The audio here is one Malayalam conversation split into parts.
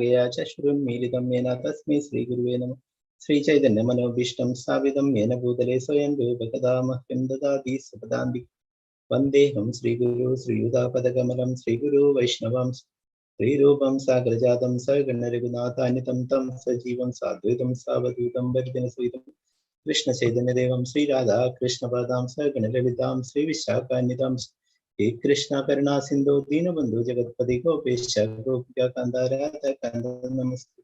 श्रवणागया चक्षुरुन्मीलितं येन तस्मै श्रीगुरुवे नमः। श्रीचैतन्यमनोभीष्टं स्थापितं येन भूतले स्वयं रूपकदा मह्यं ददाति स्वपदान्तिकं। वन्देऽहं श्रीगुरु श्रीयुतापदकमलं श्रीगुरु वैष्णवं श्रीरूपं साग्रजातं सगणरघुनाथान्वितं तं सजीवं साद्वैतं सावधूतं वरिजनसहितं कृष्णचैतन्यदेवं श्रीराधा कृष्णपादां सगणललितां श्रीविशाखान्वितां हे कृष्ण करुणा सिंधु दीनबंधु जगत्पति गोपेश गोपिका कांता राधा कांता नमस्ते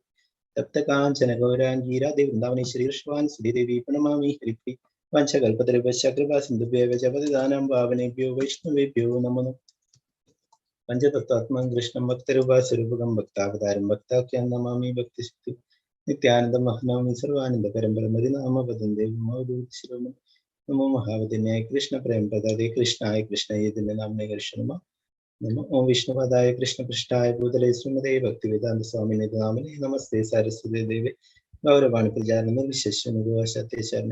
तप्त कांचन गौरांगी राधे वृंदावनेश्वरी कृष्णवान् श्रीदेवी प्रणमामि हरिप्रिय वंशकल्पतरुभ्यश्च कृपा सिन्धुभ्यः च पतितानां पावनेभ्यो वैष्णवेभ्यो नमो नमः। पंचतत्त्वात्मं कृष्णं भक्तरूपास्वरूपकं भक्तावतारं भक्ताख्यं नमामि भक्तिसिद्धि नित्यानन्दमहनमामि सर्वानन्दकरं परमहरिनाम वदन्ते मौलिशिरोमणि नमो महावदन्याय कृष्ण प्रेम प्रदाते कृष्णाय कृष्णाय नामने कृष्ण नमो ओम विष्णुपदाय कृष्ण पृष्ठाय भूतले श्रीमते भक्तिवेदांत स्वामिने नामने नमस्ते सारस्वती देवे गौरवाणी प्रचारण विशेषते शरण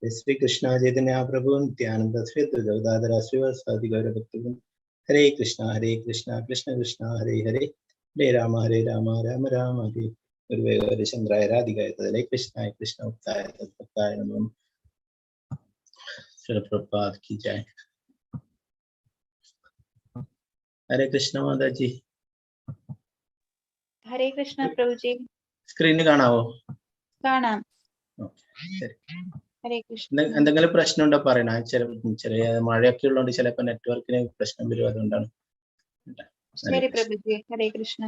श्री कृष्ण चैतन्य प्रभु नित्यानंद श्री गौदाधरा श्रीवासादि गौर भक्तवृंद हरे कृष्ण कृष्ण कृष्ण हरे हरे हरे राम राम राम हरे गुरुवे गौरीचंद्राय राधिकाय तदले कृष्णाय कृष्ण भक्ताय तद्भक्ताय नमः। प्रभुपाद की जय। हरे कृष्ण माता जी। हरे कृष्ण प्रभु जी। സ്ക്രീനിൽ കാണാവോ? കാണാം. ഹരേ കൃഷ്ണ. എന്തെങ്കിലും പ്രശ്നം ഉണ്ടോ പറയണ? ചെറിയ മഴയൊക്കെ ഉള്ളതുകൊണ്ട് ചിലപ്പോൾ നെറ്റ്വർക്കിന് പ്രശ്നം വരും, അതുകൊണ്ടാണ്. ശരി പ്രഭുജി. ഹരേ കൃഷ്ണ.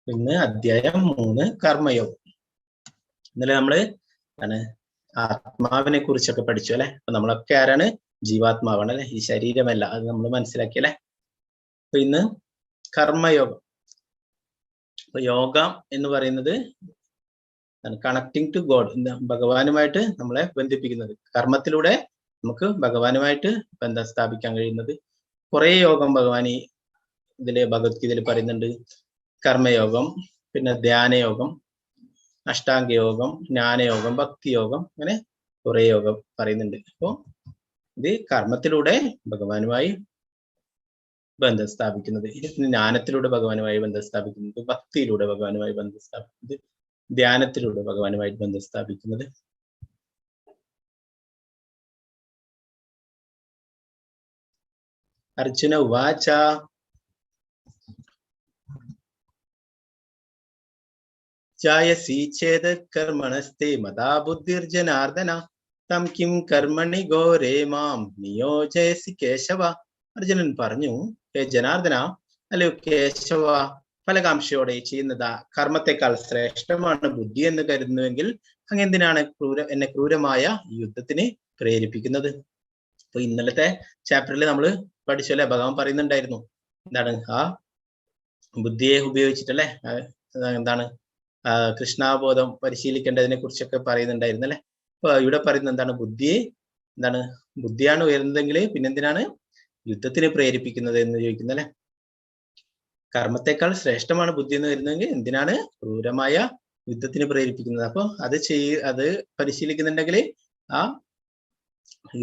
ഇന്ന് അധ്യായം 3 കർമ്മയോഗം. ഇന്നലെ നമ്മള് ആത്മാവിനെ കുറിച്ചൊക്കെ പഠിച്ചു അല്ലെ. അപ്പൊ നമ്മളൊക്കെ ആരാണ്? ജീവാത്മാവാണ് അല്ലെ, ഈ ശരീരമല്ല. അത് നമ്മൾ മനസ്സിലാക്കി അല്ലെ. അപ്പൊ ഇന്ന് കർമ്മയോഗം. അപ്പൊ യോഗ എന്ന് പറയുന്നത് കണക്ടിങ് ടു ഗോഡ്, ഭഗവാനുമായിട്ട് നമ്മളെ ബന്ധിപ്പിക്കുന്നത്. കർമ്മത്തിലൂടെ നമുക്ക് ഭഗവാനുമായിട്ട് ബന്ധം സ്ഥാപിക്കാൻ കഴിയുന്നത്. കുറെ യോഗം ഭഗവാൻ ഭഗവത്ഗീതയിൽ പറയുന്നുണ്ട്. കർമ്മയോഗം, പിന്നെ ധ്യാനയോഗം, അഷ്ടാംഗയോഗം, ജ്ഞാനയോഗം, ഭക്തിയോഗം, അങ്ങനെ കുറെ യോഗം പറയുന്നുണ്ട്. അപ്പോ ഇത് കർമ്മത്തിലൂടെ ഭഗവാനുമായി ബന്ധം സ്ഥാപിക്കുന്നത്, ജ്ഞാനത്തിലൂടെ ഭഗവാനുമായി ബന്ധം സ്ഥാപിക്കുന്നത്, ഭക്തിയിലൂടെ ഭഗവാനുമായി ബന്ധം സ്ഥാപിക്കുന്നത്, ധ്യാനത്തിലൂടെ ഭഗവാനുമായി ബന്ധം സ്ഥാപിക്കുന്നത്. അർജുന ഉവാച ജായസി ചേത് കർമ്മണസ്തേ മതാ ബുദ്ധിർജനാർദ്ദന തം കിം കർമ്മണി ഘോരേ മാം നിയോജയസി കേശവ. അർജുനൻ പറഞ്ഞു, ഹേ ജനാർദ്ദന, അല്ലയോ കേശവ, ഫലകാംക്ഷയോടെ ചെയ്യുന്നത് കർമ്മത്തെക്കാൾ ശ്രേഷ്ഠമാണ് ബുദ്ധി എന്ന് കരുതുന്നുവെങ്കിൽ അങ്ങെന്തിനാണ് എന്നെ ക്രൂരമായ യുദ്ധത്തിന് പ്രേരിപ്പിക്കുന്നത്? അപ്പൊ ഇന്നലത്തെ ചാപ്റ്ററിൽ നമ്മൾ പഠിച്ചല്ലേ, ഭഗവാൻ പറയുന്നുണ്ടായിരുന്നു എന്താണ് ആ ബുദ്ധിയെ ഉപയോഗിച്ചിട്ടല്ലേ എന്താണ് കൃഷ്ണാബോധം പരിശീലിക്കേണ്ടതിനെ കുറിച്ചൊക്കെ പറയുന്നുണ്ടായിരുന്നു അല്ലെ. അപ്പൊ ഇവിടെ പറയുന്നത് എന്താണ്? ബുദ്ധിയാണ് ഉയർന്നതെങ്കിൽ പിന്നെന്തിനാണ് യുദ്ധത്തിന് പ്രേരിപ്പിക്കുന്നത് എന്ന് ചോദിക്കുന്നത് അല്ലെ. കർമ്മത്തെക്കാൾ ശ്രേഷ്ഠമാണ് ബുദ്ധി എന്ന് വരുന്നതെങ്കിൽ എന്തിനാണ് ക്രൂരമായ യുദ്ധത്തിന് പ്രേരിപ്പിക്കുന്നത്? അപ്പൊ അത് പരിശീലിക്കുന്നുണ്ടെങ്കിൽ ആ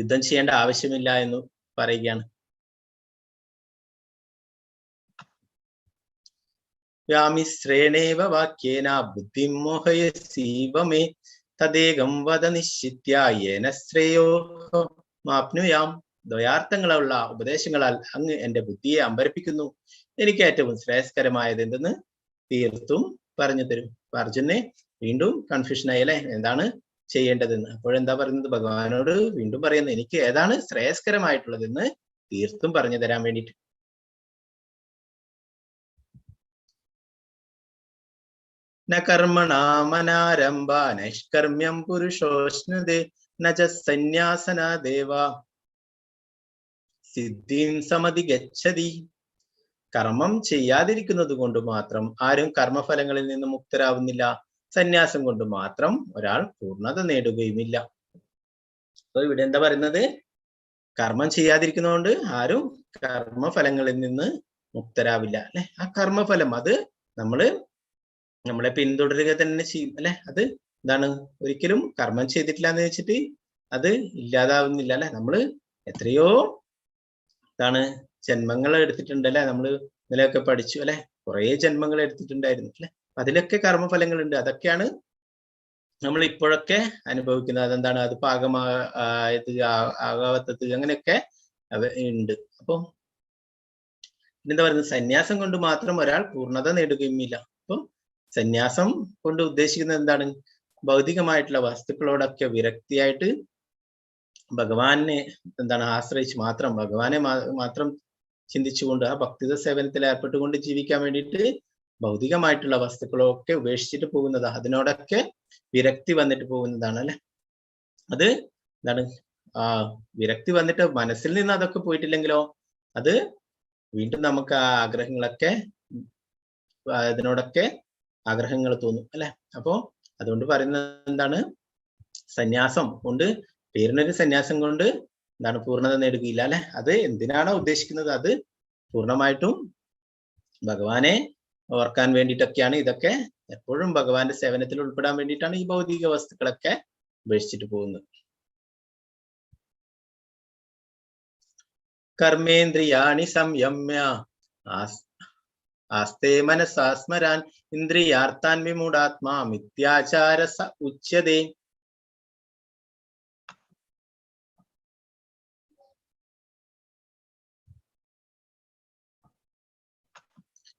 യുദ്ധം ചെയ്യേണ്ട ആവശ്യമില്ല എന്ന് പറയുകയാണ്. യാമിശ്രേണേവ വാക്യേന ബുദ്ധിം മോഹയസീവ മേ തദേകം വദ നിശ്ചിത്യ യേന ശ്രേയോ മാപ്നുയാം. ദ്വയാർത്ഥങ്ങളുള്ള ഉപദേശങ്ങളാൽ അങ്ങ് എന്റെ ബുദ്ധിയെ അമ്പരപ്പിക്കുന്നു. എനിക്ക് ഏറ്റവും ശ്രേയസ്കരമായത് എന്തെന്ന് തീർത്തും പറഞ്ഞു തരും. അർജുനെ വീണ്ടും കൺഫ്യൂഷൻ ആയല്ലേ, എന്താണ് ചെയ്യേണ്ടതെന്ന്. അപ്പോഴെന്താ പറയുന്നത്? ഭഗവാനോട് വീണ്ടും പറയുന്നത് എനിക്ക് ഏതാണ് ശ്രേയസ്കരമായിട്ടുള്ളതെന്ന് തീർത്തും പറഞ്ഞു തരാൻ വേണ്ടിയിട്ട്. ന കർമ്മണാമനാരംഭ നൈഷ്കർമ്മ്യം പുരുഷോഷ്ണുതേ ന ച സന്യാസനാദേവ സിദ്ധിം സമധിഗച്ഛതി. കർമ്മം ചെയ്യാതിരിക്കുന്നത് കൊണ്ട് മാത്രം ആരും കർമ്മഫലങ്ങളിൽ നിന്ന് മുക്തരാവുന്നില്ല. സന്യാസം കൊണ്ട് മാത്രം ഒരാൾ പൂർണ്ണത നേടുകയുമില്ല. അപ്പൊ ഇവിടെ എന്താ പറയുന്നത്? കർമ്മം ചെയ്യാതിരിക്കുന്നതുകൊണ്ട് ആരും കർമ്മഫലങ്ങളിൽ നിന്ന് മുക്തരാവില്ല അല്ലെ. ആ കർമ്മഫലം അത് നമ്മളെ പിന്തുടരുക തന്നെ ചെയ്യും അല്ലെ. അത് എന്താണ്? ഒരിക്കലും കർമ്മം ചെയ്തിട്ടില്ല എന്ന് വെച്ചിട്ട് അത് ഇല്ലാതാവുന്നില്ല അല്ലെ. നമ്മള് എത്രയോ ജന്മങ്ങൾ എടുത്തിട്ടുണ്ട് അല്ലെ. നമ്മൾ ഇന്നലെയൊക്കെ പഠിച്ചു അല്ലെ. കുറെ ജന്മങ്ങൾ എടുത്തിട്ടുണ്ടായിരുന്നു അല്ലെ. അതിലൊക്കെ കർമ്മഫലങ്ങളുണ്ട്. അതൊക്കെയാണ് നമ്മൾ ഇപ്പോഴൊക്കെ അനുഭവിക്കുന്നത്. അതെന്താണ്, അത് പാകമായത് ആകാവത്തത് അങ്ങനെയൊക്കെ ഉണ്ട്. അപ്പൊ എന്താ പറയുന്നത്, സന്യാസം കൊണ്ട് മാത്രം ഒരാൾ പൂർണ്ണത നേടുകയുമില്ല. അപ്പൊ സന്യാസം കൊണ്ട് ഉദ്ദേശിക്കുന്നത് എന്താണ്, ഭൗതികമായിട്ടുള്ള വസ്തുക്കളോടൊക്കെ വിരക്തിയായിട്ട് ഭഗവാനെ എന്താണ് ആശ്രയിച്ച് മാത്രം ഭഗവാനെ മാത്രം ചിന്തിച്ചുകൊണ്ട് ആ ഭക്തിത സേവനത്തിൽ ഏർപ്പെട്ടുകൊണ്ട് ജീവിക്കാൻ വേണ്ടിയിട്ട് ഭൗതികമായിട്ടുള്ള വസ്തുക്കളൊക്കെ ഉപേക്ഷിച്ചിട്ട് പോകുന്നത്, അതിനോടൊക്കെ വിരക്തി വന്നിട്ട് പോകുന്നതാണ് അല്ലെ. അത് എന്താണ്, ആ വിരക്തി വന്നിട്ട് മനസ്സിൽ നിന്ന് അതൊക്കെ പോയിട്ടില്ലെങ്കിലോ അത് വീണ്ടും നമുക്ക് ആ ആഗ്രഹങ്ങളൊക്കെ അതിനോടൊക്കെ ആഗ്രഹങ്ങൾ തോന്നും അല്ലെ. അപ്പോ അതുകൊണ്ട് പറയുന്നത് എന്താണ്, സന്യാസം കൊണ്ട് പേരിനൊരു സന്യാസം കൊണ്ട് എന്താണ് പൂർണ്ണത നേടുകയില്ല അല്ലെ. അത് എന്തിനാണോ ഉദ്ദേശിക്കുന്നത് അത് പൂർണ്ണമായിട്ടും ഭഗവാനെ ഓർക്കാൻ വേണ്ടിയിട്ടൊക്കെയാണ്. ഇതൊക്കെ എപ്പോഴും ഭഗവാന്റെ സേവനത്തിൽ ഉൾപ്പെടാൻ വേണ്ടിയിട്ടാണ് ഈ ഭൗതിക വസ്തുക്കളൊക്കെ ഉപേക്ഷിച്ചിട്ട് പോകുന്നത്. കർമ്മേന്ദ്രിയാണി സംയമ്യ ആസ്തേ മനസാ സ്മരാൻ ഇന്ദ്രിയാർത്ഥാൻ വിമൂഢാത്മാ മിഥ്യാചാര സ ഉച്യതേ.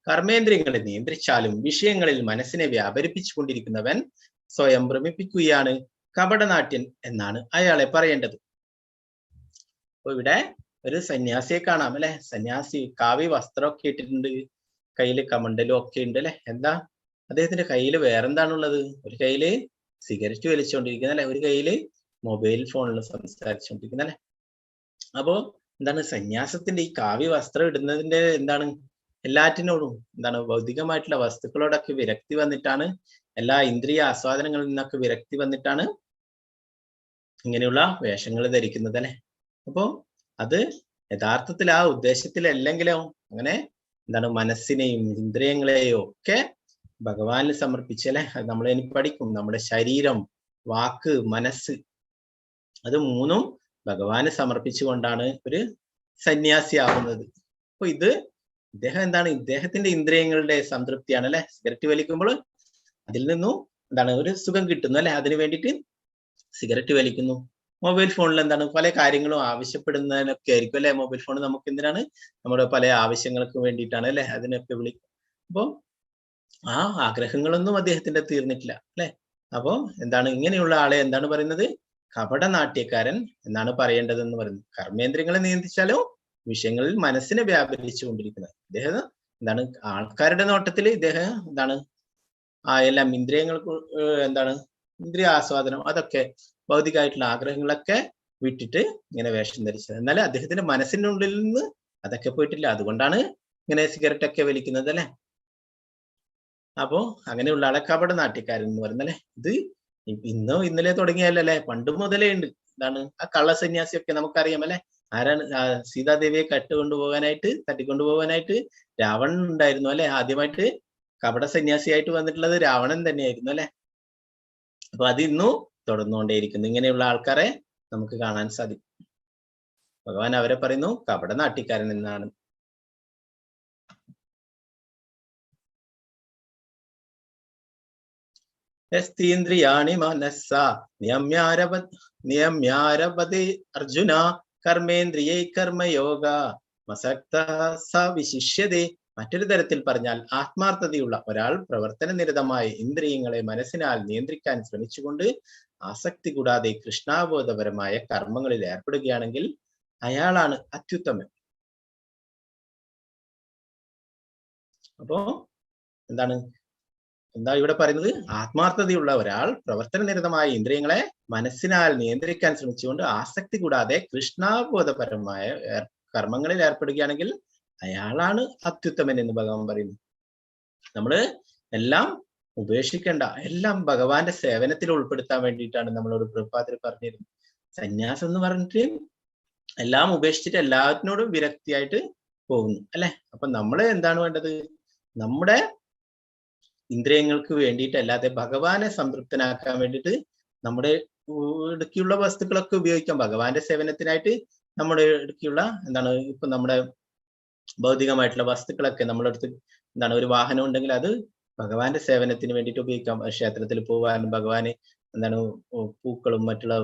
കർമ്മേന്ദ്രിയങ്ങളെ നിയന്ത്രിച്ചാലും വിഷയങ്ങളിൽ മനസ്സിനെ വ്യാപരിപ്പിച്ചുകൊണ്ടിരിക്കുന്നവൻ സ്വയം ഭ്രമിപ്പിക്കുകയാണ്, കപടനാട്യൻ എന്നാണ് അയാളെ പറയേണ്ടത്. അപ്പൊ ഇവിടെ ഒരു സന്യാസിയെ കാണാം അല്ലെ. സന്യാസി കാവ്യ വസ്ത്രമൊക്കെ ഇട്ടിട്ടുണ്ട്, കയ്യില് കമണ്ടലും ഒക്കെ ഉണ്ട് അല്ലെ. എന്താ അദ്ദേഹത്തിന്റെ കയ്യിൽ വേറെന്താണുള്ളത്, ഒരു കയ്യില് സിഗരറ്റ് വലിച്ചുകൊണ്ടിരിക്കുന്ന അല്ലെ, ഒരു കയ്യില് മൊബൈൽ ഫോണിൽ സംസാരിച്ചുകൊണ്ടിരിക്കുന്ന അല്ലെ. അപ്പോ എന്താണ്, സന്യാസത്തിന്റെ ഈ കാവ്യ വസ്ത്രം ഇടുന്നതിന്റെ എന്താണ്, എല്ലാറ്റിനോടും എന്താണ് ഭൗതികമായിട്ടുള്ള വസ്തുക്കളോടൊക്കെ വിരക്തി വന്നിട്ടാണ്, എല്ലാ ഇന്ദ്രിയ ആസ്വാദനങ്ങളിൽ നിന്നൊക്കെ വിരക്തി വന്നിട്ടാണ് ഇങ്ങനെയുള്ള വേഷങ്ങൾ ധരിക്കുന്നത് അല്ലെ. അപ്പോ അത് യഥാർത്ഥത്തിൽ ആ ഉദ്ദേശത്തിലല്ലെങ്കിലോ അങ്ങനെ എന്താണ് മനസ്സിനെയും ഇന്ദ്രിയങ്ങളെയും ഒക്കെ ഭഗവാനിൽ സമർപ്പിച്ചല്ലേ. അത് നമ്മൾ ഇനി പഠിക്കും. നമ്മുടെ ശരീരം, വാക്ക്, മനസ്സ്, അത് മൂന്നും ഭഗവാന് സമർപ്പിച്ചുകൊണ്ടാണ് ഒരു സന്യാസി ആവുന്നത്. അപ്പൊ ഇദ്ദേഹം എന്താണ്, ഇദ്ദേഹത്തിന്റെ ഇന്ദ്രിയങ്ങളുടെ സംതൃപ്തിയാണ് അല്ലെ. സിഗരറ്റ് വലിക്കുമ്പോൾ അതിൽ നിന്നും എന്താണ് ഒരു സുഖം കിട്ടുന്നു അല്ലെ, അതിനു വേണ്ടിയിട്ട് സിഗരറ്റ് വലിക്കുന്നു. മൊബൈൽ ഫോണിൽ എന്താണ് പല കാര്യങ്ങളും ആവശ്യപ്പെടുന്നതിനൊക്കെ ആയിരിക്കും അല്ലെ. മൊബൈൽ ഫോൺ നമുക്ക് എന്തിനാണ്, നമ്മുടെ പല ആവശ്യങ്ങൾക്ക് വേണ്ടിയിട്ടാണ് അല്ലെ, അതിനൊക്കെ വിളിക്കും. അപ്പോ ആ ആഗ്രഹങ്ങളൊന്നും അദ്ദേഹത്തിന്റെ തീർന്നിട്ടില്ല അല്ലെ. അപ്പോ എന്താണ്, ഇങ്ങനെയുള്ള ആളെ എന്താണ് പറയുന്നത്, കപടനാട്യക്കാരൻ എന്നാണ് പറയേണ്ടതെന്ന് പറയുന്നത്. കർമ്മേന്ദ്രിയങ്ങളെ നിയന്ത്രിച്ചാലോ വിഷയങ്ങളിൽ മനസ്സിനെ വ്യാപരിച്ചു കൊണ്ടിരിക്കുന്നത് ഇദ്ദേഹം എന്താണ്, ആൾക്കാരുടെ നോട്ടത്തിൽ ഇദ്ദേഹം എന്താണ് ആ എല്ലാം ഇന്ദ്രിയങ്ങൾക്ക് എന്താണ് ഇന്ദ്രിയ ആസ്വാദനം, അതൊക്കെ ഭൗതികമായിട്ടുള്ള ആഗ്രഹങ്ങളൊക്കെ വിട്ടിട്ട് ഇങ്ങനെ വേഷം ധരിച്ചത്. എന്നാൽ അദ്ദേഹത്തിന്റെ മനസ്സിന്റെ ഉള്ളിൽ നിന്ന് അതൊക്കെ പോയിട്ടില്ല. അതുകൊണ്ടാണ് ഇങ്ങനെ സിഗരറ്റ് ഒക്കെ വലിക്കുന്നത് അല്ലെ. അപ്പോ അങ്ങനെയുള്ള ആളെ കപടനാട്യക്കാരൻ എന്ന് പറയുന്നത് അല്ലെ. ഇത് ഇന്നോ ഇന്നലെ തുടങ്ങിയല്ലേ, പണ്ട് മുതലേ ഉണ്ട്. എന്താണ് ആ കള്ള സന്യാസിയൊക്കെ നമുക്കറിയാം അല്ലെ. ആരാണ്, സീതാദേവിയെ തട്ടിക്കൊണ്ടുപോകാനായിട്ട് രാവണൻ ഉണ്ടായിരുന്നു അല്ലെ. ആദ്യമായിട്ട് കപട സന്യാസിയായിട്ട് വന്നിട്ടുള്ളത് രാവണൻ തന്നെയായിരുന്നു അല്ലെ. അപ്പൊ അത് ഇന്നും തുടർന്നുകൊണ്ടേയിരിക്കുന്നു. ഇങ്ങനെയുള്ള ആൾക്കാരെ നമുക്ക് കാണാൻ സാധിക്കും. ഭഗവാൻ അവരെ പറയുന്നു കപടനാട്യക്കാരൻ എന്നാണ്. യസ്തീന്ദ്രിയാണി മനസ്സാ നിയമ്യാരഭതേ അർജുന കർമ്മേന്ദ്രിയൈ കർമ്മയോഗ മസക്ത സ വിശിഷ്യതേ. മറ്റൊരു തരത്തിൽ പറഞ്ഞാൽ ആത്മാർത്ഥതയുള്ള ഒരാൾ പ്രവർത്തന നിരതമായ ഇന്ദ്രിയങ്ങളെ മനസ്സിനാൽ നിയന്ത്രിക്കാൻ ശ്രമിച്ചുകൊണ്ട് ആസക്തി കൂടാതെ കൃഷ്ണാബോധപരമായ കർമ്മങ്ങളിൽ ഏർപ്പെടുകയാണെങ്കിൽ അയാളാണ് അത്യുത്തമൻ. അപ്പോ എന്താ ഇവിടെ പറയുന്നത്, ആത്മാർത്ഥതയുള്ള ഒരാൾ പ്രവർത്തന നിരതമായ ഇന്ദ്രിയങ്ങളെ മനസ്സിനാൽ നിയന്ത്രിക്കാൻ ശ്രമിച്ചുകൊണ്ട് ആസക്തി കൂടാതെ കൃഷ്ണാബോധപരമായ കർമ്മങ്ങളിൽ ഏർപ്പെടുകയാണെങ്കിൽ അയാളാണ് അത്യുത്തമൻ എന്ന് ഭഗവാൻ പറയുന്നു. നമ്മള് എല്ലാം ഉപേക്ഷിക്കേണ്ട, എല്ലാം ഭഗവാന്റെ സേവനത്തിൽ ഉൾപ്പെടുത്താൻ വേണ്ടിയിട്ടാണ് നമ്മളോട് പ്രഭുപാദർ പറഞ്ഞിരുന്നത്. സന്യാസം എന്ന് പറഞ്ഞിട്ട് എല്ലാം ഉപേക്ഷിച്ചിട്ട് എല്ലാത്തിനോടും വിരക്തിയായിട്ട് പോകുന്നു അല്ലെ. അപ്പൊ നമ്മള് എന്താണ് വേണ്ടത്, നമ്മുടെ ഇന്ദ്രിയങ്ങൾക്ക് വേണ്ടിയിട്ട് അല്ലാതെ ഭഗവാനെ സംതൃപ്തനാക്കാൻ വേണ്ടിയിട്ട് നമ്മുടെ ഇടയ്ക്കുള്ള വസ്തുക്കളൊക്കെ ഉപയോഗിക്കാം. ഭഗവാന്റെ സേവനത്തിനായിട്ട് നമ്മുടെ ഇടയ്ക്കുള്ള ഇപ്പൊ നമ്മുടെ ഭൗതികമായിട്ടുള്ള വസ്തുക്കളൊക്കെ നമ്മുടെ അടുത്ത് എന്താണ് ഒരു വാഹനം ഉണ്ടെങ്കിൽ അത് ഭഗവാന്റെ സേവനത്തിന് വേണ്ടിയിട്ട് ഉപയോഗിക്കാം. ക്ഷേത്രത്തിൽ പോകാൻ, ഭഗവാന് എന്താണ് പൂക്കളും മറ്റുള്ള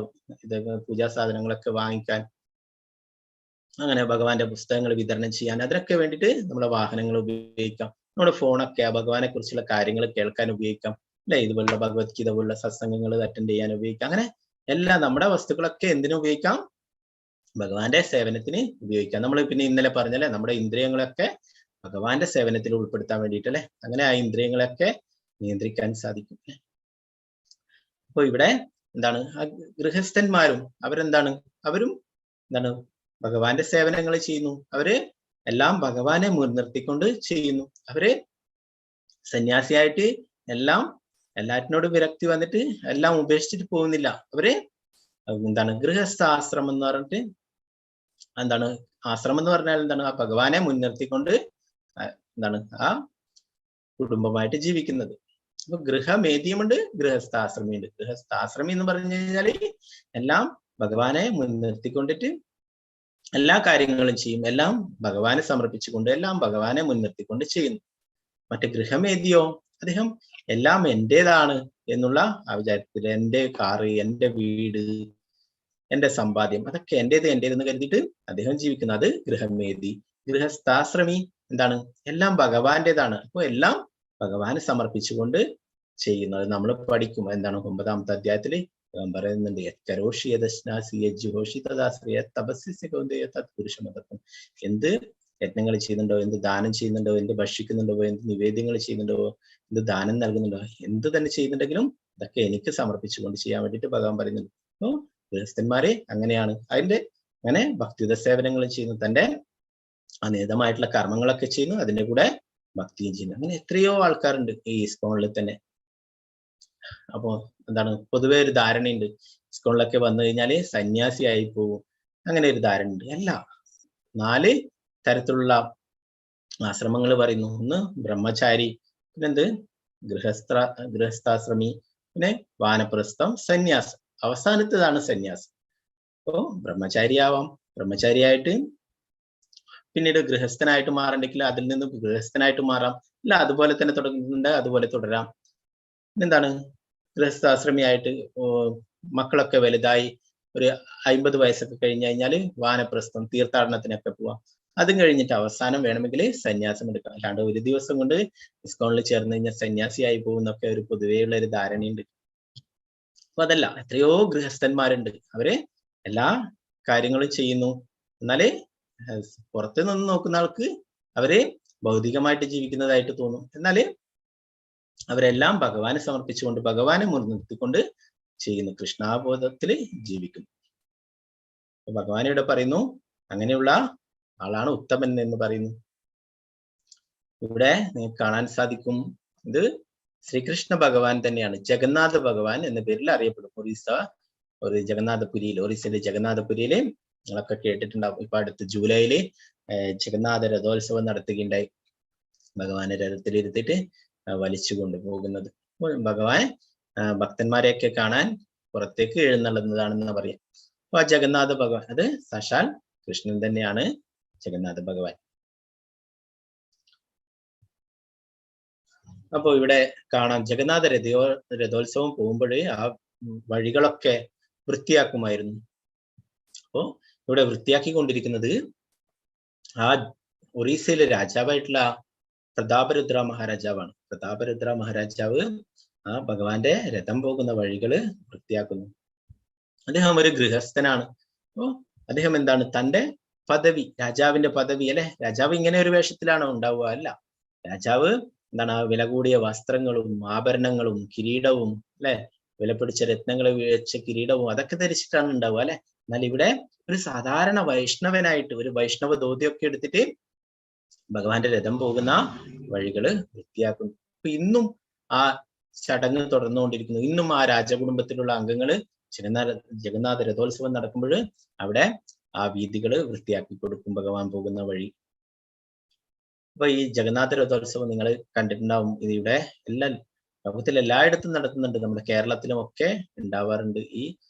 ഇതൊക്കെ പൂജാ സാധനങ്ങളൊക്കെ വാങ്ങിക്കാൻ, അങ്ങനെ ഭഗവാന്റെ പുസ്തകങ്ങൾ വിതരണം ചെയ്യാൻ, അതിനൊക്കെ വേണ്ടിയിട്ട് നമ്മുടെ വാഹനങ്ങൾ ഉപയോഗിക്കാം. നമ്മുടെ ഫോണൊക്കെ ഭഗവാനെ കുറിച്ചുള്ള കാര്യങ്ങൾ കേൾക്കാൻ ഉപയോഗിക്കാം, അല്ലെ? ഇതുപോലുള്ള ഭഗവത്ഗീത പോലുള്ള സത്സംഗങ്ങൾ അറ്റൻഡ് ചെയ്യാൻ ഉപയോഗിക്കാം. അങ്ങനെ എല്ലാ നമ്മുടെ വസ്തുക്കളൊക്കെ എന്തിനു ഉപയോഗിക്കാം? ഭഗവാന്റെ സേവനത്തിന് ഉപയോഗിക്കാം. നമ്മൾ പിന്നെ ഇന്നലെ പറഞ്ഞല്ലേ, നമ്മുടെ ഇന്ദ്രിയങ്ങളൊക്കെ ഭഗവാന്റെ സേവനത്തിൽ ഉൾപ്പെടുത്താൻ വേണ്ടിയിട്ടല്ലേ, അങ്ങനെ ആ ഇന്ദ്രിയങ്ങളൊക്കെ നിയന്ത്രിക്കാൻ സാധിക്കും. അപ്പൊ ഇവിടെ എന്താണ്, ഗൃഹസ്ഥന്മാരും അവരെന്താണ്, അവരും എന്താണ് ഭഗവാന്റെ സേവനങ്ങൾ ചെയ്യുന്നു. അവര് എല്ലാം ഭഗവാനെ മുൻനിർത്തിക്കൊണ്ട് ചെയ്യുന്നു. അവര് സന്യാസിയായിട്ട് എല്ലാറ്റിനോടും വിരക്തി വന്നിട്ട് എല്ലാം ഉപേക്ഷിച്ചിട്ട് പോകുന്നില്ല. അവര് എന്താണ് ഗൃഹസ്ഥ ആശ്രമം എന്ന് പറഞ്ഞിട്ട്, എന്താണ് ആശ്രമം എന്ന് പറഞ്ഞാൽ എന്താണ്, ആ ഭഗവാനെ മുൻനിർത്തിക്കൊണ്ട് എന്താണ് ആ കുടുംബമായിട്ട് ജീവിക്കുന്നത്. അപ്പൊ ഗൃഹമേദ്യമുണ്ട്, ഗൃഹസ്ഥാശ്രമിയുണ്ട്. ഗൃഹസ്ഥാശ്രമി എന്ന് പറഞ്ഞു കഴിഞ്ഞാല് എല്ലാം ഭഗവാനെ മുൻനിർത്തിക്കൊണ്ടിട്ട് എല്ലാ കാര്യങ്ങളും ചെയ്യും, എല്ലാം ഭഗവാനെ സമർപ്പിച്ചുകൊണ്ട്, എല്ലാം ഭഗവാനെ മുൻനിർത്തിക്കൊണ്ട് ചെയ്യുന്നു. മറ്റേ ഗൃഹമേദ്യോ, അദ്ദേഹം എല്ലാം എന്റേതാണ് എന്നുള്ള ആ വിചാരത്തിൽ, എന്റെ കാറ്, എന്റെ വീട്, എന്റെ സമ്പാദ്യം, അതൊക്കെ എന്റേതെന്ന് കരുതിയിട്ട് അദ്ദേഹം ജീവിക്കുന്നു. അത് ഗൃഹമേദി. ഗൃഹസ്ഥാശ്രമി എന്താണ്, എല്ലാം ഭഗവാന്റേതാണ്. അപ്പൊ എല്ലാം ഭഗവാനെ സമർപ്പിച്ചുകൊണ്ട് ചെയ്യുന്നത് നമ്മൾ പഠിക്കും. എന്താണ് 9ാമത്തെ അധ്യായത്തില് പറയുന്നുണ്ട്, എന്ത് യജ്ഞങ്ങൾ ചെയ്യുന്നുണ്ടോ, എന്ത് ദാനം ചെയ്യുന്നുണ്ടോ, എന്ത് ഭക്ഷിക്കുന്നുണ്ടോ, എന്ത് നിവേദ്യങ്ങൾ ചെയ്യുന്നുണ്ടോ, എന്ത് ദാനം നൽകുന്നുണ്ടോ, എന്ത് തന്നെ ചെയ്യുന്നുണ്ടെങ്കിലും ഇതൊക്കെ എനിക്ക് സമർപ്പിച്ചുകൊണ്ട് ചെയ്യാൻ വേണ്ടിയിട്ട് ഭഗവാൻ പറയുന്നുണ്ട്. അപ്പോ ഗൃഹസ്ഥന്മാരെ അങ്ങനെയാണ്, അങ്ങനെ ഭക്തിയുത സേവനങ്ങൾ ചെയ്യുന്നു, തന്റെ അനിയതമായിട്ടുള്ള കർമ്മങ്ങളൊക്കെ ചെയ്യുന്നു, അതിന്റെ കൂടെ ഭക്തിയും ചെയ്യുന്നു. അങ്ങനെ എത്രയോ ആൾക്കാരുണ്ട് ഈ ഇസ്കോണിൽ തന്നെ. അപ്പോ എന്താണ്, പൊതുവെ ഒരു ധാരണയുണ്ട്, ഇസ്കോണിലൊക്കെ വന്നു കഴിഞ്ഞാല് സന്യാസിയായി പോകും, അങ്ങനെ ഒരു ധാരണയുണ്ട്. അല്ല, 4 തരത്തിലുള്ള ആശ്രമങ്ങൾ പറയുന്നു. ഒന്ന് ബ്രഹ്മചാരി, പിന്നെന്ത് ഗൃഹസ്ഥാശ്രമി, പിന്നെ വാനപ്രസ്ഥം, സന്യാസം, അവസാനത്തേതാണ് സന്യാസം. അപ്പോ ബ്രഹ്മചാരിയാവാം, ബ്രഹ്മചാരിയായിട്ട് പിന്നീട് ഗൃഹസ്ഥനായിട്ട് മാറണ്ടെങ്കിൽ അതിൽ നിന്ന് ഗൃഹസ്ഥനായിട്ട് മാറാം, ഇല്ല അതുപോലെ തന്നെ തുടങ്ങുന്നുണ്ട്, അതുപോലെ തുടരാം. എന്താണ് ഗൃഹസ്ഥാശ്രമിയായിട്ട് മക്കളൊക്കെ വലുതായി ഒരു 50 വയസ്സൊക്കെ കഴിഞ്ഞു കഴിഞ്ഞാല് വാനപ്രസ്ഥം, തീർത്ഥാടനത്തിനൊക്കെ പോവാം. അതും കഴിഞ്ഞിട്ട് അവസാനം വേണമെങ്കിൽ സന്യാസം എടുക്കാം. അല്ലാണ്ട് ഒരു ദിവസം കൊണ്ട് ഇസ്കോണിൽ ചേർന്ന് കഴിഞ്ഞാൽ സന്യാസിയായി പോകുന്നൊക്കെ ഒരു പൊതുവെയുള്ള ഒരു ധാരണയുണ്ട്. അപ്പൊ അതല്ല, എത്രയോ ഗൃഹസ്ഥന്മാരുണ്ട്, അവര് എല്ലാ കാര്യങ്ങളും ചെയ്യുന്നു. എന്നാല് പുറത്തു നിന്ന് നോക്കുന്ന ആൾക്ക് അവര് ഭൗതികമായിട്ട് ജീവിക്കുന്നതായിട്ട് തോന്നും. എന്നാല് അവരെല്ലാം ഭഗവാനെ സമർപ്പിച്ചുകൊണ്ട്, ഭഗവാനെ മുൻനിർത്തിക്കൊണ്ട് ചെയ്യുന്നു, കൃഷ്ണാബോധത്തിൽ ജീവിക്കുന്നു. ഭഗവാൻ ഇവിടെ പറയുന്നു, അങ്ങനെയുള്ള ആളാണ് ഉത്തമൻ എന്ന് പറയുന്നു. ഇവിടെ നിങ്ങൾക്ക് കാണാൻ സാധിക്കും, ഇത് ശ്രീകൃഷ്ണ ഭഗവാൻ തന്നെയാണ്, ജഗന്നാഥ ഭഗവാൻ എന്ന പേരിൽ അറിയപ്പെടും. ഒറീസയിലെ ജഗന്നാഥപുരിയില് നിങ്ങളൊക്കെ കേട്ടിട്ടുണ്ടാവും. ഇപ്പൊ അടുത്ത ജൂലൈയില് ജഗന്നാഥ രഥോത്സവം നടത്തുകയുണ്ടായി. ഭഗവാനെ രഥത്തിലിരുത്തിയിട്ട് വലിച്ചു കൊണ്ടുപോകുന്നത്. ഭഗവാൻ ഭക്തന്മാരെയൊക്കെ കാണാൻ പുറത്തേക്ക് എഴുന്നള്ളുന്നതാണെന്ന് പറയാം. അപ്പൊ ആ ജഗന്നാഥ ഭഗവാൻ, അത് സാക്ഷാൽ കൃഷ്ണൻ തന്നെയാണ് ജഗന്നാഥ ഭഗവാൻ. അപ്പൊ ഇവിടെ കാണാം, ജഗന്നാഥ രഥോത്സവം പോകുമ്പോഴേ ആ വഴികളൊക്കെ വൃത്തിയാക്കുമായിരുന്നു. അപ്പോ ഇവിടെ വൃത്തിയാക്കിക്കൊണ്ടിരിക്കുന്നത് ആ ഒറീസയിലെ രാജാവായിട്ടുള്ള പ്രതാപരുദ്ര മഹാരാജാവാണ്. പ്രതാപരുദ്ര മഹാരാജാവ് ആ ഭഗവാന്റെ രഥം പോകുന്ന വഴികള് വൃത്തിയാക്കുന്നു. അദ്ദേഹം ഒരു ഗൃഹസ്ഥനാണ്. അപ്പോ അദ്ദേഹം എന്താണ്, തന്റെ പദവി, രാജാവിന്റെ പദവി അല്ലെ, രാജാവ് ഇങ്ങനെ ഒരു വേഷത്തിലാണോ ഉണ്ടാവുക? അല്ല, രാജാവ് എന്താണ്, വില കൂടിയ വസ്ത്രങ്ങളും ആഭരണങ്ങളും കിരീടവും അല്ലെ, വിലപിടിച്ച രത്നങ്ങൾ വെച്ച കിരീടവും അതൊക്കെ ധരിച്ചിട്ടാണ് ഉണ്ടാവുക അല്ലെ. എന്നാൽ ഇവിടെ ഒരു സാധാരണ വൈഷ്ണവനായിട്ട് ഒരു വൈഷ്ണവ ധോതിയൊക്കെ എടുത്തിട്ട് ഭഗവാന്റെ രഥം പോകുന്ന വഴികള് വൃത്തിയാക്കുന്നു. അപ്പൊ ഇന്നും ആ ചടങ്ങ് തുടർന്നുകൊണ്ടിരിക്കുന്നു. ഇന്നും ആ രാജകുടുംബത്തിലുള്ള അംഗങ്ങള് ജഗന്നാഥ രഥോത്സവം നടക്കുമ്പോൾ അവിടെ ആ വീഥികള് വൃത്തിയാക്കി കൊടുക്കും, ഭഗവാൻ പോകുന്ന വഴി. അപ്പൊ ഈ ജഗന്നാഥ രഥോത്സവം നിങ്ങൾ കണ്ടിട്ടുണ്ടാവും. ഇതിവിടെ ലോകത്തിൽ എല്ലായിടത്തും നടത്തുന്നുണ്ട്. നമ്മുടെ കേരളത്തിലും ഒക്കെ ഉണ്ടാവാറുണ്ട്. ഈ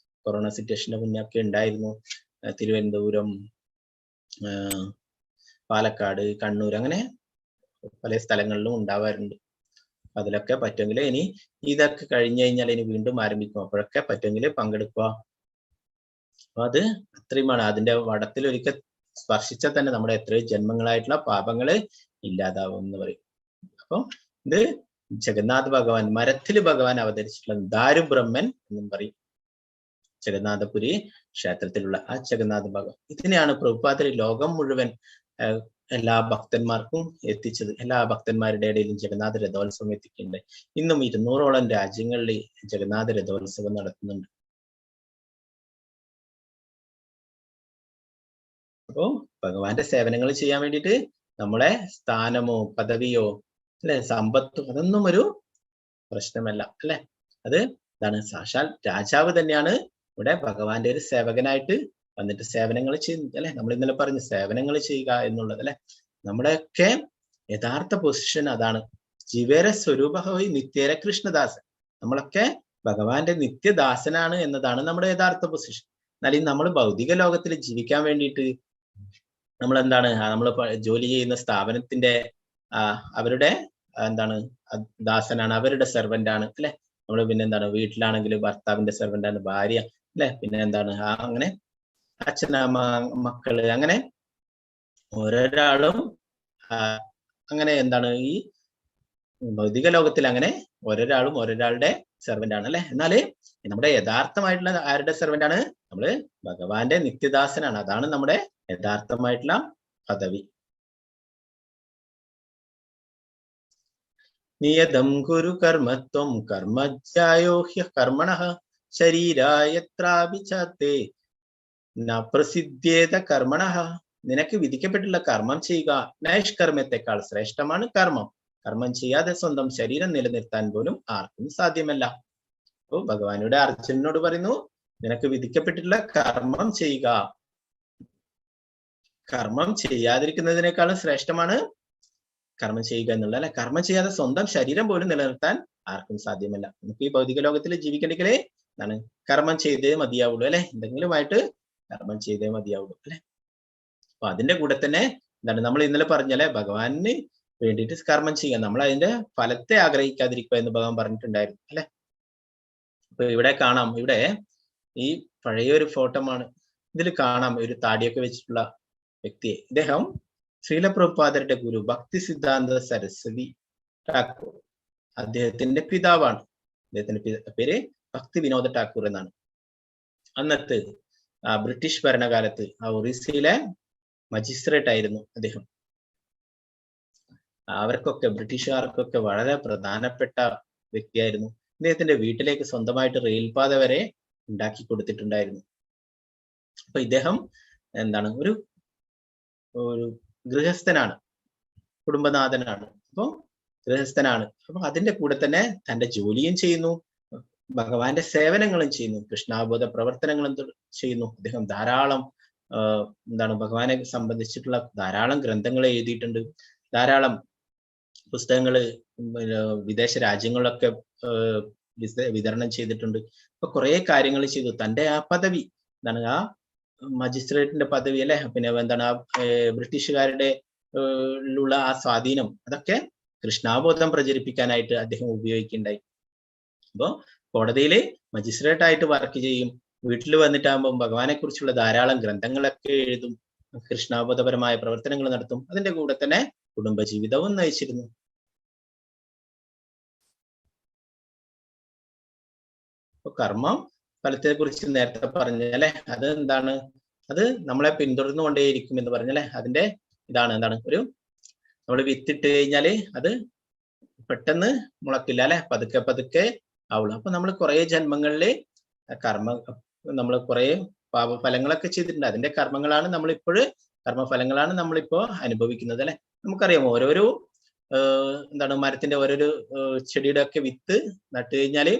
കൊറോണ സിറ്റുവേഷന് മുന്നേ ഒക്കെ ഉണ്ടായിരുന്നു. തിരുവനന്തപുരം, പാലക്കാട്, കണ്ണൂർ അങ്ങനെ പല സ്ഥലങ്ങളിലും ഉണ്ടാവാറുണ്ട്. അതിലൊക്കെ പറ്റുമെങ്കിൽ ഇനി ഇതൊക്കെ കഴിഞ്ഞു കഴിഞ്ഞാൽ ഇനി വീണ്ടും ആരംഭിക്കും. അപ്പോഴൊക്കെ പറ്റുമെങ്കിൽ പങ്കെടുക്കുക. അപ്പൊ അത് അത്രയുമാണ്. അതിന്റെ വടത്തിൽ ഒരിക്കൽ സ്പർശിച്ചാൽ തന്നെ നമ്മുടെ എത്രയോ ജന്മങ്ങളായിട്ടുള്ള പാപങ്ങള് ഇല്ലാതാവും എന്ന് പറയും. അപ്പൊ ഇത് ജഗന്നാഥ് ഭഗവാൻ, മരത്തില് ഭഗവാൻ അവതരിച്ചിട്ടുള്ള ദാരു ബ്രഹ്മൻ എന്നും പറയും. ജഗന്നാഥപുരി ക്ഷേത്രത്തിലുള്ള ആ ജഗന്നാഥ ഭഗവാൻ. ഇതിനെയാണ് പ്രഭുപാദർ ലോകം മുഴുവൻ എല്ലാ ഭക്തന്മാർക്കും എത്തിച്ചത്. എല്ലാ ഭക്തന്മാരുടെ ഇടയിലും ജഗന്നാഥ രഥോത്സവം എത്തിക്കുന്നുണ്ട്. ഇന്നും 200ഓളം രാജ്യങ്ങളിൽ ജഗന്നാഥ രഥോത്സവം നടത്തുന്നുണ്ട്. അപ്പോ ഭഗവാന്റെ സേവനങ്ങൾ ചെയ്യാൻ വേണ്ടിയിട്ട് നമ്മളെ സ്ഥാനമോ പദവിയോ അല്ലെ സമ്പത്തോ അതൊന്നും ഒരു പ്രശ്നമല്ല അല്ലെ. അത് എന്താണ്, സാക്ഷാൽ രാജാവ് തന്നെയാണ് ഇവിടെ ഭഗവാന്റെ ഒരു സേവകനായിട്ട് വന്നിട്ട് സേവനങ്ങൾ ചെയ്യുന്നത് അല്ലെ. നമ്മൾ ഇന്നലെ പറഞ്ഞു സേവനങ്ങൾ ചെയ്യുക എന്നുള്ളത് അല്ലെ. നമ്മുടെയൊക്കെ യഥാർത്ഥ പൊസിഷൻ അതാണ്. ജീവേര സ്വരൂപ ഹോയി നിത്യേര കൃഷ്ണദാസൻ. നമ്മളൊക്കെ ഭഗവാന്റെ നിത്യദാസനാണ് എന്നതാണ് നമ്മുടെ യഥാർത്ഥ പൊസിഷൻ. എന്നാൽ ഈ നമ്മൾ ഭൗതിക ലോകത്തിൽ ജീവിക്കാൻ വേണ്ടിയിട്ട് നമ്മൾ എന്താണ്, നമ്മൾ ജോലി ചെയ്യുന്ന സ്ഥാപനത്തിന്റെ അവരുടെ എന്താണ് ദാസനാണ്, അവരുടെ സെർവന്റ് ആണ് അല്ലെ. നമ്മൾ പിന്നെ എന്താണ്, വീട്ടിലാണെങ്കിൽ ഭർത്താവിന്റെ സെർവന്റ് ആണ് ഭാര്യ അല്ലെ. പിന്നെ എന്താണ് അങ്ങനെ അച്ഛനമ്മ മക്കള് അങ്ങനെ ഓരോരാളും അങ്ങനെ എന്താണ് ഈ ഭൗതിക ലോകത്തിൽ അങ്ങനെ ഓരോരാളും ഓരോരാളുടെ സെർവന്റ് ആണ് അല്ലെ. എന്നാല് നമ്മുടെ യഥാർത്ഥമായിട്ടുള്ള ആരുടെ സെർവന്റ് ആണ്? നമ്മള് ഭഗവാന്റെ നിത്യദാസനാണ്. അതാണ് നമ്മുടെ യഥാർത്ഥമായിട്ടുള്ള പദവി. നിയതം കുരു കർമ്മത്വം കർമ്മജ്യായോ ഹ്യ കർമ്മണഃ ശരീരായത്രാഭിചാത്തേ ന പ്രസിദ്ധ്യേത കർമ്മണഃ. നിനക്ക് വിധിക്കപ്പെട്ടുള്ള കർമ്മം ചെയ്യുക. നൈഷ്കർമ്മത്തെക്കാൾ ശ്രേഷ്ഠമാണ് കർമ്മം. കർമ്മം ചെയ്യാതെ സ്വന്തം ശരീരം നിലനിർത്താൻ പോലും ആർക്കും സാധ്യമല്ല. അപ്പോ ഭഗവാനോട് അർജുനനോട് പറയുന്നു, നിനക്ക് വിധിക്കപ്പെട്ടിട്ടുള്ള കർമ്മം ചെയ്യുക. കർമ്മം ചെയ്യാതിരിക്കുന്നതിനേക്കാളും ശ്രേഷ്ഠമാണ് കർമ്മം ചെയ്യുക എന്നുള്ളത് അല്ലെ. കർമ്മം ചെയ്യാതെ സ്വന്തം ശരീരം പോലും നിലനിർത്താൻ ആർക്കും സാധ്യമല്ല. നമുക്ക് ഈ ഭൗതിക ലോകത്തിൽ ജീവിക്കണമെങ്കിൽ എന്താണ്, കർമ്മം ചെയ്തേ മതിയാവുള്ളൂ അല്ലെ. എന്തെങ്കിലുമായിട്ട് കർമ്മം ചെയ്തേ മതിയാവുള്ളൂ അല്ലെ. അപ്പൊ അതിന്റെ കൂടെ തന്നെ എന്താണ്, നമ്മൾ ഇന്നലെ പറഞ്ഞല്ലേ ഭഗവാന് വേണ്ടിയിട്ട് കർമ്മം ചെയ്യുക, നമ്മൾ അതിന്റെ ഫലത്തെ ആഗ്രഹിക്കാതിരിക്കുക എന്ന് ഭഗവാൻ പറഞ്ഞിട്ടുണ്ടായിരുന്നു അല്ലെ. അപ്പൊ ഇവിടെ കാണാം, ഇവിടെ ഈ പഴയൊരു ഫോട്ടോമാണ്. ഇതിൽ കാണാം ഒരു താടിയൊക്കെ വെച്ചിട്ടുള്ള വ്യക്തിയെ. ഇദ്ദേഹം ശ്രീല പ്രഭുപാദരുടെ ഗുരു ഭക്തി സിദ്ധാന്ത സരസ്വതി ഠാക്കൂർ, അദ്ദേഹത്തിന്റെ പിതാവാണ്. അദ്ദേഹത്തിന്റെ പേര് ഭക്തി വിനോദ ഠാക്കൂർ എന്നാണ്. അന്നത്തെ ബ്രിട്ടീഷ് ഭരണകാലത്ത് ഒറീസയിലെ മജിസ്ട്രേറ്റ് ആയിരുന്നു അദ്ദേഹം. അവർക്കൊക്കെ ബ്രിട്ടീഷുകാർക്കൊക്കെ വളരെ പ്രധാനപ്പെട്ട വ്യക്തിയായിരുന്നു. അദ്ദേഹത്തിന്റെ വീട്ടിലേക്ക് സ്വന്തമായിട്ട് റെയിൽപാത വരെ ഉണ്ടാക്കി കൊടുത്തിട്ടുണ്ടായിരുന്നു. അപ്പൊ ഇദ്ദേഹം എന്താണ്, ഒരു ഗൃഹസ്ഥനാണ്, കുടുംബനാഥനാണ്. അപ്പൊ ഗൃഹസ്ഥനാണ്. അപ്പൊ അതിന്റെ കൂടെ തന്നെ തന്റെ ജോലിയും ചെയ്യുന്നു, ഭഗവാന്റെ സേവനങ്ങളും ചെയ്യുന്നു, കൃഷ്ണാബോധ പ്രവർത്തനങ്ങളും ചെയ്യുന്നു. അദ്ദേഹം ധാരാളം എന്താണ് ഭഗവാനെ സംബന്ധിച്ചിട്ടുള്ള ധാരാളം ഗ്രന്ഥങ്ങൾ എഴുതിയിട്ടുണ്ട്. ധാരാളം പുസ്തകങ്ങള് വിദേശ രാജ്യങ്ങളിലൊക്കെ വിതരണം ചെയ്തിട്ടുണ്ട്. അപ്പൊ കുറെ കാര്യങ്ങൾ ചെയ്തു. തന്റെ ആ പദവി എന്താണ്, ആ മജിസ്ട്രേറ്റിന്റെ പദവി അല്ലെ, പിന്നെ എന്താണ് ബ്രിട്ടീഷുകാരുടെ ഉള്ള ആ സ്വാധീനം, അതൊക്കെ കൃഷ്ണാബോധം പ്രചരിപ്പിക്കാനായിട്ട് അദ്ദേഹം ഉപയോഗിക്കുകയുണ്ടായി. അപ്പോ കോടതിയിൽ മജിസ്ട്രേറ്റ് ആയിട്ട് വർക്ക് ചെയ്യും, വീട്ടിൽ വന്നിട്ടാകുമ്പോൾ ഭഗവാനെ കുറിച്ചുള്ള ധാരാളം ഗ്രന്ഥങ്ങളൊക്കെ എഴുതും, കൃഷ്ണാബോധപരമായ പ്രവർത്തനങ്ങൾ നടത്തും. അതിന്റെ കൂടെ തന്നെ കുടുംബജീവിതവും നയിച്ചിരുന്നു. അപ്പൊ കർമ്മം ഫലത്തെ കുറിച്ച് നേരത്തെ പറഞ്ഞല്ലേ, അത് എന്താണ്, അത് നമ്മളെ പിന്തുടർന്നു കൊണ്ടേയിരിക്കും എന്ന് പറഞ്ഞല്ലേ. അതിന്റെ ഇതാണ് എന്താണ്, ഒരു നമ്മൾ വിത്തിട്ട് കഴിഞ്ഞാല് അത് പെട്ടെന്ന് മുളക്കില്ല അല്ലെ, പതുക്കെ പതുക്കെ ആവുള്ളൂ. അപ്പൊ നമ്മൾ കുറെ ജന്മങ്ങളില് നമ്മൾ കുറെ പാപഫലങ്ങളൊക്കെ ചെയ്തിട്ടുണ്ട്. അതിന്റെ കർമ്മങ്ങളാണ് നമ്മളിപ്പോഴ്, കർമ്മഫലങ്ങളാണ് നമ്മളിപ്പോ അനുഭവിക്കുന്നത് അല്ലെ. നമുക്കറിയാം ഓരോരോ എന്താണ് മരത്തിന്റെ ഓരോരോ ചെടിയുടെ ഒക്കെ വിത്ത് നട്ട് കഴിഞ്ഞാല്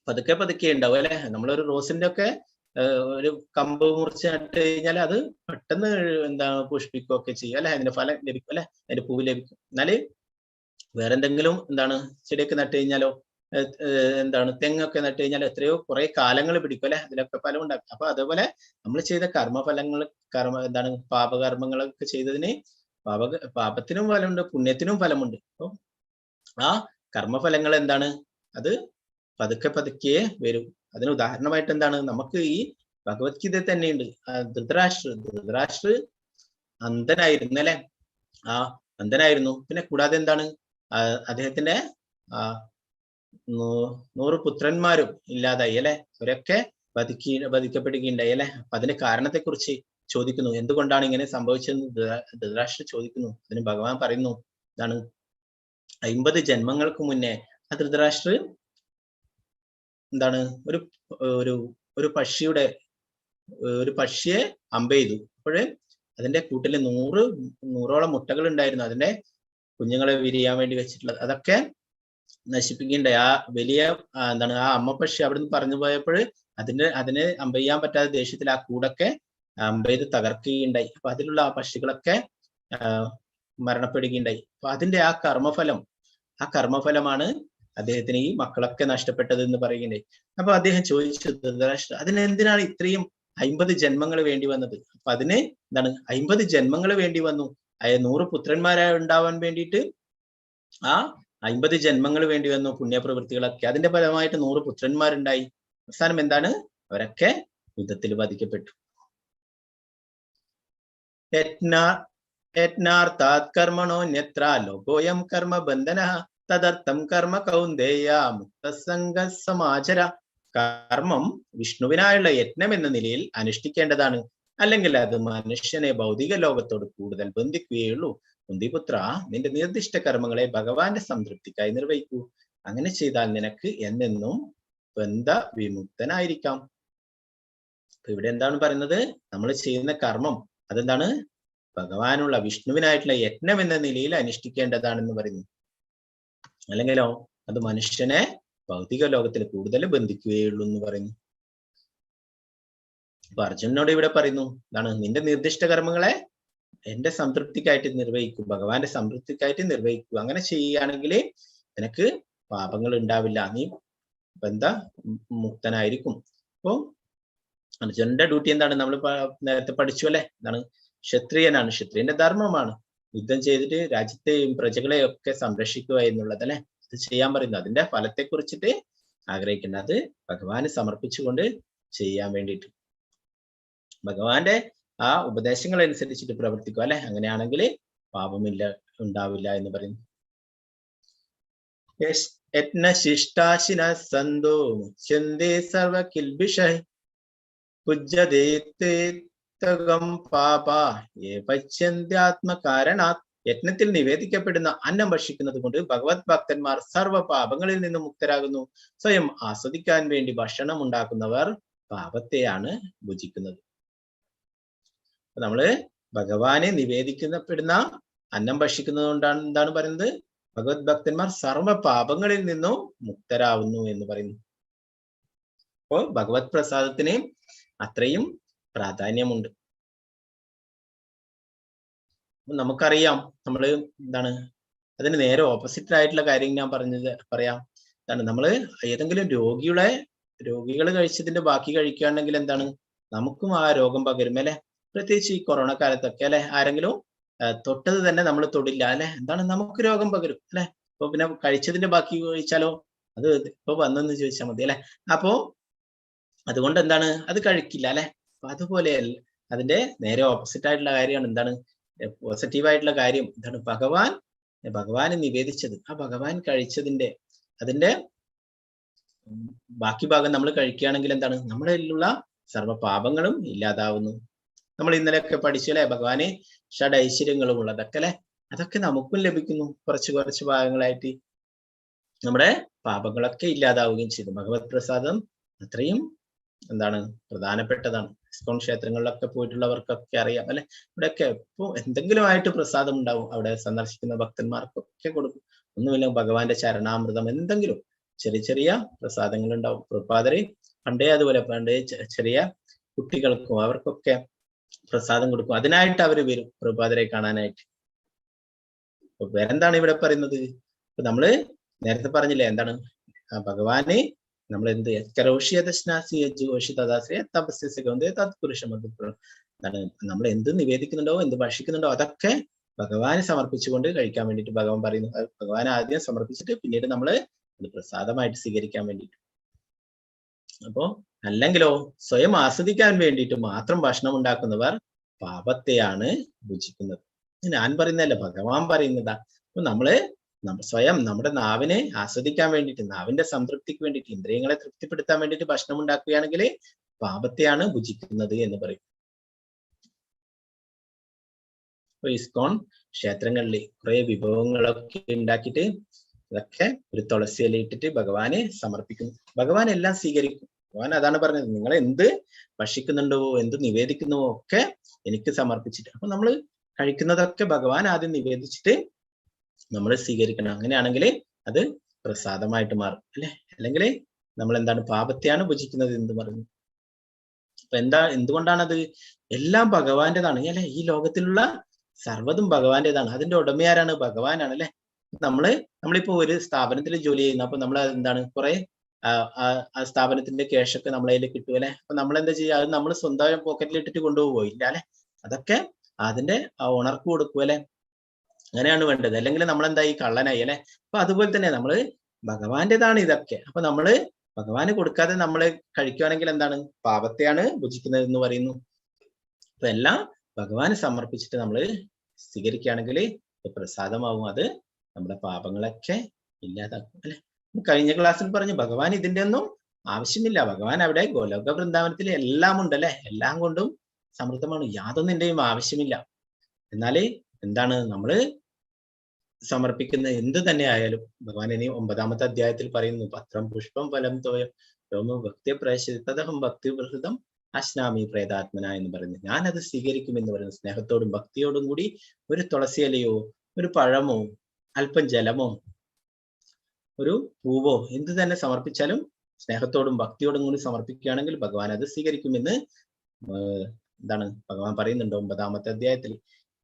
പതുക്കെ പതുക്കെ ഉണ്ടാവും അല്ലെ. നമ്മളൊരു റോസിന്റെ ഒക്കെ ഒരു കമ്പ് മുറിച്ച് നട്ട് കഴിഞ്ഞാൽ അത് പെട്ടെന്ന് എന്താണ് പുഷ്പിക്കുകയൊക്കെ ചെയ്യും അല്ലെ, അതിന്റെ ഫലം ലഭിക്കും അല്ലെ, അതിന്റെ പൂവ് ലഭിക്കും. എന്നാല് വേറെ എന്തെങ്കിലും എന്താണ് ചെടിയൊക്കെ നട്ട് കഴിഞ്ഞാലോ എന്താണ് തെങ്ങൊക്കെ നട്ട് കഴിഞ്ഞാൽ എത്രയോ കുറെ കാലങ്ങൾ പിടിക്കും അല്ലെ, അതിലൊക്കെ ഫലം ഉണ്ടാക്കും. അപ്പൊ അതേപോലെ നമ്മൾ ചെയ്ത കർമ്മഫലങ്ങൾ എന്താണ് പാപകർമ്മങ്ങളൊക്കെ ചെയ്തതിന് പാപത്തിനും ഫലമുണ്ട്, പുണ്യത്തിനും ഫലമുണ്ട്. അപ്പൊ ആ കർമ്മഫലങ്ങൾ എന്താണ്, അത് പതുക്കെ പതുക്കെ വരും. അതിന് ഉദാഹരണമായിട്ട് എന്താണ്, നമുക്ക് ഈ ഭഗവത്ഗീത തന്നെയുണ്ട്. ധൃതരാഷ്ട്ര അന്ധനായിരുന്നു അല്ലെ, ആ അന്ധനായിരുന്നു. പിന്നെ കൂടാതെ എന്താണ്, അദ്ദേഹത്തിന്റെ 100 പുത്രന്മാരും ഇല്ലാതായി അല്ലെ, അവരൊക്കെ വധിക്കപ്പെടുകയുണ്ടായി അല്ലെ. അപ്പൊ അതിന്റെ കാരണത്തെ കുറിച്ച് ചോദിക്കുന്നു, എന്തുകൊണ്ടാണ് ഇങ്ങനെ സംഭവിച്ചതെന്ന് ധൃതരാഷ്ട്രർ ചോദിക്കുന്നു. അതിന് ഭഗവാൻ പറയുന്നു, എന്താണ്, 50 ജന്മങ്ങൾക്ക് മുന്നേ ആ ധൃതരാഷ്ട്രർ എന്താണ് ഒരു പക്ഷിയെ അമ്പെയ്തു. അപ്പോഴേ അതിന്റെ കൂട്ടില് 100ഓളം മുട്ടകൾ ഉണ്ടായിരുന്നു, അതിന്റെ കുഞ്ഞുങ്ങളെ വിരിയാൻ വേണ്ടി വെച്ചിട്ടുള്ളത്. അതൊക്കെ നശിപ്പിക്കുകയുണ്ടായി. ആ വലിയ എന്താണ് ആ അമ്മ പക്ഷി അവിടുന്ന് പറഞ്ഞു പോയപ്പോൾ അതിനെ അമ്പെയ്യാൻ പറ്റാത്ത ദേഷ്യത്തിൽ ആ കൂടൊക്കെ അമ്പെയ്ത് തകർക്കുകയുണ്ടായി. അപ്പൊ അതിലുള്ള ആ പക്ഷികളൊക്കെ മരണപ്പെടുകയുണ്ടായി. അപ്പൊ അതിന്റെ ആ കർമ്മഫലമാണ് അദ്ദേഹത്തിന് ഈ മക്കളൊക്കെ നഷ്ടപ്പെട്ടത് എന്ന് പറയുകയുണ്ടായി. അപ്പൊ അദ്ദേഹം ചോദിച്ചു, ധൃതരാഷ്ട്ര അതിനെന്തിനാണ് ഇത്രയും 50 ജന്മങ്ങൾ വേണ്ടി വന്നത്? അപ്പൊ അതിന് എന്താണ് 50 ജന്മങ്ങൾ വേണ്ടി വന്നു, 100 പുത്രന്മാരായി ഉണ്ടാവാൻ വേണ്ടിയിട്ട് ആ 50 ജന്മങ്ങൾ വേണ്ടി വന്നു, പുണ്യപ്രവൃത്തികളൊക്കെ. അതിന്റെ ഫലമായിട്ട് 100 പുത്രന്മാരുണ്ടായി. അവസാനം എന്താണ്, അവരൊക്കെ യുദ്ധത്തിൽ വധിക്കപ്പെട്ടു. കർമ്മണോന്യത്ര ലോകോയം കർമ്മ ബന്ധന തദർത്ഥം കർമ്മ കൗന്ദേയ മുക്തസംഗ സമാചര. കർമ്മം വിഷ്ണുവിനായുള്ള യജ്ഞം എന്ന നിലയിൽ അനുഷ്ഠിക്കേണ്ടതാണ്, അല്ലെങ്കിൽ അത് മനുഷ്യനെ ഭൗതിക ലോകത്തോട് കൂടുതൽ ബന്ധിക്കുകയുള്ളൂ. കുന്തിപുത്ര, നിന്റെ നിർദ്ദിഷ്ട കർമ്മങ്ങളെ ഭഗവാന്റെ സംതൃപ്തിക്കായി നിർവഹിക്കൂ. അങ്ങനെ ചെയ്താൽ നിനക്ക് എന്നെന്നും ബന്ധ വിമുക്തനായിരിക്കാം. ഇവിടെ എന്താണ് പറയുന്നത്, നമ്മൾ ചെയ്യുന്ന കർമ്മം അതെന്താണ്, ഭഗവാനുള്ള വിഷ്ണുവിനായിട്ടുള്ള യജ്ഞം എന്ന നിലയിൽ അനുഷ്ഠിക്കേണ്ടതാണെന്ന് പറയുന്നു. അല്ലെങ്കിലോ അത് മനുഷ്യനെ ഭൗതിക ലോകത്തിൽ കൂടുതൽ ബന്ധിക്കുകയുള്ളൂ എന്ന് പറയുന്നു. അപ്പൊ അർജുനനോട് ഇവിടെ പറയുന്നു, എന്താണ്, നിന്റെ നിർദ്ദിഷ്ട കർമ്മങ്ങളെ എന്റെ സംതൃപ്തിക്കായിട്ട് നിർവഹിക്കൂ, ഭഗവാന്റെ സംതൃപ്തിക്കായിട്ട് നിർവഹിക്കൂ. അങ്ങനെ ചെയ്യുകയാണെങ്കിൽ നിനക്ക് പാപങ്ങൾ ഉണ്ടാവില്ല, നീ ബന്ധ മുക്തനായിരിക്കും. അപ്പോ അർജുനന്റെ ഡ്യൂട്ടി എന്താണ്, നമ്മൾ നേരത്തെ പഠിച്ചു അല്ലെ, എന്താണ്, ക്ഷത്രിയനാണ്, ക്ഷത്രിയന്റെ ധർമ്മമാണ് യുദ്ധം ചെയ്തിട്ട് രാജ്യത്തെയും പ്രജകളെയും ഒക്കെ സംരക്ഷിക്കുക എന്നുള്ളത് അല്ലെ. അത് ചെയ്യാൻ പറയുന്നു. അതിന്റെ ഫലത്തെ കുറിച്ചിട്ട് ആഗ്രഹിക്കേണ്ട, അത് ഭഗവാന് സമർപ്പിച്ചുകൊണ്ട് ചെയ്യാൻ വേണ്ടിയിട്ട് ഭഗവാന്റെ ആ ഉപദേശങ്ങൾ അനുസരിച്ചിട്ട് പ്രവർത്തിക്കുക അല്ലെ. അങ്ങനെയാണെങ്കിൽ ഉണ്ടാവില്ല എന്ന് പറയുന്നു. ശിഷ്ടാശിന സന്തോ മുച്യന്തേ സർവ കിൽബിഷൈ പുജ്യതേതകം പാപ യേ പച്യന്ത്യാത്മകാരണാത്. യജ്ഞത്തിൽ നിവേദിക്കപ്പെടുന്ന അന്നം ഭക്ഷിക്കുന്നത് കൊണ്ട് ഭഗവത് ഭക്തന്മാർ സർവ്വ പാപങ്ങളിൽ നിന്നും മുക്തരാകുന്നു. സ്വയം ആസ്വദിക്കാൻ വേണ്ടി ഭക്ഷണം ഉണ്ടാക്കുന്നവർ പാപത്തെയാണ് ഭുജിക്കുന്നത്. നമ്മള് ഭഗവാനെ നിവേദിക്കപ്പെടുന്ന അന്നം ഭക്ഷിക്കുന്നത് കൊണ്ടാണ് എന്താണ് പറയുന്നത്, ഭഗവത് ഭക്തന്മാർ സർവ്വ പാപങ്ങളിൽ നിന്നും മുക്തരാവുന്നു എന്ന് പറയുന്നു. അപ്പോ ഭഗവത് പ്രസാദത്തിന് അത്രയും പ്രാധാന്യമുണ്ട്. നമുക്കറിയാം, നമ്മള് എന്താണ്, അതിന് നേരെ ഓപ്പോസിറ്റ് ആയിട്ടുള്ള കാര്യം ഞാൻ പറയാം. എന്താണ്, നമ്മള് ഏതെങ്കിലും രോഗികൾ കഴിച്ചതിന്റെ ബാക്കി കഴിക്കുകയാണെങ്കിൽ എന്താണ്, നമുക്കും ആ രോഗം പകരും അല്ലെ. പ്രത്യേകിച്ച് ഈ കൊറോണ കാലത്തൊക്കെ അല്ലെ, ആരെങ്കിലും തൊട്ടത് തന്നെ നമ്മൾ തൊടില്ല അല്ലെ, എന്താണ്, നമുക്ക് രോഗം പകരും അല്ലെ. അപ്പൊ പിന്നെ കഴിച്ചതിന്റെ ബാക്കി കഴിച്ചാലോ, അത് ഇപ്പൊ വന്നെന്ന് ചോദിച്ചാൽ മതി അല്ലെ. അപ്പോ അതുകൊണ്ട് എന്താണ്, അത് കഴിക്കില്ല അല്ലെ. അപ്പൊ അതുപോലെ അതിന്റെ നേരെ ഓപ്പോസിറ്റ് ആയിട്ടുള്ള കാര്യമാണ് എന്താണ്, പോസിറ്റീവായിട്ടുള്ള കാര്യം എന്താണ്, ഭഗവാന് നിവേദിച്ചത്, ആ ഭഗവാൻ കഴിച്ചതിന്റെ അതിന്റെ ബാക്കി ഭാഗം നമ്മൾ കഴിക്കുകയാണെങ്കിൽ എന്താണ്, നമ്മളിലുള്ള സർവ്വ പാപങ്ങളും ഇല്ലാതാവുന്നു. നമ്മൾ ഇന്നലെയൊക്കെ പഠിച്ചു അല്ലെ, ഭഗവാന് ഷഡ് ഐശ്വര്യങ്ങളും ഉള്ളതൊക്കെ അല്ലെ, അതൊക്കെ നമുക്കും ലഭിക്കുന്നു. കുറച്ച് ഭാഗങ്ങളായിട്ട് നമ്മുടെ പാപങ്ങളൊക്കെ ഇല്ലാതാവുകയും ചെയ്തു. ഭഗവത് പ്രസാദം അത്രയും എന്താണ് പ്രധാനപ്പെട്ടതാണ്. ഇസ്കോൺ ക്ഷേത്രങ്ങളിലൊക്കെ പോയിട്ടുള്ളവർക്കൊക്കെ അറിയാം അല്ലെ. ഇവിടെയൊക്കെ ഇപ്പൊ എന്തെങ്കിലും ആയിട്ട് പ്രസാദം ഉണ്ടാവും, അവിടെ സന്ദർശിക്കുന്ന ഭക്തന്മാർക്കൊക്കെ കൊടുക്കും. ഒന്നുമില്ല, ഭഗവാന്റെ ചരണാമൃതം, എന്തെങ്കിലും ചെറിയ പ്രസാദങ്ങൾ ഉണ്ടാവും. പ്രഭാതരെ പണ്ടേ ചെറിയ കുട്ടികൾക്കും അവർക്കൊക്കെ പ്രസാദം കൊടുക്കും. അതിനായിട്ട് അവര് വരും പ്രഭാതരെ കാണാനായിട്ട്. അപ്പൊ വേറെന്താണ് ഇവിടെ പറയുന്നത്, ഇപ്പൊ നമ്മള് നേരത്തെ പറഞ്ഞില്ലേ, എന്താണ്, ആ ഭഗവാന് നമ്മൾ എന്ത് എന്താണ് നമ്മൾ എന്ത് നിവേദിക്കുന്നുണ്ടോ, എന്ത് ഭക്ഷിക്കുന്നുണ്ടോ അതൊക്കെ ഭഗവാന് സമർപ്പിച്ചുകൊണ്ട് കഴിക്കാൻ വേണ്ടിയിട്ട് ഭഗവാൻ പറയുന്നു. ഭഗവാൻ ആദ്യം സമർപ്പിച്ചിട്ട് പിന്നീട് നമ്മൾ അത് പ്രസാദമായിട്ട് സ്വീകരിക്കാൻ വേണ്ടിയിട്ട്. അപ്പോ അല്ലെങ്കിലോ സ്വയം ആസ്വദിക്കാൻ വേണ്ടിയിട്ട് മാത്രം ഭക്ഷണം ഉണ്ടാക്കുന്നവർ പാപത്തെയാണ് ഭുജിക്കുന്നത്. ഞാൻ പറയുന്നതല്ല, ഭഗവാൻ പറയുന്നതാ. അപ്പൊ നമ്മള് സ്വയം നമ്മുടെ നാവിനെ ആസ്വദിക്കാൻ വേണ്ടിയിട്ട്, നാവിന്റെ സംതൃപ്തിക്ക് വേണ്ടിയിട്ട്, ഇന്ദ്രിയങ്ങളെ തൃപ്തിപ്പെടുത്താൻ വേണ്ടിയിട്ട് ഭക്ഷണം ഉണ്ടാക്കുകയാണെങ്കിൽ പാപത്തെയാണ് ഭുജിക്കുന്നത് എന്ന് പറയും. അപ്പൊ ഇസ്കോൺ ക്ഷേത്രങ്ങളിൽ കുറെ വിഭവങ്ങളൊക്കെ ഉണ്ടാക്കിയിട്ട് ഇതൊക്കെ ഒരു തുളസി ഇല ഇട്ടിട്ട് ഭഗവാനെ സമർപ്പിക്കുന്നു. ഭഗവാൻ എല്ലാം സ്വീകരിക്കും. ഭഗവാൻ അതാണ് പറഞ്ഞത്, നിങ്ങൾ എന്ത് ഭക്ഷിക്കുന്നുണ്ടോ, എന്ത് നിവേദിക്കുന്നുവോ ഒക്കെ എനിക്ക് സമർപ്പിച്ചിട്ട്. അപ്പൊ നമ്മൾ കഴിക്കുന്നതൊക്കെ ഭഗവാൻ ആദ്യം നിവേദിച്ചിട്ട് നമ്മൾ സ്വീകരിക്കണം. അങ്ങനെയാണെങ്കിൽ അത് പ്രസാദമായിട്ട് മാറും അല്ലെ. അല്ലെങ്കിൽ നമ്മൾ എന്താണ് പാപത്തെയാണ് ഭുജിക്കുന്നത് എന്ന് പറഞ്ഞു. അപ്പൊ എന്തുകൊണ്ടാണത്? എല്ലാം ഭഗവാന്റേതാണ് അല്ലെ. ഈ ലോകത്തിലുള്ള സർവ്വതും ഭഗവാന്റേതാണ്. അതിന്റെ ഉടമയാരാണ്? ഭഗവാനാണ് അല്ലെ. നമ്മളിപ്പോ ഒരു സ്ഥാപനത്തിൽ ജോലി ചെയ്യുന്നു. അപ്പൊ നമ്മൾ എന്താണ് കുറെ ആ സ്ഥാപനത്തിന്റെ ക്യാഷ് ഒക്കെ നമ്മളെ കയ്യിൽ കിട്ടും അല്ലെ. അപ്പൊ നമ്മൾ എന്താ ചെയ്യുക? അത് നമ്മൾ സ്വന്തം പോക്കറ്റിൽ ഇട്ടിട്ട് കൊണ്ടുപോയില്ല അല്ലെ. അതൊക്കെ അതിന്റെ ഓണർക്ക് കൊടുക്കും അല്ലെ. അങ്ങനെയാണ് വേണ്ടത്. അല്ലെങ്കിൽ നമ്മൾ എന്തായി? കള്ളനായി അല്ലെ. അപ്പൊ അതുപോലെ തന്നെ നമ്മള് ഭഗവാന്റേതാണ് ഇതൊക്കെ. അപ്പൊ നമ്മള് ഭഗവാന് കൊടുക്കാതെ നമ്മള് കഴിക്കുകയാണെങ്കിൽ എന്താണ്? പാപത്തെയാണ് ഭുജിക്കുന്നത് എന്ന് പറയുന്നു. അപ്പൊ എല്ലാം ഭഗവാന് സമർപ്പിച്ചിട്ട് നമ്മൾ സ്വീകരിക്കുകയാണെങ്കിൽ പ്രസാദമാവും. അത് നമ്മുടെ പാപങ്ങളൊക്കെ ഇല്ലാതാക്കും അല്ലെ. കഴിഞ്ഞ ക്ലാസ്സിൽ പറഞ്ഞു ഭഗവാൻ ഇതിന്റെ ഒന്നും ആവശ്യമില്ല. ഭഗവാൻ അവിടെ ഗോലോക വൃന്ദാവനത്തിൽ എല്ലാം ഉണ്ട് അല്ലെ. എല്ലാം കൊണ്ടും സമൃദ്ധമാണ്. യാതൊന്നിന്റെയും ആവശ്യമില്ല. എന്നാല് എന്താണ് നമ്മള് സമർപ്പിക്കുന്ന എന്ത് തന്നെ ആയാലും ഭഗവാൻ ഇനി 9ാമത്തെ അധ്യായത്തിൽ പറയുന്നു, പത്രം പുഷ്പം ഫലം തോയം രോമ ഭക്തി പ്രേഷിതം ഭക്തി പ്രഹൃതം അശ്നാമി പ്രേതാത്മന എന്ന് പറയുന്നത്. ഞാനത് സ്വീകരിക്കും എന്ന് പറയുന്നത് സ്നേഹത്തോടും ഭക്തിയോടും കൂടി ഒരു തുളസി ഇലയോ ഒരു പഴമോ അല്പം ജലമോ ഒരു പൂവോ എന്ത് തന്നെ സമർപ്പിച്ചാലും സ്നേഹത്തോടും ഭക്തിയോടും കൂടി സമർപ്പിക്കുകയാണെങ്കിൽ ഭഗവാൻ അത് സ്വീകരിക്കുമെന്ന് എന്താണ് ഭഗവാൻ പറയുന്നുണ്ട് 9ാമത്തെ അധ്യായത്തിൽ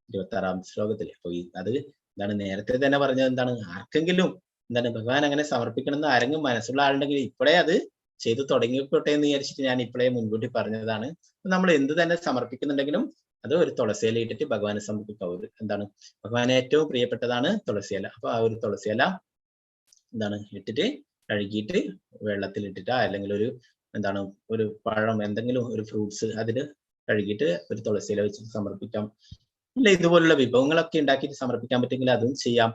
26ാമത്തെ ശ്ലോകത്തിൽ. അപ്പൊ അത് എന്താണ് നേരത്തെ തന്നെ പറഞ്ഞത് എന്താണ്? ആർക്കെങ്കിലും എന്താണ് ഭഗവാൻ അങ്ങനെ സമർപ്പിക്കണമെന്ന് ആരെങ്കിലും മനസ്സുള്ള ആളുണ്ടെങ്കിൽ ഇപ്പോഴേ അത് ചെയ്തു തുടങ്ങിക്കോട്ടെ എന്ന് വിചാരിച്ചിട്ട് ഞാൻ ഇപ്പോഴേ മുൻകൂട്ടി പറഞ്ഞതാണ്. നമ്മൾ എന്ത് തന്നെ സമർപ്പിക്കുന്നുണ്ടെങ്കിലും അത് ഒരു തുളസിയില ഇട്ടിട്ട് ഭഗവാനെ സമർപ്പിക്കുക. എന്താണ് ഭഗവാന് ഏറ്റവും പ്രിയപ്പെട്ടതാണ് തുളസിയില. അപ്പൊ ആ ഒരു തുളസിയില എന്താണ് ഇട്ടിട്ട് കഴുകിയിട്ട് വെള്ളത്തിലിട്ടിട്ട് അല്ലെങ്കിൽ ഒരു പഴം എന്തെങ്കിലും ഒരു ഫ്രൂട്ട്സ് അതിന് കഴുകിയിട്ട് ഒരു തുളസിയില വെച്ച് സമർപ്പിക്കാം. അല്ല ഇതുപോലുള്ള വിഭവങ്ങളൊക്കെ ഉണ്ടാക്കിയിട്ട് സമർപ്പിക്കാൻ പറ്റുമെങ്കിൽ അതും ചെയ്യാം.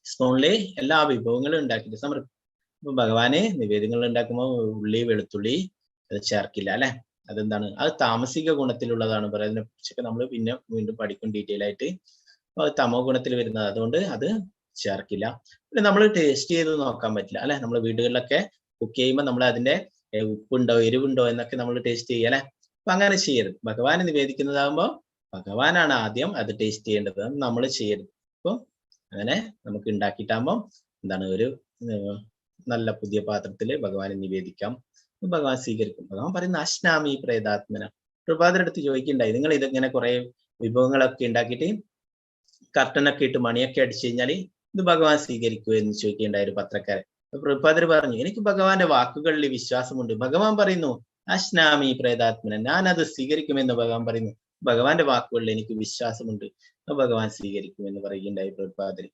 സ്പൂണിലെ എല്ലാ വിഭവങ്ങളും ഉണ്ടാക്കിയിട്ട് സമർപ്പിക്കും. അപ്പൊ ഭഗവാന് നിവേദ്യങ്ങൾ ഉണ്ടാക്കുമ്പോൾ ഉള്ളി വെളുത്തുള്ളി അത് ചേർക്കില്ല അല്ലെ. അതെന്താണ്? അത് താമസിക ഗുണത്തിലുള്ളതാണ്. അതിനെ കുറിച്ചൊക്കെ നമ്മൾ പിന്നെ വീണ്ടും പഠിക്കും ഡീറ്റെയിൽ ആയിട്ട്. അപ്പൊ അത് തമോ ഗുണത്തിൽ വരുന്നത്, അതുകൊണ്ട് അത് ചേർക്കില്ല. പിന്നെ നമ്മൾ ടേസ്റ്റ് ചെയ്ത് നോക്കാൻ പറ്റില്ല അല്ലെ. നമ്മൾ വീടുകളിലൊക്കെ കുക്ക് ചെയ്യുമ്പോൾ നമ്മൾ അതിന്റെ ഉപ്പുണ്ടോ എരിവുണ്ടോ എന്നൊക്കെ നമ്മൾ ടേസ്റ്റ് ചെയ്യുക അല്ലെ. അപ്പൊ അങ്ങനെ ചെയ്യരുത്. ഭഗവാന് നിവേദിക്കുന്നതാകുമ്പോൾ ഭഗവാനാണ് ആദ്യം അത് ടേസ്റ്റ് ചെയ്യേണ്ടത്, നമ്മൾ ചെയ്യരുത്. അപ്പൊ അങ്ങനെ നമുക്ക് ഉണ്ടാക്കിയിട്ടാകുമ്പോൾ എന്താണ് ഒരു നല്ല പുതിയ പാത്രത്തില് ഭഗവാനെ നിവേദിക്കാം. ഭഗവാൻ സ്വീകരിക്കും. ഭഗവാൻ പറയുന്ന അശ്നാമി പ്രേതാത്മന. പ്രഭാതരെടുത്ത് ചോദിക്കണ്ടായി, നിങ്ങൾ ഇതെങ്ങനെ കുറെ വിഭവങ്ങളൊക്കെ ഉണ്ടാക്കിയിട്ട് കർട്ടനൊക്കെ ഇട്ട് മണിയൊക്കെ അടിച്ചു കഴിഞ്ഞാൽ ഇത് ഭഗവാൻ സ്വീകരിക്കുമോ എന്ന് ചോദിക്കേണ്ടായ ഒരു പത്രക്കാരൻ. പ്രഭാതർ പറഞ്ഞു, എനിക്ക് ഭഗവാന്റെ വാക്കുകളിൽ വിശ്വാസമുണ്ട്. ഭഗവാൻ പറയുന്നു അശ്നാമി പ്രേതാത്മന, ഞാൻ അത് സ്വീകരിക്കുമെന്ന് ഭഗവാൻ പറയുന്നു. ഭഗവാന്റെ വാക്കുകളിൽ എനിക്ക് വിശ്വാസമുണ്ട്, ഭഗവാൻ സ്വീകരിക്കുമെന്ന് പറയുകയുണ്ടായി പ്രഭാതര്.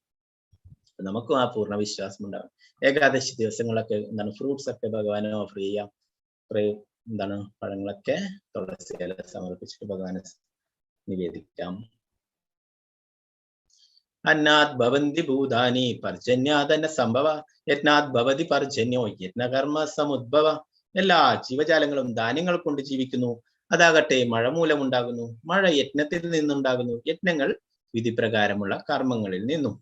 നമുക്കും ആ പൂർണ്ണ വിശ്വാസം ഉണ്ടാവും. ഏകാദശി ദിവസങ്ങളൊക്കെ എന്താണ് ഫ്രൂട്ട്സ് ഒക്കെ ഭഗവാനെ ഓഫർ ചെയ്യാം. കുറെ പഴങ്ങളൊക്കെ തുളസി ഇല സമർപ്പിച്ചിട്ട് ഭഗവാനെ നിവേദിക്കാം. അന്നാത് ഭവന്തി ഭൂതാനി പർജന്യാദന സംഭവ യജ്ഞാത് ഭവതി പർജന്യോ യജ്ഞകർമ്മ സമുദ്ഭവ. എല്ലാ ജീവജാലങ്ങളും ധാന്യങ്ങൾ കൊണ്ട് ജീവിക്കുന്നു. അതാകട്ടെ മഴ മൂലമുണ്ടാകുന്നു. മഴ യജ്ഞത്തിൽ നിന്നുണ്ടാകുന്നു. യജ്ഞങ്ങൾ വിധിപ്രകാരമുള്ള കർമ്മങ്ങളിൽ നിന്നും.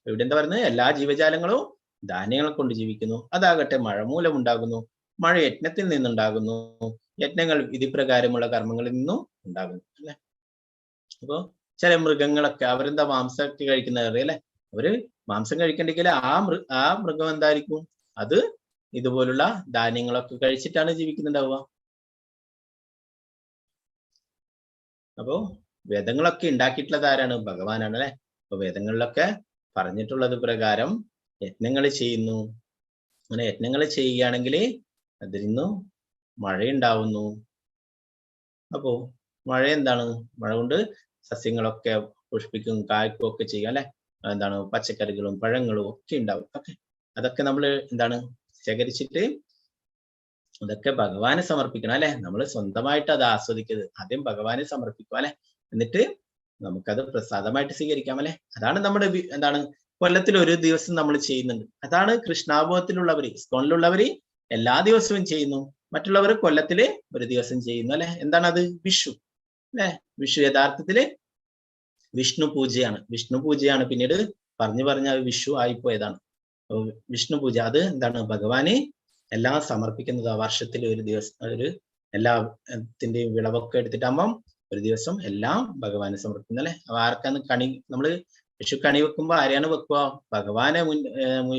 ഇവിടെ എന്താ പറയുന്നത്? എല്ലാ ജീവജാലങ്ങളും ധാന്യങ്ങൾ കൊണ്ട് ജീവിക്കുന്നു. അതാകട്ടെ മഴ മൂലമുണ്ടാകുന്നു. മഴ യജ്ഞത്തിൽ നിന്നുണ്ടാകുന്നു. യജ്ഞങ്ങൾ വിധിപ്രകാരമുള്ള കർമ്മങ്ങളിൽ നിന്നും ഉണ്ടാകുന്നു അല്ലെ. അപ്പൊ ചില മൃഗങ്ങളൊക്കെ അവരെന്താ മാംസമൊക്കെ കഴിക്കുന്നത് അല്ലെ. അവര് മാംസം കഴിക്കണ്ടെങ്കിൽ ആ മൃഗം എന്തായിരിക്കും? അത് ഇതുപോലുള്ള ധാന്യങ്ങളൊക്കെ കഴിച്ചിട്ടാണ് ജീവിക്കുന്നുണ്ടാവുക. അപ്പോ വേദങ്ങളൊക്കെ ഉണ്ടാക്കിയിട്ടുള്ളത് ആരാണ്? ഭഗവാനാണ് അല്ലെ. അപ്പൊ വേദങ്ങളിലൊക്കെ പറഞ്ഞിട്ടുള്ളത് പ്രകാരം യജ്ഞങ്ങൾ ചെയ്യുന്നു. അങ്ങനെ യജ്ഞങ്ങൾ ചെയ്യുകയാണെങ്കിൽ അതിൽ നിന്നും മഴയുണ്ടാവുന്നു. അപ്പോ മഴ എന്താണ്? മഴ കൊണ്ട് സസ്യങ്ങളൊക്കെ പുഷ്പിക്കും, കായ്ക്കും ഒക്കെ ചെയ്യും അല്ലെ. എന്താണ് പച്ചക്കറികളും പഴങ്ങളും ഒക്കെ ഉണ്ടാവും. ഓക്കെ, അതൊക്കെ നമ്മൾ എന്താണ് ശേഖരിച്ചിട്ട് അതൊക്കെ ഭഗവാന് സമർപ്പിക്കണം അല്ലെ. നമ്മൾ സ്വന്തമായിട്ട് അത് ആസ്വദിക്കരുത്, ആദ്യം ഭഗവാനെ സമർപ്പിക്കും അല്ലെ. എന്നിട്ട് നമുക്കത് പ്രസാദമായിട്ട് സ്വീകരിക്കാം അല്ലെ. അതാണ് നമ്മുടെ എന്താണ് കൊല്ലത്തിൽ ഒരു ദിവസം നമ്മൾ ചെയ്യുന്നുണ്ട്. അതാണ് കൃഷ്ണാബോധത്തിലുള്ളവര്, ഇസ്കോണിലുള്ളവര് എല്ലാ ദിവസവും ചെയ്യുന്നു. മറ്റുള്ളവർ കൊല്ലത്തില് ഒരു ദിവസം ചെയ്യുന്നു അല്ലെ. എന്താണ് അത്? വിഷു അല്ലെ. വിഷു യഥാർത്ഥത്തില് വിഷ്ണു പൂജയാണ്. വിഷ്ണു പൂജയാണ് പിന്നീട് പറഞ്ഞ് അത് വിഷു ആയിപ്പോയതാണ്. വിഷ്ണു പൂജ അത് എന്താണ്? ഭഗവാന് എല്ലാം സമർപ്പിക്കുന്നത്. വർഷത്തിൽ ഒരു ദിവസം ഒരു എല്ലാത്തിന്റെയും വിളവൊക്കെ എടുത്തിട്ടാകുമ്പം ഒരു ദിവസം എല്ലാം ഭഗവാന് സമർപ്പിക്കുന്നു അല്ലെ. അപ്പൊ ആർക്കാണ് കണി? നമ്മള് വിഷു കണി വെക്കുമ്പോ ആരെയാണ് വെക്കുക? ഭഗവാനെ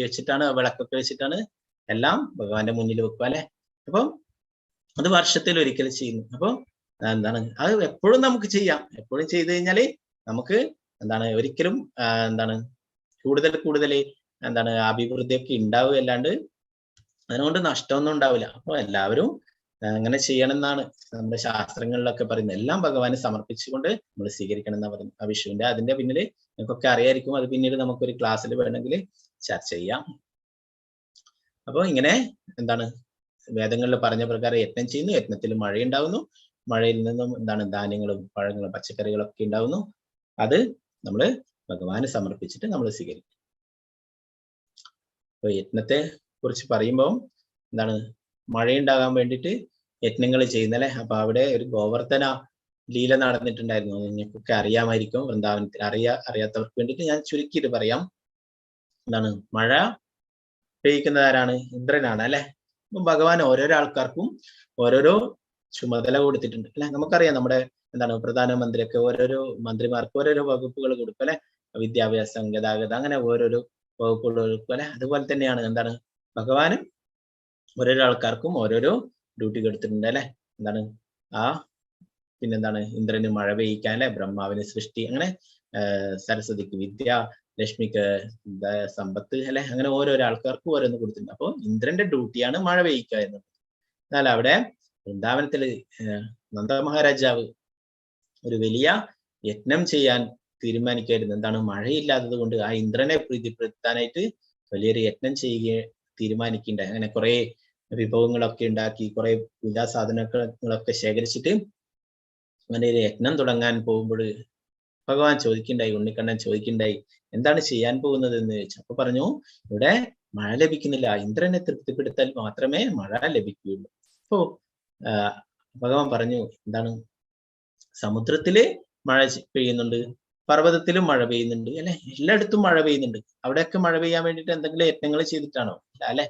വെച്ചിട്ടാണ്, വിളക്കൊക്കെ വെച്ചിട്ടാണ് എല്ലാം ഭഗവാന്റെ മുന്നിൽ വെക്കുക അല്ലെ. അപ്പം അത് വർഷത്തിൽ ഒരിക്കൽ ചെയ്യുന്നു. അപ്പൊ എന്താണ് അത് എപ്പോഴും നമുക്ക് ചെയ്യാം. എപ്പോഴും ചെയ്തു കഴിഞ്ഞാല് നമുക്ക് എന്താണ് ഒരിക്കലും എന്താണ് കൂടുതൽ എന്താണ് അഭിവൃദ്ധിയൊക്കെ ഉണ്ടാവുകയല്ലാണ്ട് അതിനുകൊണ്ട് നഷ്ടമൊന്നും ഉണ്ടാവില്ല. അപ്പൊ എല്ലാവരും അങ്ങനെ ചെയ്യണം എന്നാണ് നമ്മുടെ ശാസ്ത്രങ്ങളിലൊക്കെ പറയുന്നത്. എല്ലാം ഭഗവാന് സമർപ്പിച്ചുകൊണ്ട് നമ്മൾ സ്വീകരിക്കണം എന്നാ പറയുന്നത്. ആ വിഷുവിന്റെ അതിന്റെ പിന്നില് നിങ്ങൾക്കൊക്കെ അറിയായിരിക്കും. അത് പിന്നീട് നമുക്കൊരു ക്ലാസ്സിൽ വേണമെങ്കിൽ ചർച്ച ചെയ്യാം. അപ്പൊ ഇങ്ങനെ എന്താണ് വേദങ്ങളിൽ പറഞ്ഞ പ്രകാരം യജ്ഞം ചെയ്യുന്നു, യജ്ഞത്തിൽ മഴയുണ്ടാവുന്നു, മഴയിൽ നിന്നും എന്താണ് ധാന്യങ്ങളും പഴങ്ങളും പച്ചക്കറികളൊക്കെ ഉണ്ടാവുന്നു. അത് നമ്മൾ ഭഗവാന് സമർപ്പിച്ചിട്ട് നമ്മൾ സ്വീകരിക്കും. അപ്പൊ യജ്ഞത്തെ കുറിച്ച് പറയുമ്പോൾ എന്താണ് മഴയുണ്ടാകാൻ വേണ്ടിയിട്ട് യജ്ഞങ്ങൾ ചെയ്യുന്നല്ലേ. അപ്പൊ അവിടെ ഒരു ഗോവർദ്ധന ലീല നടന്നിട്ടുണ്ടായിരുന്നു. നിങ്ങൾക്കൊക്കെ അറിയാമായിരിക്കും. വൃന്ദാവനത്തിൽ അറിയാത്തവർക്ക് വേണ്ടിയിട്ട് ഞാൻ ചുരുക്കിയിട്ട് പറയാം. എന്താണ് മഴ പെയ്യിക്കുന്നത് ആരാണ്? ഇന്ദ്രനാണ് അല്ലെ. അപ്പൊ ഭഗവാൻ ഓരോരോ ആൾക്കാർക്കും ഓരോരോ ചുമതല കൊടുത്തിട്ടുണ്ട് അല്ലെ. നമുക്കറിയാം നമ്മുടെ എന്താണ് പ്രധാനമന്ത്രിയൊക്കെ ഓരോരോ മന്ത്രിമാർക്ക് ഓരോരോ വകുപ്പുകൾ കൊടുക്കും അല്ലെ. വിദ്യാഭ്യാസം, ഗതാഗതം, അങ്ങനെ ഓരോരോ വകുപ്പുകൾ കൊടുക്കും അല്ലെ. അതുപോലെ തന്നെയാണ് എന്താണ് ഭഗവാനും ഓരോരോ ആൾക്കാർക്കും ഓരോരോ ഡ്യൂട്ടി കൊടുത്തിട്ടുണ്ട് അല്ലെ. എന്താണ് പിന്നെന്താണ് ഇന്ദ്രന് മഴ പെയ്യിക്കാൻ അല്ലെ, ബ്രഹ്മാവിന് സൃഷ്ടി, അങ്ങനെ സരസ്വതിക്ക് വിദ്യ, ലക്ഷ്മിക്ക് സമ്പത്ത് അല്ലെ. അങ്ങനെ ഓരോരോ ആൾക്കാർക്കും ഓരോന്ന് കൊടുത്തിട്ടുണ്ട്. അപ്പോൾ ഇന്ദ്രന്റെ ഡ്യൂട്ടിയാണ് മഴ പെയ്യിക്കുക എന്നത്. എന്നാൽ അവിടെ വൃന്ദാവനത്തില് നന്ദമഹാരാജാവ് ഒരു വലിയ യജ്ഞം ചെയ്യാൻ തീരുമാനിക്കായിരുന്നു. എന്താണ് മഴയില്ലാത്തത് കൊണ്ട് ആ ഇന്ദ്രനെ പ്രീതിപ്പെടുത്താനായിട്ട് വലിയൊരു യജ്ഞം തീരുമാനിക്കുന്നുണ്ടായി. അങ്ങനെ കുറെ വിഭവങ്ങളൊക്കെ ഉണ്ടാക്കി, കുറെ പൂജാ സാധനങ്ങളൊക്കെ ശേഖരിച്ചിട്ട് അങ്ങനെ ഒരു യജ്ഞം തുടങ്ങാൻ പോകുമ്പോൾ ഭഗവാൻ ചോദിക്കണ്ടായി, ഉണ്ണിക്കണ്ണൻ ചോദിക്കണ്ടായി, എന്താണ് ചെയ്യാൻ പോകുന്നത് എന്ന് ചോദിച്ചു. അപ്പൊ പറഞ്ഞു, ഇവിടെ മഴ ലഭിക്കുന്നില്ല, ഇന്ദ്രനെ തൃപ്തിപ്പെടുത്താൻ മാത്രമേ മഴ ലഭിക്കുകയുള്ളൂ. അപ്പോ ഭഗവാൻ പറഞ്ഞു, എന്താണ് സമുദ്രത്തില് മഴ പെയ്യുന്നുണ്ട്, പർവ്വതത്തിലും മഴ പെയ്യുന്നുണ്ട് അല്ലെ, എല്ലായിടത്തും മഴ പെയ്യുന്നുണ്ട്. അവിടെയൊക്കെ മഴ പെയ്യാൻ വേണ്ടിയിട്ട് എന്തെങ്കിലും യത്നങ്ങൾ ചെയ്തിട്ടാണോ? അല്ല അല്ലെ.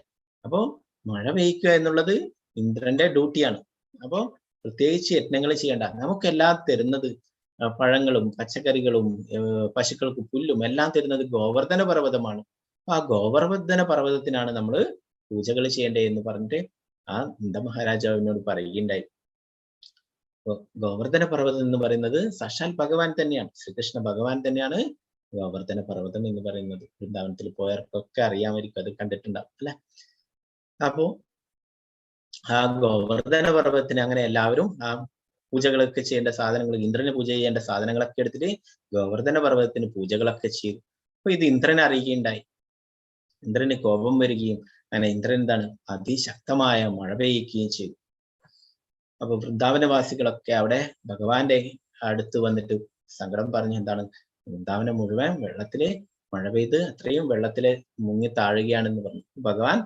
അപ്പോ മഴ പെയ്യിക്കുക എന്നുള്ളത് ഇന്ദ്രന്റെ ഡ്യൂട്ടിയാണ്. അപ്പോ പ്രത്യേകിച്ച് യത്നങ്ങൾ ചെയ്യേണ്ട. നമുക്കെല്ലാം തരുന്നത് പഴങ്ങളും പച്ചക്കറികളും പശുക്കൾക്ക് പുല്ലും എല്ലാം തരുന്നത് ഗോവർദ്ധന പർവ്വതമാണ്. ആ ഗോവർദ്ധന പർവ്വതത്തിനാണ് നമ്മൾ പൂജകൾ ചെയ്യേണ്ടത് എന്ന് പറഞ്ഞിട്ട് ആ നന്ദമഹാരാജാവിനോട് പറയുകയുണ്ടായി. ഗോവർദ്ധന പർവ്വതം എന്ന് പറയുന്നത് സാക്ഷാൽ ഭഗവാൻ തന്നെയാണ്, ശ്രീകൃഷ്ണ ഭഗവാൻ തന്നെയാണ് ഗോവർദ്ധന പർവ്വതം എന്ന് പറയുന്നത്. വൃന്ദാവനത്തിൽ പോയവർക്കൊക്കെ അറിയാമായിരിക്കും, അത് കണ്ടിട്ടുണ്ടാവും അല്ലെ. അപ്പോ ആ ഗോവർദ്ധന പർവ്വതത്തിന് അങ്ങനെ എല്ലാവരും ആ പൂജകളൊക്കെ ചെയ്യേണ്ട സാധനങ്ങൾ, ഇന്ദ്രന് പൂജ ചെയ്യേണ്ട സാധനങ്ങളൊക്കെ എടുത്തിട്ട് ഗോവർദ്ധന പർവ്വതത്തിന് പൂജകളൊക്കെ ചെയ്തു. അപ്പൊ ഇത് ഇന്ദ്രനെ അറിയുകയുണ്ടായി. ഇന്ദ്രന് കോപം വരികയും അങ്ങനെ ഇന്ദ്രൻ എന്താണ് അതിശക്തമായ മഴ പെയ്യിക്കുകയും ചെയ്തു. അപ്പൊ വൃന്ദാവനവാസികളൊക്കെ അവിടെ ഭഗവാന്റെ അടുത്ത് വന്നിട്ട് സങ്കടം പറഞ്ഞു, എന്താണ് വൃന്ദാവനം മുഴുവൻ വെള്ളത്തില് മഴ പെയ്ത് അത്രയും വെള്ളത്തില് മുങ്ങി താഴുകയാണെന്ന് പറഞ്ഞു. ഭഗവാൻ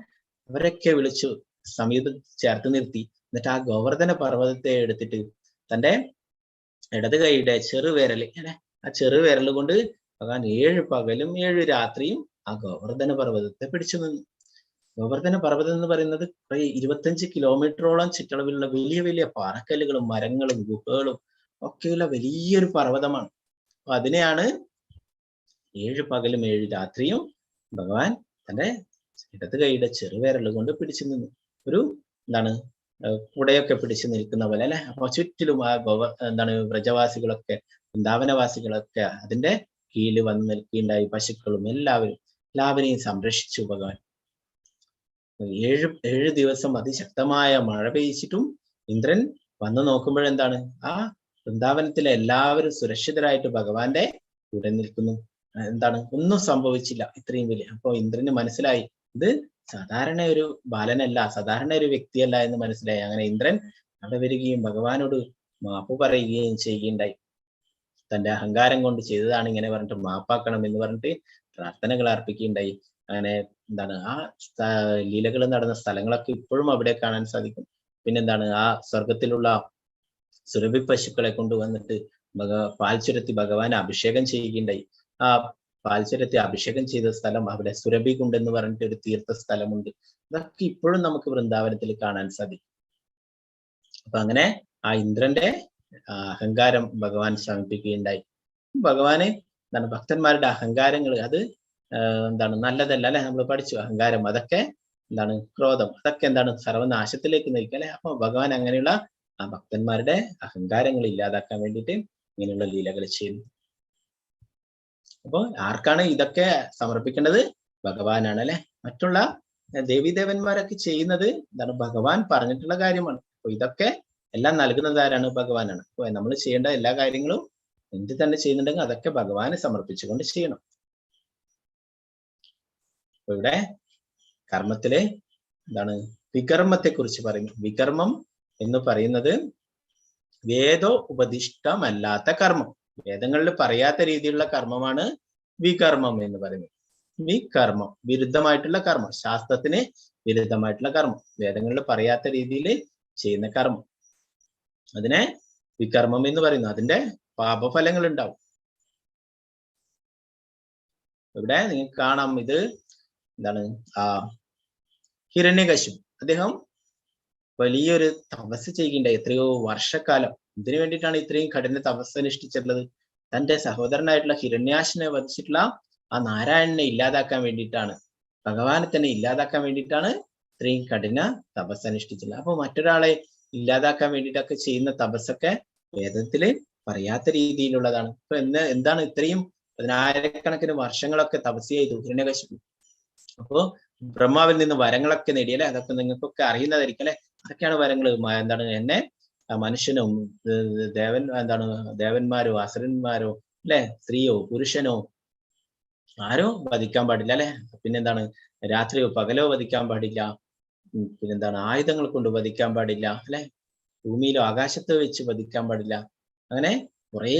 അവരൊക്കെ വിളിച്ചു സമീപം ചേർത്ത് നിർത്തി. എന്നിട്ട് ആ ഗോവർദ്ധന പർവ്വതത്തെ എടുത്തിട്ട് തന്റെ ഇടത് കൈയുടെ ചെറുവിരല് ആ ചെറുവിരൽ കൊണ്ട് ഭഗവാൻ 7 പകലും 7 രാത്രിയും ആ ഗോവർദ്ധന പർവ്വതത്തെ പിടിച്ചു നിന്നു. ഗോവർദ്ധന പർവ്വതം എന്ന് പറയുന്നത് 25 കിലോമീറ്ററോളം ചുറ്റളവിലുള്ള വലിയ വലിയ പാറക്കല്ലുകളും മരങ്ങളും ഗുഹകളും ഒക്കെയുള്ള വലിയൊരു പർവ്വതമാണ്. അപ്പൊ അതിനെയാണ് 7 പകലും 7 രാത്രിയും ഭഗവാൻ തന്റെ ഇടത് കൈയുടെ ചെറുവിരൽ കൊണ്ട് പിടിച്ചു നിന്നു. ഒരു എന്താണ് കുടയൊക്കെ പിടിച്ചു നിൽക്കുന്ന പോലെ അല്ലെ. അപ്പൊ ചുറ്റിലും ആ എന്താണ് വ്രജവാസികളൊക്കെ വൃന്ദാവനവാസികളൊക്കെ അതിന്റെ കീഴിൽ വന്ന് നിൽക്കുകയുണ്ടായി, പശുക്കളും എല്ലാവരും. എല്ലാവരെയും സംരക്ഷിച്ചു ഭഗവാൻ. 7 ദിവസം അതിശക്തമായ മഴ പെയ്ച്ചിട്ടും ഇന്ദ്രൻ വന്നു നോക്കുമ്പോഴെന്താണ്, ആ വൃന്ദാവനത്തിലെ എല്ലാവരും സുരക്ഷിതരായിട്ട് ഭഗവാന്റെ കൂടെ നിൽക്കുന്നു. എന്താണ്, ഒന്നും സംഭവിച്ചില്ല. ഇത്രയും വലിയ, അപ്പൊ ഇന്ദ്രന് മനസ്സിലായി ഇത് സാധാരണ ഒരു ബാലനല്ല, സാധാരണ ഒരു വ്യക്തിയല്ല എന്ന് മനസ്സിലായി. അങ്ങനെ ഇന്ദ്രൻ അവിടെ വരികയും ഭഗവാനോട് മാപ്പ് പറയുകയും ചെയ്യുകയുണ്ടായി. തന്റെ അഹങ്കാരം കൊണ്ട് ചെയ്തതാണ് ഇങ്ങനെ പറഞ്ഞിട്ട് മാപ്പാക്കണം എന്ന് പറഞ്ഞിട്ട് പ്രാർത്ഥനകൾ അർപ്പിക്കുകയുണ്ടായി. അങ്ങനെ എന്താണ്, ആ ലീലകൾ നടന്ന സ്ഥലങ്ങളൊക്കെ ഇപ്പോഴും അവിടെ കാണാൻ സാധിക്കും. പിന്നെന്താണ്, ആ സ്വർഗത്തിലുള്ള സുരഭി പശുക്കളെ കൊണ്ടുവന്നിട്ട് പാൽ ചുരത്തി ഭഗവാനെ അഭിഷേകം ചെയ്യുകയുണ്ടായി. ആ പാൽ ചുരത്തി അഭിഷേകം ചെയ്ത സ്ഥലം അവിടെ സുരഭി കുണ്ട് എന്ന് പറഞ്ഞിട്ട് ഒരു തീർത്ഥ സ്ഥലമുണ്ട്. ഇതൊക്കെ ഇപ്പോഴും നമുക്ക് വൃന്ദാവനത്തിൽ കാണാൻ സാധിക്കും. അപ്പൊ അങ്ങനെ ആ ഇന്ദ്രന്റെ അഹങ്കാരം ഭഗവാൻ ശമിപ്പിക്കുകയുണ്ടായി. ഭഗവാന് എന്താണ്, ഭക്തന്മാരുടെ അഹങ്കാരങ്ങൾ അത് എന്താണ്, നല്ലതല്ല അല്ലെ. നമ്മൾ പഠിച്ചു അഹങ്കാരം, അതൊക്കെ എന്താണ്, ക്രോധം, അതൊക്കെ എന്താണ്, സർവനാശത്തിലേക്ക് നയിക്കുക അല്ലെ. അപ്പൊ ഭഗവാൻ അങ്ങനെയുള്ള ആ ഭക്തന്മാരുടെ അഹങ്കാരങ്ങൾ ഇല്ലാതാക്കാൻ വേണ്ടിയിട്ട് ഇങ്ങനെയുള്ള ലീലകൾ ചെയ്യുന്നു. അപ്പൊ ആർക്കാണ് ഇതൊക്കെ സമർപ്പിക്കേണ്ടത്? ഭഗവാനാണ് അല്ലെ. മറ്റുള്ള ദേവീദേവന്മാരൊക്കെ ചെയ്യുന്നത് എന്താണ്, ഭഗവാൻ പറഞ്ഞിട്ടുള്ള കാര്യമാണ്. അപ്പൊ ഇതൊക്കെ എല്ലാം നൽകുന്നത് ആരാണ്? ഭഗവാനാണ്. അപ്പൊ നമ്മൾ ചെയ്യേണ്ട എല്ലാ കാര്യങ്ങളും എന്ത് തന്നെ ചെയ്യുന്നുണ്ടെങ്കിൽ അതൊക്കെ ഭഗവാന് സമർപ്പിച്ചുകൊണ്ട് ചെയ്യണം. അപ്പൊ ഇവിടെ കർമ്മത്തിലെ എന്താണ്, വികർമ്മത്തെ കുറിച്ച് പറയുന്നു. വികർമ്മം എന്ന് പറയുന്നത് വേദോ ഉപദിഷ്ടമല്ലാത്ത കർമ്മം. വേദങ്ങളിൽ പറയാത്ത രീതിയിലുള്ള കർമ്മമാണ് വികർമ്മം എന്ന് പറയുന്നത്. വികർമ്മം വിരുദ്ധമായിട്ടുള്ള കർമ്മം, ശാസ്ത്രത്തിന് വിരുദ്ധമായിട്ടുള്ള കർമ്മം, വേദങ്ങളിൽ പറയാത്ത രീതിയിൽ ചെയ്യുന്ന കർമ്മം, അതിനെ വികർമ്മം എന്ന് പറയുന്നു. അതിന്റെ പാപഫലങ്ങൾ ഉണ്ടാവും. ഇവിടെ നിങ്ങൾക്ക് കാണാം, ഇത് എന്താണ്, ഹിരണ്യകശിപു അദ്ദേഹം വലിയൊരു തപസ് ചെയ്യുകയുണ്ടായി. എത്രയോ വർഷക്കാലം. ഇതിനു വേണ്ടിയിട്ടാണ് ഇത്രയും കഠിന തപസ് അനുഷ്ഠിച്ചിട്ടുള്ളത്. തന്റെ സഹോദരനായിട്ടുള്ള ഹിരണ്യാശനെ വധിച്ചിട്ടുള്ള ആ നാരായണനെ ഇല്ലാതാക്കാൻ വേണ്ടിയിട്ടാണ്, ഭഗവാനെ തന്നെ ഇല്ലാതാക്കാൻ വേണ്ടിയിട്ടാണ് ഇത്രയും കഠിന തപസ് അനുഷ്ഠിച്ചിട്ടുള്ളത്. അപ്പൊ മറ്റൊരാളെ ഇല്ലാതാക്കാൻ വേണ്ടിയിട്ടൊക്കെ ചെയ്യുന്ന തപസ്സൊക്കെ വേദത്തില് പറയാത്ത രീതിയിലുള്ളതാണ്. ഇപ്പൊ എന്താണ് ഇത്രയും 10,000-കണക്കിന് വർഷങ്ങളൊക്കെ തപസ് ചെയ്തു ഹിരണ്യകശിപു. അപ്പോ ബ്രഹ്മാവിൽ നിന്ന് വരങ്ങളൊക്കെ നേടിയല്ലേ, അതൊക്കെ നിങ്ങൾക്കൊക്കെ അറിയുന്നതായിരിക്കും അല്ലെ. അതൊക്കെയാണ് വരങ്ങൾ. എന്താണ്, എന്നെ മനുഷ്യനോ ദേവന്മാരോ അസുരന്മാരോ അല്ലെ, സ്ത്രീയോ പുരുഷനോ ആരോ വധിക്കാൻ പാടില്ല അല്ലെ. പിന്നെന്താണ്, രാത്രിയോ പകലോ വധിക്കാൻ പാടില്ല. പിന്നെന്താണ്, ആയുധങ്ങൾ കൊണ്ട് വധിക്കാൻ പാടില്ല അല്ലെ, ഭൂമിയിലോ ആകാശത്തോ വെച്ച് വധിക്കാൻ പാടില്ല. അങ്ങനെ കുറെ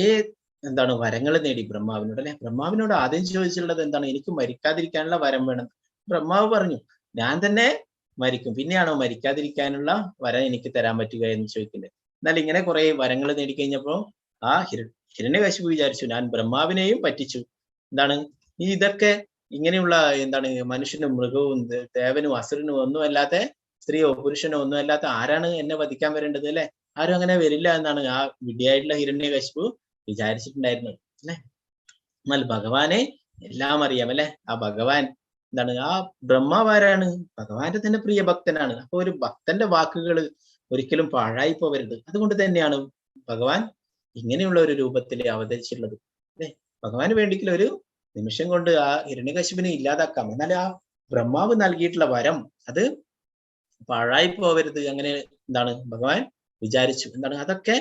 എന്താണ് വരങ്ങൾ നേടി ബ്രഹ്മാവിനോട് അല്ലെ. ബ്രഹ്മാവിനോട് ആദ്യം ചോദിച്ചിട്ടുള്ളത് എന്താണ്, എനിക്ക് മരിക്കാതിരിക്കാനുള്ള വരം വേണം. ബ്രഹ്മാവ് പറഞ്ഞു, ഞാൻ തന്നെ മരിക്കും, പിന്നെയാണോ മരിക്കാതിരിക്കാനുള്ള വരം എനിക്ക് തരാൻ പറ്റുക എന്ന് ചോദിക്കുന്നത്. എന്നാൽ ഇങ്ങനെ കുറെ വരങ്ങൾ നേടിക്കഴിഞ്ഞപ്പോ ആ ഹിരണ്യകശിപു വിചാരിച്ചു, ഞാൻ ബ്രഹ്മാവിനെയും പറ്റിച്ചു. എന്താണ്, ഇതൊക്കെ ഇങ്ങനെയുള്ള എന്താണ്, മനുഷ്യനും മൃഗവും ദേവനും അസുരനും ഒന്നും അല്ലാത്ത, സ്ത്രീയോ പുരുഷനോ ഒന്നും അല്ലാത്ത ആരാണ് എന്നെ വധിക്കാൻ വരേണ്ടത് അല്ലെ. ആരും അങ്ങനെ വരില്ല എന്നാണ് ആ വിഡ്ഢിയായിട്ടുള്ള ഹിരണ്യകശിപു വിചാരിച്ചിട്ടുണ്ടായിരുന്നത് അല്ലെ. എന്നാൽ ഭഗവാനെ എല്ലാം അറിയാം അല്ലെ. ആ ഭഗവാൻ എന്താണ്, ആ ബ്രഹ്മാവാരാണ്? ഭഗവാന്റെ തന്നെ പ്രിയ ഭക്തനാണ്. അപ്പൊ ഒരു ഭക്തന്റെ വാക്കുകൾ ഒരിക്കലും പാഴായി പോവരുത്. അതുകൊണ്ട് തന്നെയാണ് ഭഗവാൻ ഇങ്ങനെയുള്ള ഒരു രൂപത്തിൽ അവതരിച്ചിട്ടുള്ളത് അല്ലെ. ഭഗവാന് വേണ്ടിയിട്ടുള്ള ഒരു നിമിഷം കൊണ്ട് ആ ഹിരണ്യകശിപിനെ ഇല്ലാതാക്കാം. എന്നാൽ ആ ബ്രഹ്മാവ് നൽകിയിട്ടുള്ള വരം അത് പാഴായി പോവരുത്. അങ്ങനെ എന്താണ് ഭഗവാൻ വിചാരിച്ചു. എന്താണ്, അതൊക്കെ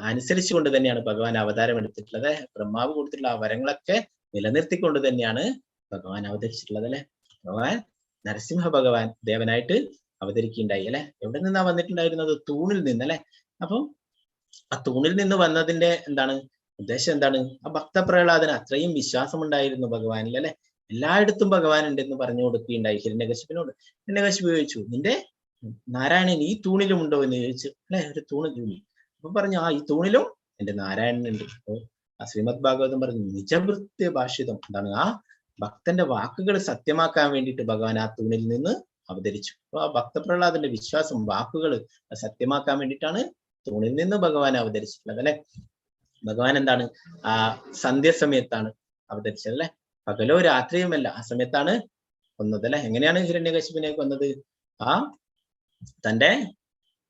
അനുസരിച്ചുകൊണ്ട് തന്നെയാണ് ഭഗവാൻ അവതാരം എടുത്തിട്ടുള്ളത്. ബ്രഹ്മാവ് കൊടുത്തിട്ടുള്ള ആ വരങ്ങളൊക്കെ നിലനിർത്തിക്കൊണ്ട് തന്നെയാണ് ഭഗവാൻ അവതരിച്ചിട്ടുള്ളത് അല്ലെ. ഭഗവാൻ നരസിംഹ ഭഗവാൻ ദേവനായിട്ട് അവതരിക്കുകയുണ്ടായി അല്ലെ. എവിടെ നിന്നാ വന്നിട്ടുണ്ടായിരുന്നത്? തൂണിൽ നിന്ന് അല്ലെ. അപ്പം ആ തൂണിൽ നിന്ന് വന്നതിന്റെ എന്താണ് ഉദ്ദേശം? എന്താണ്, ആ ഭക്തപ്രഹ്ലാദന് അത്രയും വിശ്വാസം ഉണ്ടായിരുന്നു ഭഗവാനിൽ അല്ലെ. എല്ലായിടത്തും ഭഗവാൻ ഉണ്ടെന്ന് പറഞ്ഞു കൊടുക്കുകയുണ്ടായി ഹിരണ്യകശിപിനോട്. ഹിരണ്യകശിപു ചോദിച്ചു, നിന്റെ നാരായണൻ ഈ തൂണിലും ഉണ്ടോ എന്ന് ചോദിച്ചു അല്ലെ. ഒരു തൂണിൽ. അപ്പൊ പറഞ്ഞു, ആ ഈ തൂണിലും എന്റെ നാരായണൻ ഉണ്ട്. അപ്പോ ആ ശ്രീമദ് ഭാഗവതം പറഞ്ഞു, നിജഭൃത്യ ഭാഷിതം. എന്താണ്, ആ ഭക്തന്റെ വാക്കുകൾ സത്യമാക്കാൻ വേണ്ടിയിട്ട് ഭഗവാൻ ആ തൂണിൽ നിന്ന് അവതരിച്ചു. അപ്പൊ ആ ഭക്തപ്രഹ്ലാദന്റെ വിശ്വാസം, വാക്കുകൾ സത്യമാക്കാൻ വേണ്ടിയിട്ടാണ് തൂണിൽ നിന്ന് ഭഗവാൻ അവതരിച്ചിട്ടുള്ളത് അല്ലെ. ഭഗവാൻ എന്താണ്, ആ സന്ധ്യസമയത്താണ് അവതരിച്ചത് അല്ലെ. പകലോ രാത്രിയുമല്ല, ആ സമയത്താണ് കൊന്നത് അല്ലെ. എങ്ങനെയാണ് ഹിരണ്യകശിപിനെ കൊന്നത്? ആ തന്റെ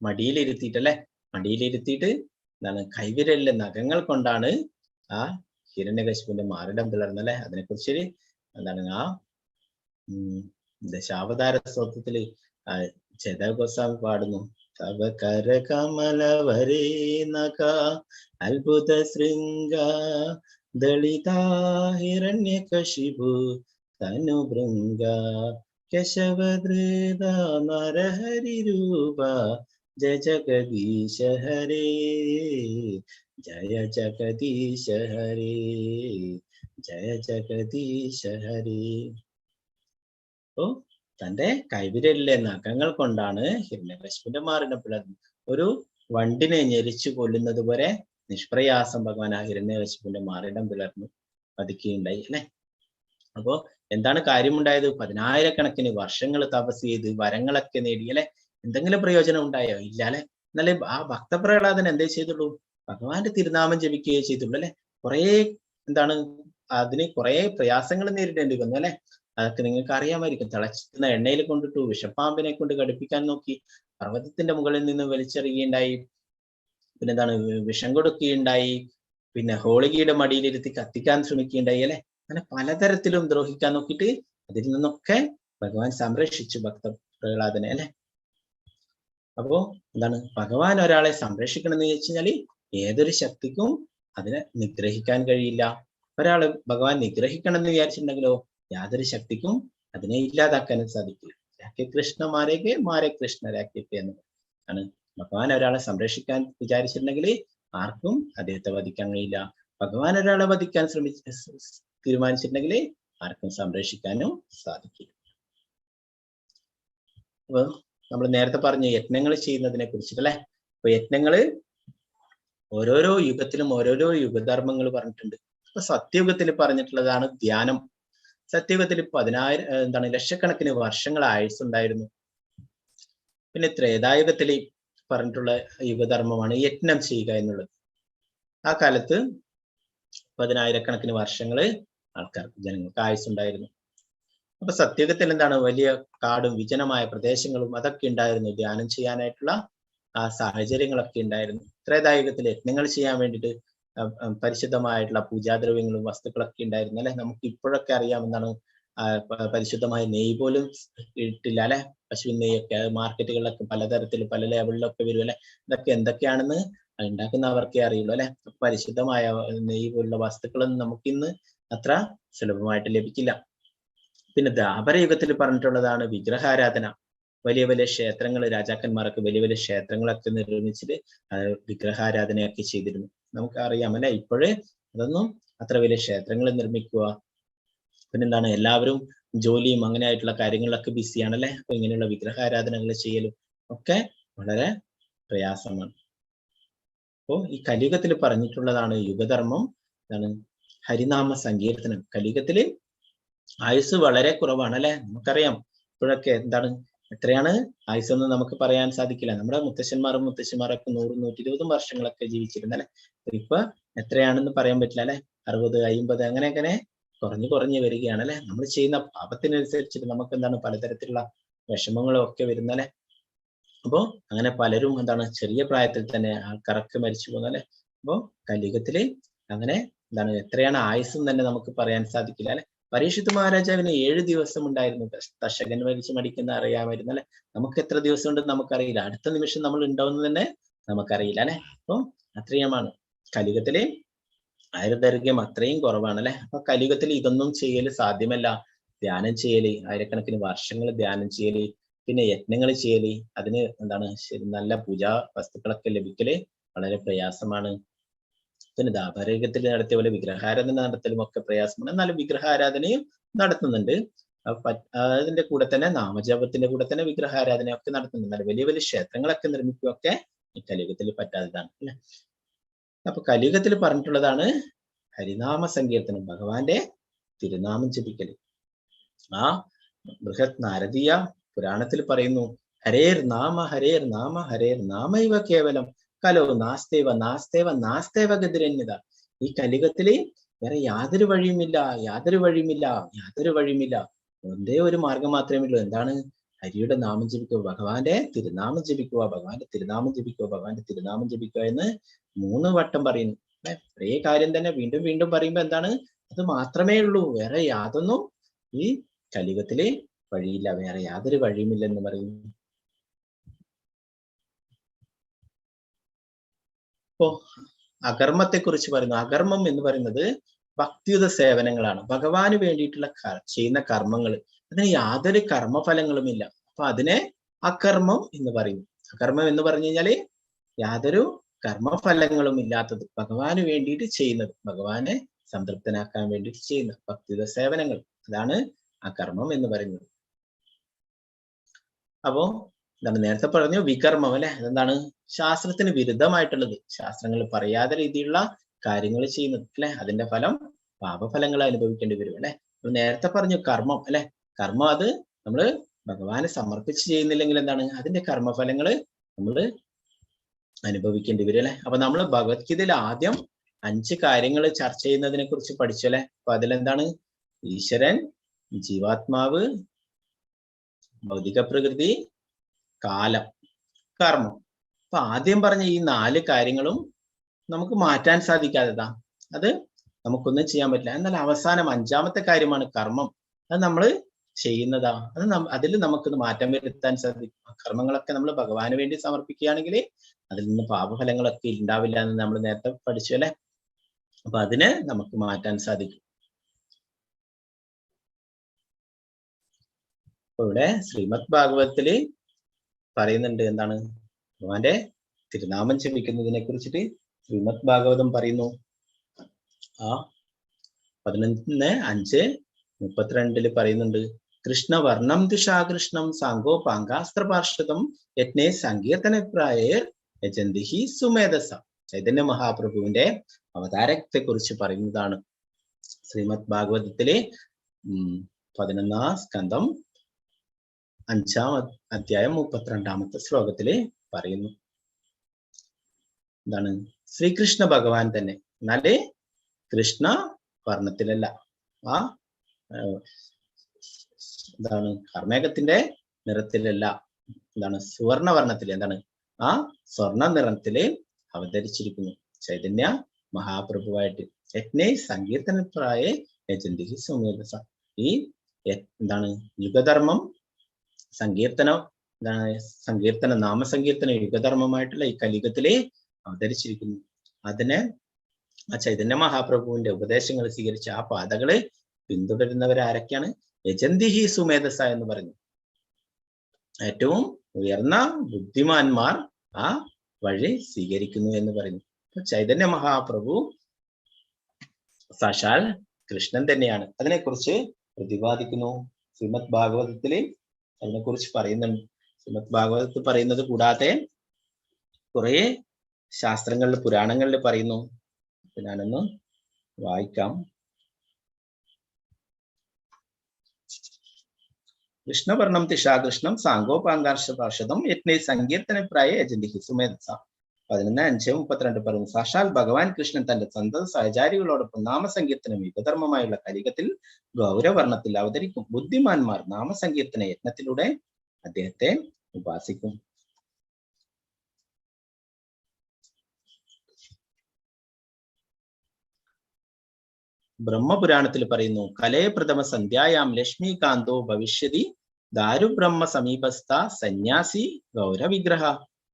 മടിയിലിരുത്തിയിട്ടല്ലേ. മടിയിലിരുത്തിയിട്ട് എന്താണ്, കൈവിരലിലെ നഖങ്ങൾ കൊണ്ടാണ് ആ ഹിരണ്യകശിപിന്റെ മാറിടം പിളർന്നല്ലേ. അതിനെക്കുറിച്ച് എന്താണ്, ആ ദശാവതാര സ്തോത്രത്തില് ചേതന ഗോസ്വാമി പാടുന്നു, തവ കര കമല വരേ നക അത്ഭുത ശൃംഗ ദളിതാ ഹിരണ്യ കശിപു തനു ഭൃംഗ കേശവധൃത നരഹരി രൂപ ജയ ജഗദീശ ഹരേ, ജയ ജഗദീശ ഹരേ, ജയ ജഗദീശ ഹരേ. അപ്പോ തന്റെ കൈവിരലിലെ നഖങ്ങൾ കൊണ്ടാണ് ഹിരണ്യകശിപുവിന്റെ മാറിനെ പിളർന്നത്. ഒരു വണ്ടിനെ ഞെരിച്ചു കൊല്ലുന്നത് പോലെ നിഷ്പ്രയാസം ഭഗവാൻ ആ ഹിരണ്യകശിപുവിന്റെ മാറിടം പിളർന്നു പതുക്കുകയുണ്ടായി അല്ലെ. അപ്പോ എന്താണ് കാര്യമുണ്ടായത്? 10,000 വർഷങ്ങൾ തപസ് ചെയ്ത് വരങ്ങളൊക്കെ നേടി അല്ലെ. എന്തെങ്കിലും പ്രയോജനം ഉണ്ടായോ? ഇല്ല അല്ലെ. എന്നാലേ ആ ഭക്തപ്രഹ്ലാദൻ എന്തേ ചെയ്തുള്ളൂ? ഭഗവാന്റെ തിരുനാമം ജപിക്കുകയേ ചെയ്തുള്ളൂ അല്ലെ. കുറെ അതിന് കുറെ പ്രയാസങ്ങൾ നേരിടേണ്ടി വന്നു അല്ലെ. അതൊക്കെ നിങ്ങൾക്ക് അറിയാമായിരിക്കും. തിളച്ചിരുന്ന എണ്ണയിൽ കൊണ്ടിട്ടു, വിഷപ്പാമ്പിനെ കൊണ്ട് കടുപ്പിക്കാൻ നോക്കി, പർവ്വതത്തിന്റെ മുകളിൽ നിന്ന് വലിച്ചെറിയുകയുണ്ടായി, പിന്നെന്താണ് വിഷം കൊടുക്കുകയുണ്ടായി, പിന്നെ ഹോളികയുടെ മടിയിലിരുത്തി കത്തിക്കാൻ ശ്രമിക്കുകയുണ്ടായി അല്ലെ. അങ്ങനെ പലതരത്തിലും ദ്രോഹിക്കാൻ നോക്കിയിട്ട് അതിൽ നിന്നൊക്കെ ഭഗവാൻ സംരക്ഷിച്ചു ഭക്ത പ്രഹ്ലാദനെ അല്ലെ. അപ്പോ എന്താണ് ഭഗവാൻ ഒരാളെ സംരക്ഷിക്കണം എന്ന് ചോദിച്ചു കഴിഞ്ഞാല് ഏതൊരു ശക്തിക്കും അതിനെ നിഗ്രഹിക്കാൻ കഴിയില്ല. ഒരാള് ഭഗവാൻ നിഗ്രഹിക്കണം എന്ന് വിചാരിച്ചിട്ടുണ്ടെങ്കിലോ യാതൊരു ശക്തിക്കും അതിനെ ഇല്ലാതാക്കാനും സാധിക്കില്ല. രാഖ്യ കൃഷ്ണ മാരേക്ക് മാരെ കൃഷ്ണ രാഖ്യത്തെ എന്ന് ആണ്. ഭഗവാൻ ഒരാളെ സംരക്ഷിക്കാൻ വിചാരിച്ചിട്ടുണ്ടെങ്കിൽ ആർക്കും അദ്ദേഹത്തെ വധിക്കാൻ കഴിയില്ല. ഭഗവാൻ ഒരാളെ വധിക്കാൻ തീരുമാനിച്ചിട്ടുണ്ടെങ്കിൽ ആർക്കും സംരക്ഷിക്കാനും സാധിക്കില്ല. അപ്പൊ നമ്മൾ നേരത്തെ പറഞ്ഞു യജ്ഞങ്ങൾ ചെയ്യുന്നതിനെ കുറിച്ചിട്ടല്ലേ. അപ്പൊ യജ്ഞങ്ങള് ഓരോരോ യുഗത്തിലും ഓരോരോ യുഗധർമ്മങ്ങൾ പറഞ്ഞിട്ടുണ്ട്. അപ്പൊ സത്യയുഗത്തിൽ പറഞ്ഞിട്ടുള്ളതാണ് ധ്യാനം. സത്യയുഗത്തിൽ 10,000 ലക്ഷക്കണക്കിന് വർഷങ്ങൾ ആയുസ്സുണ്ടായിരുന്നു. പിന്നെ ത്രേതായുഗത്തിൽ പറഞ്ഞിട്ടുള്ള യുഗധർമ്മമാണ് യജ്ഞം ചെയ്യുക എന്നുള്ളത്. ആ കാലത്ത് 10,000 വർഷങ്ങള് ആൾക്കാർക്ക് ജനങ്ങൾക്ക് ആയുസ്സുണ്ടായിരുന്നു. അപ്പൊ സത്യയുഗത്തിൽ എന്താണ് വലിയ കാടും വിജനമായ പ്രദേശങ്ങളും അതൊക്കെ ഉണ്ടായിരുന്നു. ധ്യാനം ചെയ്യാനായിട്ടുള്ള ആ സാഹചര്യങ്ങളൊക്കെ ഉണ്ടായിരുന്നു. ത്രേതായുഗത്തിൽ യജ്ഞങ്ങൾ ചെയ്യാൻ വേണ്ടിയിട്ട് പരിശുദ്ധമായിട്ടുള്ള പൂജാദ്രവ്യങ്ങളും വസ്തുക്കളൊക്കെ ഉണ്ടായിരുന്നു അല്ലെ. നമുക്ക് ഇപ്പോഴൊക്കെ അറിയാമെന്നാണ് പരിശുദ്ധമായ നെയ്യ് പോലും ഇട്ടില്ല അല്ലെ. പശുവിൻ നെയ്യൊക്കെ മാർക്കറ്റുകളിലൊക്കെ പലതരത്തിൽ പല ലേബിളിലൊക്കെ വരും അല്ലെ. ഇതൊക്കെ എന്തൊക്കെയാണെന്ന് ഉണ്ടാക്കുന്നവർക്കേ അറിയുള്ളൂ അല്ലെ. പരിശുദ്ധമായ നെയ്യ് പോലുള്ള വസ്തുക്കളൊന്നും നമുക്കിന്ന് അത്ര സുലഭമായിട്ട് ലഭിക്കില്ല. പിന്നെ ദ്വാപര യുഗത്തിൽ പറഞ്ഞിട്ടുള്ളതാണ് വിഗ്രഹാരാധന. വലിയ വലിയ ക്ഷേത്രങ്ങൾ, രാജാക്കന്മാരൊക്കെ വലിയ വലിയ ക്ഷേത്രങ്ങളൊക്കെ നിർമ്മിച്ചിട്ട് വിഗ്രഹാരാധനയൊക്കെ ചെയ്തിരുന്നു. നമുക്ക് അറിയാം അല്ലെ. ഇപ്പോഴേ അതൊന്നും അത്ര വലിയ ക്ഷേത്രങ്ങൾ നിർമ്മിക്കുക, പിന്നെന്താണ് എല്ലാവരും ജോലിയും അങ്ങനെ ആയിട്ടുള്ള കാര്യങ്ങളിലൊക്കെ ബിസിയാണല്ലേ. അപ്പൊ ഇങ്ങനെയുള്ള വിഗ്രഹാരാധനകൾ ചെയ്യലും ഒക്കെ വളരെ പ്രയാസമാണ്. അപ്പോ ഈ കലിയുഗത്തിൽ പറഞ്ഞിട്ടുള്ളതാണ് യുഗധർമ്മം എന്താണ് ഹരിനാമ സങ്കീർത്തനം. കലിയുഗത്തില് ആയുസ് വളരെ കുറവാണ് അല്ലെ. നമുക്കറിയാം ഇപ്പോഴൊക്കെ എന്താണ് എത്രയാണ് ആയുസ്സെന്ന് നമുക്ക് പറയാൻ സാധിക്കില്ല. നമ്മുടെ മുത്തശ്ശന്മാരൊക്കെ 100-120 വർഷങ്ങളൊക്കെ ജീവിച്ചിരുന്നല്ലേ. ഇപ്പൊ എത്രയാണെന്ന് പറയാൻ പറ്റില്ല അല്ലെ. 60, 50 അങ്ങനെ കുറഞ്ഞു വരികയാണ് അല്ലെ. നമ്മൾ ചെയ്യുന്ന പാപത്തിനനുസരിച്ചിട്ട് നമുക്ക് എന്താണ് പലതരത്തിലുള്ള വിഷമങ്ങളും ഒക്കെ വരുന്നല്ലേ. അപ്പോ അങ്ങനെ പലരും എന്താണ് ചെറിയ പ്രായത്തിൽ തന്നെ ആൾക്കാരൊക്കെ മരിച്ചു പോകുന്നല്ലേ. അപ്പോ കലിയുഗത്തില് അങ്ങനെ എന്താണ് എത്രയാണ് ആയുസ്സും തന്നെ നമുക്ക് പറയാൻ സാധിക്കില്ല അല്ലെ. പരീക്ഷിത് മഹാരാജാവിന് 7 ദിവസം ഉണ്ടായിരുന്നു. ദശകൻ മരിച്ചു മടിക്കുന്ന അറിയാമായിരുന്നു അല്ലെ. നമുക്ക് എത്ര ദിവസം ഉണ്ടെന്ന് നമുക്കറിയില്ല. അടുത്ത നിമിഷം നമ്മൾ ഉണ്ടാവുന്നത് തന്നെ നമുക്കറിയില്ല അല്ലെ. അപ്പൊ അത്രയുമാണ് കലിയുഗത്തിലെ ആയുർദൈർഘ്യം അത്രയും കുറവാണ് അല്ലെ. അപ്പൊ കലിയുഗത്തിൽ ഇതൊന്നും ചെയ്യല് സാധ്യമല്ല. ധ്യാനം ചെയ്യല്, ആയിരക്കണക്കിന് വർഷങ്ങൾ ധ്യാനം ചെയ്യല്, പിന്നെ യജ്ഞങ്ങൾ ചെയ്യല്, അതിന് എന്താണ് നല്ല പൂജാ വസ്തുക്കളൊക്കെ ലഭിക്കല് വളരെ പ്രയാസമാണ്. പിന്നെ ദ്വാപരയുഗത്തിൽ നടത്തിയ പോലെ വിഗ്രഹാരാധന നടത്തലും ഒക്കെ പ്രയാസമാണ്. എന്നാലും വിഗ്രഹാരാധനയും നടത്തുന്നുണ്ട്. അതിന്റെ കൂടെ തന്നെ നാമജപത്തിന്റെ കൂടെ തന്നെ വിഗ്രഹാരാധനയൊക്കെ നടത്തുന്നുണ്ട്. എന്നാലും വലിയ വലിയ ക്ഷേത്രങ്ങളൊക്കെ നിർമ്മിക്കുകയൊക്കെ ഈ കലിയുഗത്തിൽ പറ്റാത്തതാണ് അല്ലെ. അപ്പൊ കലിയുഗത്തിൽ പറഞ്ഞിട്ടുള്ളതാണ് ഹരിനാമ സങ്കീർത്തനം, ഭഗവാന്റെ തിരുനാമം ജപിക്കല്. ആ ബൃഹത് നാരദീയ പുരാണത്തിൽ പറയുന്നു, ഹരേർ നാമ ഹരേർ നാമ ഹരേർ നാമൈവ കേവലം കലോ നാസ്തേവ നാസ്തേവ നാസ്തേവ ഗതിരന്യത. ഈ കലിയുഗത്തില് വേറെ യാതൊരു വഴിയുമില്ല. ഒന്നേ ഒരു മാർഗം മാത്രമേ ഉള്ളൂ. എന്താണ്? ഹരിയുടെ നാമം ജപിക്കുക, ഭഗവാന്റെ തിരുനാമം ജപിക്കുക, ഭഗവാന്റെ തിരുനാമം ജപിക്കുക, ഭഗവാന്റെ തിരുനാമം ജപിക്കുക എന്ന് 3 വട്ടം പറയുന്നു. ഒരേ കാര്യം തന്നെ വീണ്ടും വീണ്ടും പറയുമ്പോ എന്താണ്? അത് മാത്രമേ ഉള്ളൂ. വേറെ യാതൊന്നും ഈ കലിയുഗത്തില് വഴിയില്ല, വേറെ യാതൊരു വഴിയുമില്ലെന്ന് പറയുന്നു. ഇപ്പോ അകർമ്മത്തെ കുറിച്ച് പറയുന്നു. അകർമ്മം എന്ന് പറയുന്നത് ഭക്തിയുത സേവനങ്ങളാണ്. ഭഗവാന് വേണ്ടിയിട്ടുള്ള ചെയ്യുന്ന കർമ്മങ്ങൾ, അതിന് യാതൊരു കർമ്മഫലങ്ങളുമില്ല. അപ്പൊ അതിനെ അകർമ്മം എന്ന് പറയുന്നു. അകർമ്മം എന്ന് പറഞ്ഞു കഴിഞ്ഞാല് യാതൊരു കർമ്മഫലങ്ങളും ഇല്ലാത്തത്, ഭഗവാന് വേണ്ടിയിട്ട് ചെയ്യുന്നത്, ഭഗവാനെ സംതൃപ്തനാക്കാൻ വേണ്ടിയിട്ട് ചെയ്യുന്ന ഭക്തിയുത സേവനങ്ങൾ, അതാണ് അകർമ്മം എന്ന് പറയുന്നത്. അപ്പോ എന്താണ് നേരത്തെ പറഞ്ഞു വികർമ്മം അല്ലെ, അതെന്താണ് ശാസ്ത്രത്തിന് വിരുദ്ധമായിട്ടുള്ളത്, ശാസ്ത്രങ്ങൾ പറയാത്ത രീതിയിലുള്ള കാര്യങ്ങൾ ചെയ്യുന്നത് അല്ലെ, അതിന്റെ ഫലം പാപഫലങ്ങൾ അനുഭവിക്കേണ്ടി വരും അല്ലെ. നേരത്തെ പറഞ്ഞു കർമ്മം അല്ലെ, കർമ്മം അത് നമ്മള് ഭഗവാനെ സമർപ്പിച്ച് ചെയ്യുന്നില്ലെങ്കിൽ എന്താണ് അതിന്റെ കർമ്മഫലങ്ങള് നമ്മള് അനുഭവിക്കേണ്ടി വരും അല്ലെ. അപ്പൊ നമ്മൾ ഭഗവത്ഗീതയിൽ ആദ്യം 5 കാര്യങ്ങൾ ചർച്ച ചെയ്യുന്നതിനെ കുറിച്ച് പഠിച്ചു അല്ലെ. അപ്പൊ അതിലെന്താണ് ഈശ്വരൻ, ജീവാത്മാവ്, ഭൗതിക പ്രകൃതി, കാലം, കർമ്മം. അപ്പൊ ആദ്യം പറഞ്ഞ ഈ 4 കാര്യങ്ങളും നമുക്ക് മാറ്റാൻ സാധിക്കാത്തതാ, അത് നമുക്കൊന്നും ചെയ്യാൻ പറ്റില്ല. എന്നാൽ അവസാനം 5ാമത്തെ കാര്യമാണ് കർമ്മം, അത് നമ്മൾ ചെയ്യുന്നതാ, അത് അതിൽ നമുക്കൊന്ന് മാറ്റം വരുത്താൻ സാധിക്കും. കർമ്മങ്ങളൊക്കെ നമ്മൾ ഭഗവാന് വേണ്ടി സമർപ്പിക്കുകയാണെങ്കിൽ അതിൽ നിന്ന് പാപഫലങ്ങളൊക്കെ ഉണ്ടാവില്ല എന്ന് നമ്മൾ നേരത്തെ പഠിച്ചു അല്ലെ. അപ്പൊ അതിനെ നമുക്ക് മാറ്റാൻ സാധിക്കും. അപ്പൊ ഇവിടെ ശ്രീമദ് ഭാഗവതത്തില് പറയുന്നുണ്ട് എന്താണ് ഭഗവാന്റെ തിരുനാമം ജപിക്കുന്നതിനെ കുറിച്ചിട്ട് ശ്രീമദ് ഭാഗവതം പറയുന്നു. 11:5-32 പറയുന്നുണ്ട്. കൃഷ്ണവർണം ദിശാകൃഷ്ണം സാങ്കോപാങ്കാസ്ത്രപാർഷദം യജ്ഞേ സങ്കീർത്തനപ്രായേർ യജന്തിഹി സുമേധസ. ചൈതന്യ മഹാപ്രഭുവിന്റെ അവതാരത്തെ കുറിച്ച് പറയുന്നതാണ്. ശ്രീമദ് ഭാഗവതത്തിലെ 11ാം സ്കന്ധം 5ാം അധ്യായം 32ാമത്തെ ശ്ലോകത്തില് പറയുന്നു. എന്താണ് ശ്രീകൃഷ്ണ ഭഗവാൻ തന്നെ, എന്നാലേ കൃഷ്ണ വർണ്ണത്തിലല്ല, എന്താണ് കർമ്മേഘത്തിന്റെ നിറത്തിലല്ല, എന്താണ് സുവർണവർണ്ണത്തിൽ, എന്താണ് ആ സ്വർണ്ണ നിറത്തില് അവതരിച്ചിരിക്കുന്നു ചൈതന്യ മഹാപ്രഭുവായിട്ട്. യജ്ഞേ സങ്കീർത്തനപ്രായ യജന്തിഹി സുമേധസ. ഈ എന്താണ് യുഗധർമ്മം സങ്കീർത്തനം, സങ്കീർത്തന നാമസങ്കീർത്തന യുഗധർമ്മമായിട്ടുള്ള ഈ കലിയുഗത്തിലെ അവതരിച്ചിരിക്കുന്നു. അതിനെ ആ ചൈതന്യ മഹാപ്രഭുവിന്റെ ഉപദേശങ്ങൾ സ്വീകരിച്ച ആ പാതകളെ പിന്തുടരുന്നവരാരൊക്കെയാണ്? യജന്തിഹി സുമേധസ എന്ന് പറഞ്ഞു. ഏറ്റവും ഉയർന്ന ബുദ്ധിമാന്മാർ ആ വഴി സ്വീകരിക്കുന്നു എന്ന് പറയുന്നു. ചൈതന്യ മഹാപ്രഭു സാക്ഷാൽ കൃഷ്ണൻ തന്നെയാണ്. അതിനെക്കുറിച്ച് പ്രതിപാദിക്കുന്നു ശ്രീമദ് ഭാഗവതത്തില്, അതിനെക്കുറിച്ച് പറയുന്നുണ്ട്. ശ്രീമദ് ഭാഗവതത്തിൽ പറയുന്നത് കൂടാതെ കുറെ ശാസ്ത്രങ്ങളിൽ പുരാണങ്ങളിൽ പറയുന്നു. ഞാനൊന്ന് വായിക്കാം. കൃഷ്ണവർണം ദിശാകൃഷ്ണം സാങ്കോപാങ്കാർഷപാർഷദം യജ്ഞേ സങ്കീർത്തനപ്രായ യജന്തിഹി സുമേധസ. 11:5-32 പറയുന്നു. സാക്ഷാൽ ഭഗവാൻ കൃഷ്ണൻ തന്റെ സ്വന്തം സഹചാരികളോടൊപ്പം നാമസങ്കീർത്തനം യുഗധർമ്മമായുള്ള കലിയുഗത്തിൽ ഗൗരവർണ്ണത്തിൽ അവതരിക്കും. ബുദ്ധിമാന്മാർ നാമസങ്കീർത്തന യജ്ഞത്തിലൂടെ അദ്ദേഹത്തെ ഉപാസിക്കും. ബ്രഹ്മപുരാണത്തിൽ പറയുന്നു. കലേ പ്രഥമ സന്ധ്യായാം ലക്ഷ്മീകാന്തോ ഭവിഷ്യതി ദാരുബ്രഹ്മ സമീപസ്ഥ സന്യാസി ഗൗരവിഗ്രഹ.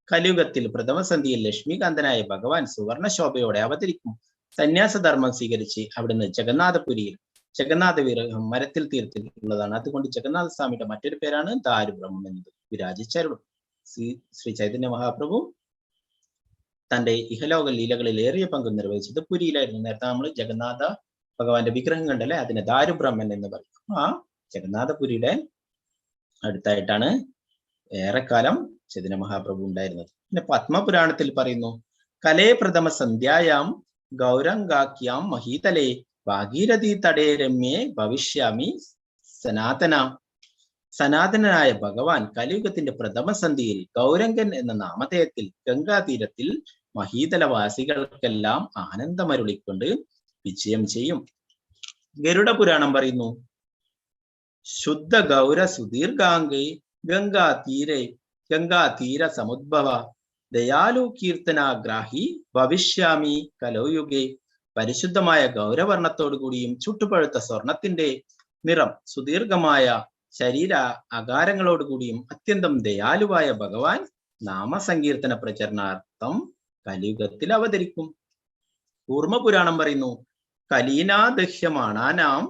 കലിയുഗത്തിൽ പ്രഥമ സന്ധ്യയിൽ ലക്ഷ്മീകാന്തനായ ഭഗവാൻ സുവർണശോഭയോടെ അവതരിക്കും. സന്യാസധർമ്മം സ്വീകരിച്ച് അവിടുന്ന് ജഗന്നാഥപുരിയിൽ, ജഗന്നാഥ വിഗ്രഹം മരത്തിൽ തീർത്തിട്ടുള്ളതാണ്, അതുകൊണ്ട് ജഗന്നാഥ സ്വാമിയുടെ മറ്റൊരു പേരാണ് ദാരുബ്രഹ്മം എന്നത് വിരാജിച്ചരുളും. ശ്രീ ചൈതന്യ മഹാപ്രഭു തന്റെ ഇഹലോക ലീലകളിൽ ഏറിയ പങ്ക് നിർവഹിച്ചത് പുരിയിലായിരുന്നു. നേരത്തെ നമ്മൾ ജഗന്നാഥ ഭഗവാന്റെ വിഗ്രഹം കണ്ടല്ലേ, അതിനെ ദാരുബ്രഹ്മൻ എന്ന് പറയും. ആ ജഗന്നാഥപുരിയുടെ അടുത്തായിട്ടാണ് ഏറെക്കാലം ചൈതന്യ മഹാപ്രഭു ഉണ്ടായിരുന്നത്. പിന്നെ പത്മപുരാണത്തിൽ പറയുന്നു. കലേ പ്രഥമ സന്ധ്യായാം ഗൗരംഗാക്യാം മഹീതലേ ഭാഗീരഥി തടേ രമ്യേ ഭവിഷ്യാമി സനാതന. സനാതനായ ഭഗവാൻ കലിയുഗത്തിന്റെ പ്രഥമ സന്ധ്യയിൽ ഗൗരംഗൻ എന്ന നാമധേയത്തിൽ ഗംഗാതീരത്തിൽ മഹീതലവാസികൾക്കെല്ലാം ആനന്ദമരുളിക്കൊണ്ട് വിജയം ചെയ്യും. ഗരുഡ പുരാണം പറയുന്നു. ശുദ്ധ ഗൗര സുദീർഘാംഗേ ഗംഗാതീര സമുദ്ഭവ ദയാലു കീർത്തനാഗ്രാഹി ഭവിഷ്യാമി കലോയുഗേ. പരിശുദ്ധമായ ഗൗരവർണ്ണത്തോടു കൂടിയും ചുട്ടുപഴുത്ത സ്വർണത്തിന്റെ നിറം സുദീർഘമായ ശരീര ആകാരങ്ങളോടുകൂടിയും അത്യന്തം ദയാലുവായ ഭഗവാൻ നാമസങ്കീർത്തന പ്രചരണാർത്ഥം കലിയുഗത്തിൽ അവതരിക്കും. കൂർമ്മപുരാണം പറയുന്നു, കലീനാദഹ്യമാണാനാം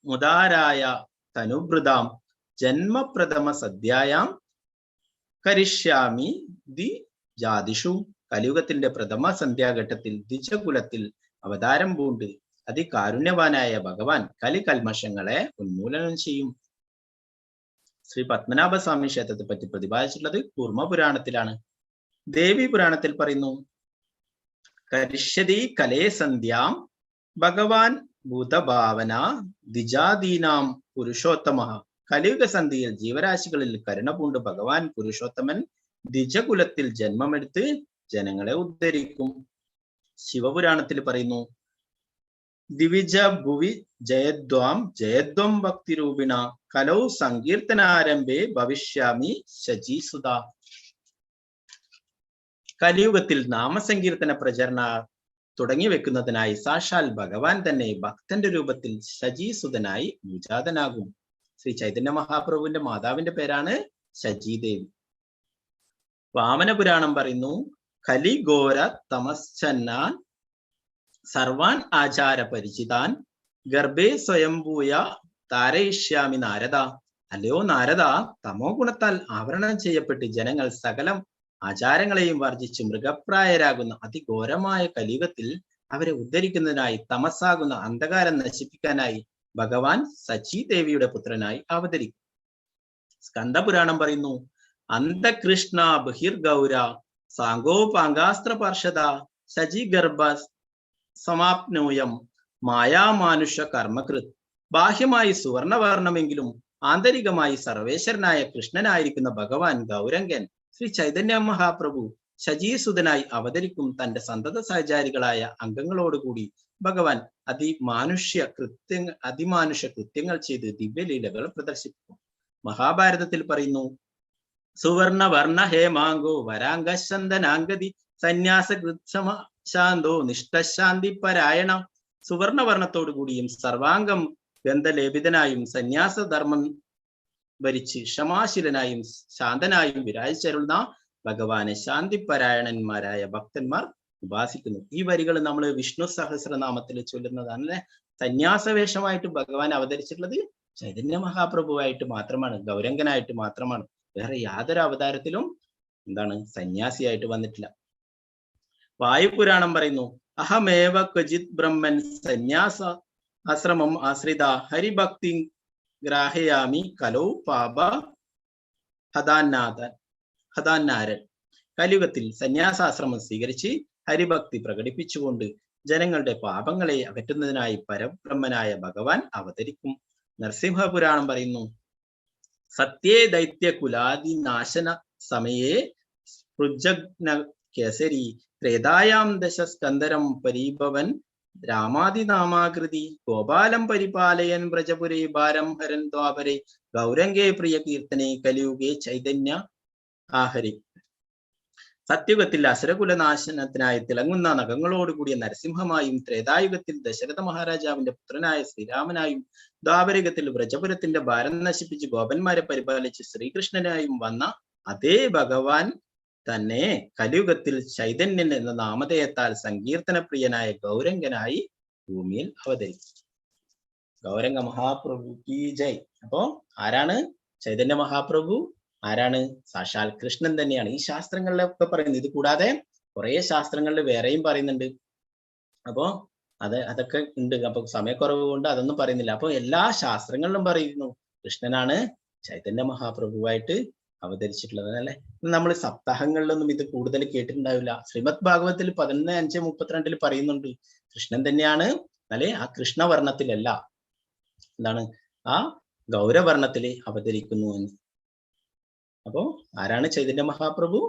മുദാരായ തനുഭൃതാം ജന്മപ്രഥമ സദ്യായാം കരിഷ്യാമി ദി ജാതിഷു. കലിയുഗത്തിന്റെ പ്രഥമ സന്ധ്യാഘട്ടത്തിൽ ദ്വിജകുലത്തിൽ അവതാരം പൂണ്ട് അതികാരുണ്യവാനായ ഭഗവാൻ കലികൽമഷങ്ങളെ ഉന്മൂലനം ചെയ്യും. ശ്രീ പത്മനാഭസ്വാമി ക്ഷേത്രത്തെ പറ്റി പ്രതിപാദിച്ചിട്ടുള്ളത് കൂർമ്മപുരാണത്തിലാണ്. ദേവി പുരാണത്തിൽ പറയുന്നു, കരിഷ്യതി കലേ സന്ധ്യാം ഭഗവാൻ ഭൂതഭാവന ദ്വിജാദീനാം പുരുഷോത്തമ. കലിയുഗ സന്ധിയിൽ ജീവരാശികളിൽ കരുണ പൂണ്ട് ഭഗവാൻ പുരുഷോത്തമൻ ദ്വിജകുലത്തിൽ ജന്മമെടുത്ത് ജനങ്ങളെ ഉദ്ധരിക്കും. ശിവപുരാണത്തിൽ പറയുന്നു, ദിവിജ ഭുവി ജയദ്വാം ജയദ്വം ഭക്തിരൂപിണ കലൗ സങ്കീർത്തനാരംഭേ ഭവിഷ്യാമി ശചീസുത. കലിയുഗത്തിൽ നാമസങ്കീർത്തന പ്രചരണ തുടങ്ങി വെക്കുന്നതിനായി സാക്ഷാൽ ഭഗവാൻ തന്നെ ഭക്തന്റെ രൂപത്തിൽ ശചീസുതനായി വിജാതനാകും. ശ്രീ ചൈതന്യ മഹാപ്രഭുവിന്റെ മാതാവിന്റെ പേരാണ് ശചീദേവി. വാമനപുരാണം പറയുന്നു, കലിഘോര തമശ്ചന്നാൻ സർവാൻ ആചാര പരിചിതാൻ ഗർഭേ സ്വയംഭൂയ താരയിഷ്യാമി നാരദ. അല്ലയോ നാരദ, തമോ ഗുണത്താൽ ആവരണം ചെയ്യപ്പെട്ട് ജനങ്ങൾ സകലം ആചാരങ്ങളെയും വർജിച്ച് മൃഗപ്രായരാകുന്ന അതിഘോരമായ കലിയുഗത്തിൽ അവരെ ഉദ്ധരിക്കുന്നതിനായി തമസാകുന്ന അന്ധകാരം നശിപ്പിക്കാനായി ഭഗവാൻ സചീദേവിയുടെ പുത്രനായി അവതരിക്കും. സ്കന്ദപുരാണം പറയുന്നു, അന്ധകൃഷ്ണ ബഹിർഗൗര സാങ്കോപാംഗാസ്ത്ര പാർഷദ ശചിഗർഭ സമാപ്നോയം മായാമാനുഷ കർമ്മകൃത്. ബാഹ്യമായി സുവർണവർണ്ണമെങ്കിലും ആന്തരികമായി സർവേശ്വരനായ കൃഷ്ണനായിരിക്കുന്ന ഭഗവാൻ ഗൗരംഗൻ ശ്രീ ചൈതന്യ മഹാപ്രഭു ശചീസുതനായി അവതരിക്കും. തന്റെ സന്തത സഹചാരികളായ അംഗങ്ങളോടുകൂടി ഭഗവാൻ അതിമാനുഷ്യ കൃത്യങ്ങൾ ചെയ്ത് ദിവ്യലീലകൾ പ്രദർശിപ്പിക്കും. മഹാഭാരതത്തിൽ പറയുന്നു, സുവർണ വർണ്ണ ഹേമാങ്കോ വരാംഗശന്തനാംഗതി സന്യാസകൃത്സമ ശാന്തോ നിഷ്ഠശാന്തി പരായണ. സുവർണവർണ്ണത്തോടു കൂടിയും സർവാംഗം ഗന്ധലേപിതനായും സന്യാസധർമ്മം ഭരിച്ച് ക്ഷമാശീലനായും ശാന്തനായും വിരാജിച്ചരുളുന്ന ഭഗവാനെ ശാന്തിപരായണന്മാരായ ഭക്തന്മാർ ഉപാസിക്കുന്നു. ഈ വരികൾ നമ്മൾ വിഷ്ണു സഹസ്രനാമത്തിൽ ചൊല്ലുന്നതാണ്. അല്ലെ, സന്യാസവേഷമായിട്ട് ഭഗവാൻ അവതരിച്ചിട്ടുള്ളത് ചൈതന്യ മഹാപ്രഭുവായിട്ട് മാത്രമാണ്, ഗൗരംഗനായിട്ട് മാത്രമാണ്. വേറെ യാതൊരു അവതാരത്തിലും സന്യാസിയായിട്ട് വന്നിട്ടില്ല. വായുപുരാണം പറയുന്നു, അഹമേവ ക്വചിത് ബ്രഹ്മൻ സന്യാസ ആശ്രമം ആശ്രിത ഹരിഭക്തി ഗ്രാഹയാമി കലോ പാപ ഹതാന്നാരൻ. കലിയുഗത്തിൽ സന്യാസാശ്രമം സ്വീകരിച്ച് ഹരിഭക്തി പ്രകടിപ്പിച്ചുകൊണ്ട് ജനങ്ങളുടെ പാപങ്ങളെ അകറ്റുന്നതിനായി പരബ്രഹ്മനായ ഭഗവാൻ അവതരിക്കും. നരസിംഹപുരാണം പറയുന്നു, സത്യേ ദൈത്യ കുലാദിനാശന സമയേ പൃജഗ്ന കേസരി ത്രേതായാം ദശസ്കന്ദരം പരീഭവൻ രാമാദിനാമാകൃതി ഗോപാലം പരിപാലയൻ വ്രജപുരേ ഭാരം ഹരൻ ദ്വാപരെ ഗൗരംഗേ പ്രിയ കീർത്തനെ കലിയുഗേ ചൈതന്യ ആഹരി. സത്യയുഗത്തിൽ അസുരകുലനാശനത്തിനായി തിളങ്ങുന്ന നഖങ്ങളോടുകൂടിയ നരസിംഹമായും, ത്രേതായുഗത്തിൽ ദശരഥ മഹാരാജാവിന്റെ പുത്രനായ ശ്രീരാമനായും, ദ്വാപരയുഗത്തിൽ വ്രജപുരത്തിന്റെ ഭാരം നശിപ്പിച്ച് ഗോപന്മാരെ പരിപാലിച്ച് ശ്രീകൃഷ്ണനായും വന്ന അതേ ഭഗവാൻ തന്നെ കലിയുഗത്തിൽ ചൈതന്യൻ എന്ന നാമധേയത്താൽ സങ്കീർത്തന പ്രിയനായ ഗൗരംഗനായി ഭൂമിയിൽ അവതരിക്കും. ഗൗരംഗ മഹാപ്രഭു കീ ജയ്. അപ്പോ ആരാണ് ചൈതന്യ മഹാപ്രഭു? ആരാണ്? സാക്ഷാൽ കൃഷ്ണൻ തന്നെയാണ്. ഈ ശാസ്ത്രങ്ങളിലൊക്കെ പറയുന്നത്. ഇത് കൂടാതെ കുറെ ശാസ്ത്രങ്ങളിൽ വേറെയും പറയുന്നുണ്ട്. അപ്പോ അതൊക്കെ ഉണ്ട്. അപ്പൊ സമയക്കുറവ് കൊണ്ട് അതൊന്നും പറയുന്നില്ല. അപ്പൊ എല്ലാ ശാസ്ത്രങ്ങളിലും പറയുന്നു കൃഷ്ണനാണ് ചൈതന്യ മഹാപ്രഭുവായിട്ട് അവതരിച്ചിട്ടുള്ളത്. അല്ലെ, നമ്മൾ സപ്താഹങ്ങളിലൊന്നും ഇത് കൂടുതൽ കേട്ടിട്ടുണ്ടാവില്ല. ശ്രീമദ് ഭാഗവത്തിൽ 11:5:32 പറയുന്നുണ്ട് കൃഷ്ണൻ തന്നെയാണ്. അല്ലെ, ആ കൃഷ്ണവർണ്ണത്തിലല്ല, ആ ഗൗരവർണ്ണത്തില് അവതരിക്കുന്നു എന്ന്. അപ്പോ ആരാണ് ചൈതന്യ മഹാപ്രഭു?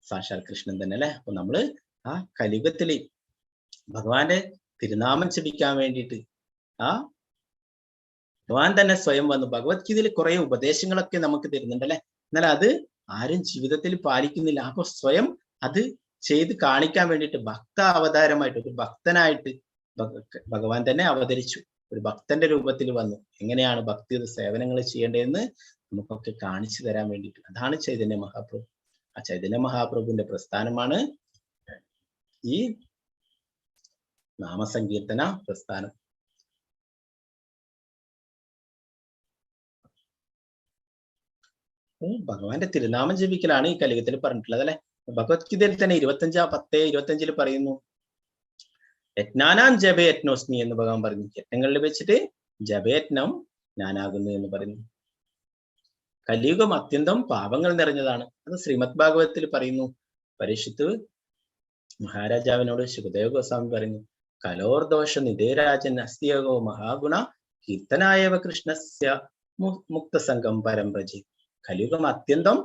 സാക്ഷാൽ കൃഷ്ണൻ തന്നെ. അല്ലെ, അപ്പൊ നമ്മള് ആ കലിയുഗത്തില് ഭഗവാന്റെ തിരുനാമം ജപിക്കാൻ വേണ്ടിയിട്ട് ഭഗവാൻ തന്നെ സ്വയം വന്നു. ഭഗവത്ഗീതയിൽ കുറെ ഉപദേശങ്ങളൊക്കെ നമുക്ക് തരുന്നുണ്ട്. അല്ലെ, എന്നാൽ അത് ആരും ജീവിതത്തിൽ പാലിക്കുന്നില്ല. അപ്പൊ സ്വയം അത് ചെയ്ത് കാണിക്കാൻ വേണ്ടിയിട്ട് ഭക്ത അവതാരമായിട്ട്, ഒരു ഭക്തനായിട്ട് ഭഗവാൻ തന്നെ അവതരിച്ചു. ഒരു ഭക്തന്റെ രൂപത്തിൽ വന്നു. എങ്ങനെയാണ് ഭക്തി സേവനങ്ങൾ ചെയ്യേണ്ടതെന്ന് നമുക്കൊക്കെ കാണിച്ചു തരാൻ വേണ്ടിയിട്ട്. അതാണ് ചൈതന്യ മഹാപ്രഭു. ആ ചൈതന്യ മഹാപ്രഭുവിന്റെ പ്രസ്ഥാനമാണ് ഈ നാമസങ്കീർത്തന പ്രസ്ഥാനം. ഭഗവാന്റെ തിരുനാമം ജപിക്കലാണ് ഈ കലിയുഗത്തിൽ പറഞ്ഞിട്ടുള്ളത് അല്ലെ. ഭഗവത്ഗീതയിൽ തന്നെ 25:10-25 പറയുന്നു, യജ്ഞാനാം ജപയജ്ഞോസ്മി എന്ന് ഭഗവാൻ പറഞ്ഞു. യജ്ഞങ്ങളിൽ വെച്ചിട്ട് ജപയജ്ഞം ഞാനാകുന്നു എന്ന് പറയുന്നു. കലിയുഗം അത്യന്തം പാപങ്ങൾ നിറഞ്ഞതാണ്. അത് ശ്രീമദ് ഭാഗവതത്തിൽ പറയുന്നു. പരീക്ഷിത്ത് മഹാരാജാവിനോട് ശുകദേവ ഗോസ്വാമി പറയുന്നു, കലോർദോഷ നിധേരാജൻ അസ്തിയോഗോ മഹാഗുണ കീർത്തനായവ കൃഷ്ണസ്യ മുക്തസംഗം പരംപ്രജി. കലിയുഗം അത്യന്തം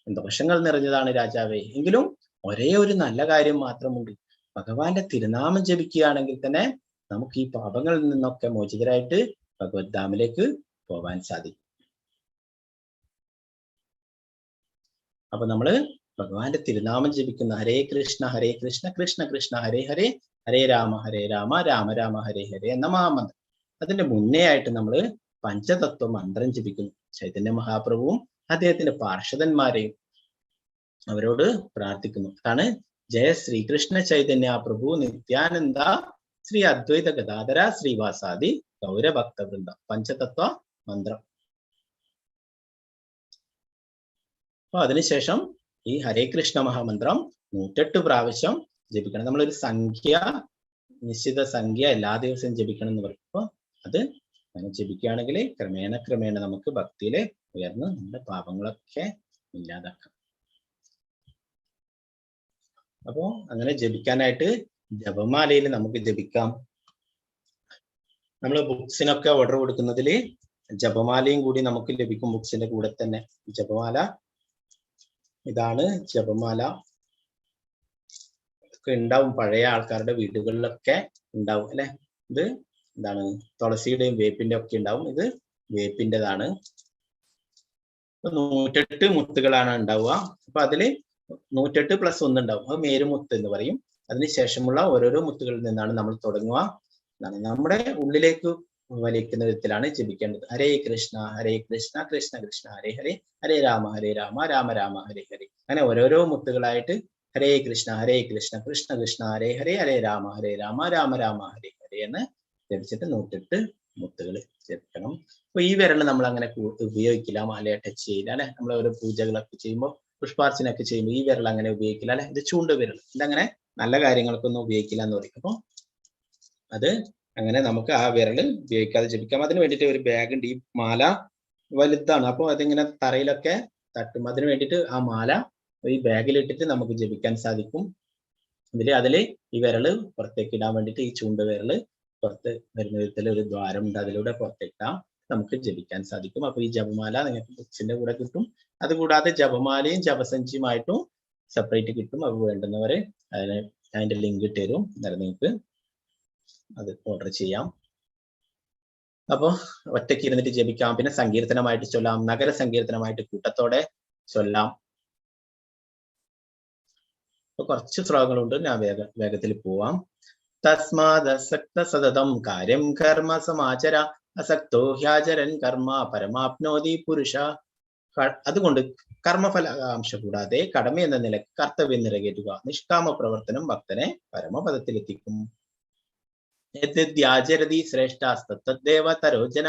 ദോഷങ്ങൾ നിറഞ്ഞതാണ് രാജാവേ. എങ്കിലും ഒരേ ഒരു നല്ല കാര്യം മാത്രമുണ്ട്. ഭഗവാന്റെ തിരുനാമം ജപിക്കുകയാണെങ്കിൽ തന്നെ നമുക്ക് ഈ പാപങ്ങളിൽ നിന്നൊക്കെ മോചിതരായിട്ട് ഭഗവത് ധാമിലേക്ക് പോവാൻ സാധിക്കും. അപ്പൊ നമ്മള് ഭഗവാന്റെ തിരുനാമം ജപിക്കുന്ന ഹരേ കൃഷ്ണ കൃഷ്ണ കൃഷ്ണ ഹരേ ഹരേ, ഹരേ രാമ രാമ രാമ ഹരേ ഹരേ എന്ന മഹാമന്ത്രം. അതിന്റെ മുന്നേ ആയിട്ട് നമ്മൾ പഞ്ചതത്വ മന്ത്രം ജപിക്കുന്നു. ചൈതന്യ മഹാപ്രഭുവും അദ്ദേഹത്തിന്റെ പാർഷദന്മാരെയും അവരോട് പ്രാർത്ഥിക്കുന്നു. അതാണ് ജയ ശ്രീകൃഷ്ണ ചൈതന്യ പ്രഭു നിത്യാനന്ദ ശ്രീ അദ്വൈത ഗദാധര ശ്രീവാസാദി ഗൗരഭക്തവൃന്ദ. പഞ്ചതത്വ മന്ത്രം. അപ്പൊ അതിനുശേഷം ഈ ഹരേ കൃഷ്ണ മഹാമന്ത്രം 108 പ്രാവശ്യം ജപിക്കണം. നമ്മളൊരു സംഖ്യ, നിശ്ചിത സംഖ്യ എല്ലാ ദിവസവും ജപിക്കണം എന്ന് പറയും. അപ്പൊ അത് അങ്ങനെ ജപിക്കുകയാണെങ്കിൽ ക്രമേണ നമുക്ക് ഭക്തിയില് ഉയർന്ന് നമ്മുടെ പാപങ്ങളൊക്കെ ഇല്ലാതാക്കാം. അപ്പോ അങ്ങനെ ജപിക്കാനായിട്ട് ജപമാലയിൽ നമുക്ക് ജപിക്കാം. നമ്മൾ ബുക്സിനൊക്കെ ഓർഡർ കൊടുക്കുന്നതിൽ ജപമാലയും കൂടി നമുക്ക് ലഭിക്കും. ബുക്സിന്റെ കൂടെ തന്നെ ജപമാല. ഇതാണ് ജപമാല. ഒക്കെ ഉണ്ടാവും, പഴയ ആൾക്കാരുടെ വീടുകളിലൊക്കെ ഉണ്ടാവും അല്ലെ. ഇത് എന്താണ്, തുളസിയുടെയും വേപ്പിന്റെ ഒക്കെ ഉണ്ടാവും. ഇത് വേപ്പിൻ്റെതാണ്. 108 മുത്തുകളാണ് ഉണ്ടാവുക. അപ്പൊ അതില് 108 + 1 ഉണ്ടാവും. അത് മേരുമുത്ത് എന്ന് പറയും. അതിനുശേഷമുള്ള ഓരോരോ മുത്തുകളിൽ നിന്നാണ് നമ്മൾ തുടങ്ങുക. നമ്മുടെ ഉള്ളിലേക്ക് വലിക്കുന്ന വിധത്തിലാണ് ജപിക്കേണ്ടത്. ഹരേ കൃഷ്ണ കൃഷ്ണ കൃഷ്ണ ഹരേ ഹരേ, ഹരേ രാമ രാമ രാമ ഹരേ ഹരേ. അങ്ങനെ ഓരോരോ മുത്തുകളായിട്ട് ഹരേ കൃഷ്ണ കൃഷ്ണ കൃഷ്ണ ഹരേ ഹരേ, ഹരേ രാമ രാമ രാമ ഹരേ ഹരേ എന്ന് ജപിച്ചിട്ട് 108 മുത്തുകൾ ജപിക്കണം. അപ്പൊ ഈ വിരൽ നമ്മൾ അങ്ങനെ ഉപയോഗിക്കില്ല, മാലയെ ടച്ച് ചെയ്യില്ല അല്ലെ. നമ്മൾ ഓരോ പൂജകളൊക്കെ ചെയ്യുമ്പോൾ, പുഷ്പാർച്ചനയൊക്കെ ചെയ്യുമ്പോൾ ഈ വിരൽ അങ്ങനെ ഉപയോഗിക്കില്ല അല്ലെ. ഇത് ചൂണ്ട് വിരൽ. ഇതങ്ങനെ നല്ല കാര്യങ്ങൾക്കൊന്നും ഉപയോഗിക്കില്ല എന്ന് പറയും. അപ്പൊ അത് അങ്ങനെ നമുക്ക് ആ വിരൽ ഉപയോഗിക്കാതെ ജപിക്കാം. അതിന് വേണ്ടിയിട്ട് ഒരു ബാഗ് ഉണ്ട്. ഈ മാല വലുതാണ്, അപ്പോൾ അതിങ്ങനെ തറയിലൊക്കെ തട്ടും. അതിന് വേണ്ടിയിട്ട് ആ മാല ഈ ബാഗിലിട്ടിട്ട് നമുക്ക് ജപിക്കാൻ സാധിക്കും. അതില് ഈ വിരല് പുറത്തേക്ക് ഇടാൻ വേണ്ടിയിട്ട് ഈ ചൂണ്ട വിരല് പുറത്ത് വരുന്ന വിധത്തിൽ ഒരു ദ്വാരമുണ്ട്. അതിലൂടെ പുറത്തേക്കിടാം, നമുക്ക് ജപിക്കാൻ സാധിക്കും. അപ്പൊ ഈ ജപമാല നിങ്ങൾക്ക് ബുക്സിന്റെ കൂടെ കിട്ടും. അതുകൂടാതെ ജപമാലയും ജപസഞ്ചിയുമായിട്ടും സെപ്പറേറ്റ് കിട്ടും. അത് വേണ്ടുന്നവര് അതിന്റെ ലിങ്ക് ഇട്ടുതരും. അന്നേരം നിങ്ങൾക്ക് അത് ഓർഡർ ചെയ്യാം. അപ്പൊ ഒറ്റയ്ക്ക് ഇരുന്നിട്ട് ജപിക്കാം. പിന്നെ സങ്കീർത്തനമായിട്ട് ചൊല്ലാം, നഗര സങ്കീർത്തനമായിട്ട് കൂട്ടത്തോടെ ചൊല്ലാം. അപ്പൊ കുറച്ച് ശ്ലോകങ്ങളുണ്ട്, ഞാൻ വേഗത്തിൽ പോവാം. തസ്മാദസക്ത സതതം കാര്യം കർമ്മ സമാചര, അസക്തോ ഹ്യാചരൻ കർമ്മ പരമാപ്നോതി പുരുഷ. അതുകൊണ്ട് കർമ്മഫലാംശ കൂടാതെ കടമ എന്ന നിലയ്ക്ക് കർത്തവ്യം നിറവേറ്റുക. നിഷ്കാമ പ്രവർത്തനം ഭക്തനെ പരമപദത്തിലെത്തിക്കും. യദ്യാചരതി ശ്രേഷ്ഠാസ്തദ്ദേവ തരോജന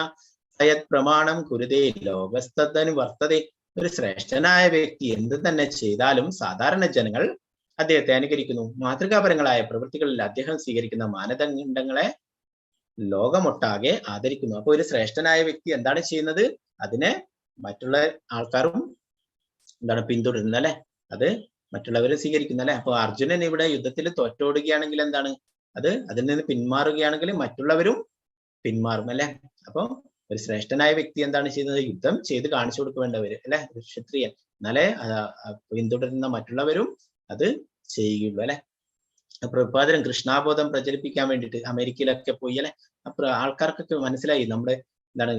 സയത് പ്രമാണം കുരുതേ ലോകസ്തനുവർത്തതേ. ഒരു ശ്രേഷ്ഠനായ വ്യക്തി എന്ത് തന്നെ ചെയ്താലും സാധാരണ ജനങ്ങൾ അദ്ദേഹത്തെ അനുകരിക്കുന്നു. മാതൃകാപരങ്ങളായ പ്രവൃത്തികളിൽ അദ്ദേഹം സ്വീകരിക്കുന്ന മാനദണ്ഡങ്ങളെ ലോകമൊട്ടാകെ ആദരിക്കുന്നു. അപ്പൊ ഒരു ശ്രേഷ്ഠനായ വ്യക്തി എന്താണ് ചെയ്യുന്നത്, അതിനെ മറ്റുള്ള ആൾക്കാരും എന്താണ് പിന്തുടരുന്നത് അല്ലെ. അത് മറ്റുള്ളവർ സ്വീകരിക്കുന്നു അല്ലെ. അപ്പൊ അർജുനൻ ഇവിടെ യുദ്ധത്തിൽ തോറ്റോടുകയാണെങ്കിൽ എന്താണ്, അതിൽ നിന്ന് പിന്മാറുകയാണെങ്കിൽ മറ്റുള്ളവരും പിന്മാറും അല്ലെ. അപ്പൊ ഒരു ശ്രേഷ്ഠനായ വ്യക്തി എന്താണ് ചെയ്യുന്നത്, യുദ്ധം ചെയ്ത് കാണിച്ചു കൊടുക്കേണ്ടവര് അല്ലെ, ക്ഷത്രിയൻ. എന്നാലേ പിന്തുടരുന്ന മറ്റുള്ളവരും അത് ചെയ്യുകയുള്ളൂ അല്ലെ. പ്രഭാതരം കൃഷ്ണാബോധം പ്രചരിപ്പിക്കാൻ വേണ്ടിയിട്ട് അമേരിക്കയിലൊക്കെ പോയി അല്ലെ. അപ്പൊ ആൾക്കാർക്കൊക്കെ മനസ്സിലായി നമ്മുടെ എന്താണ്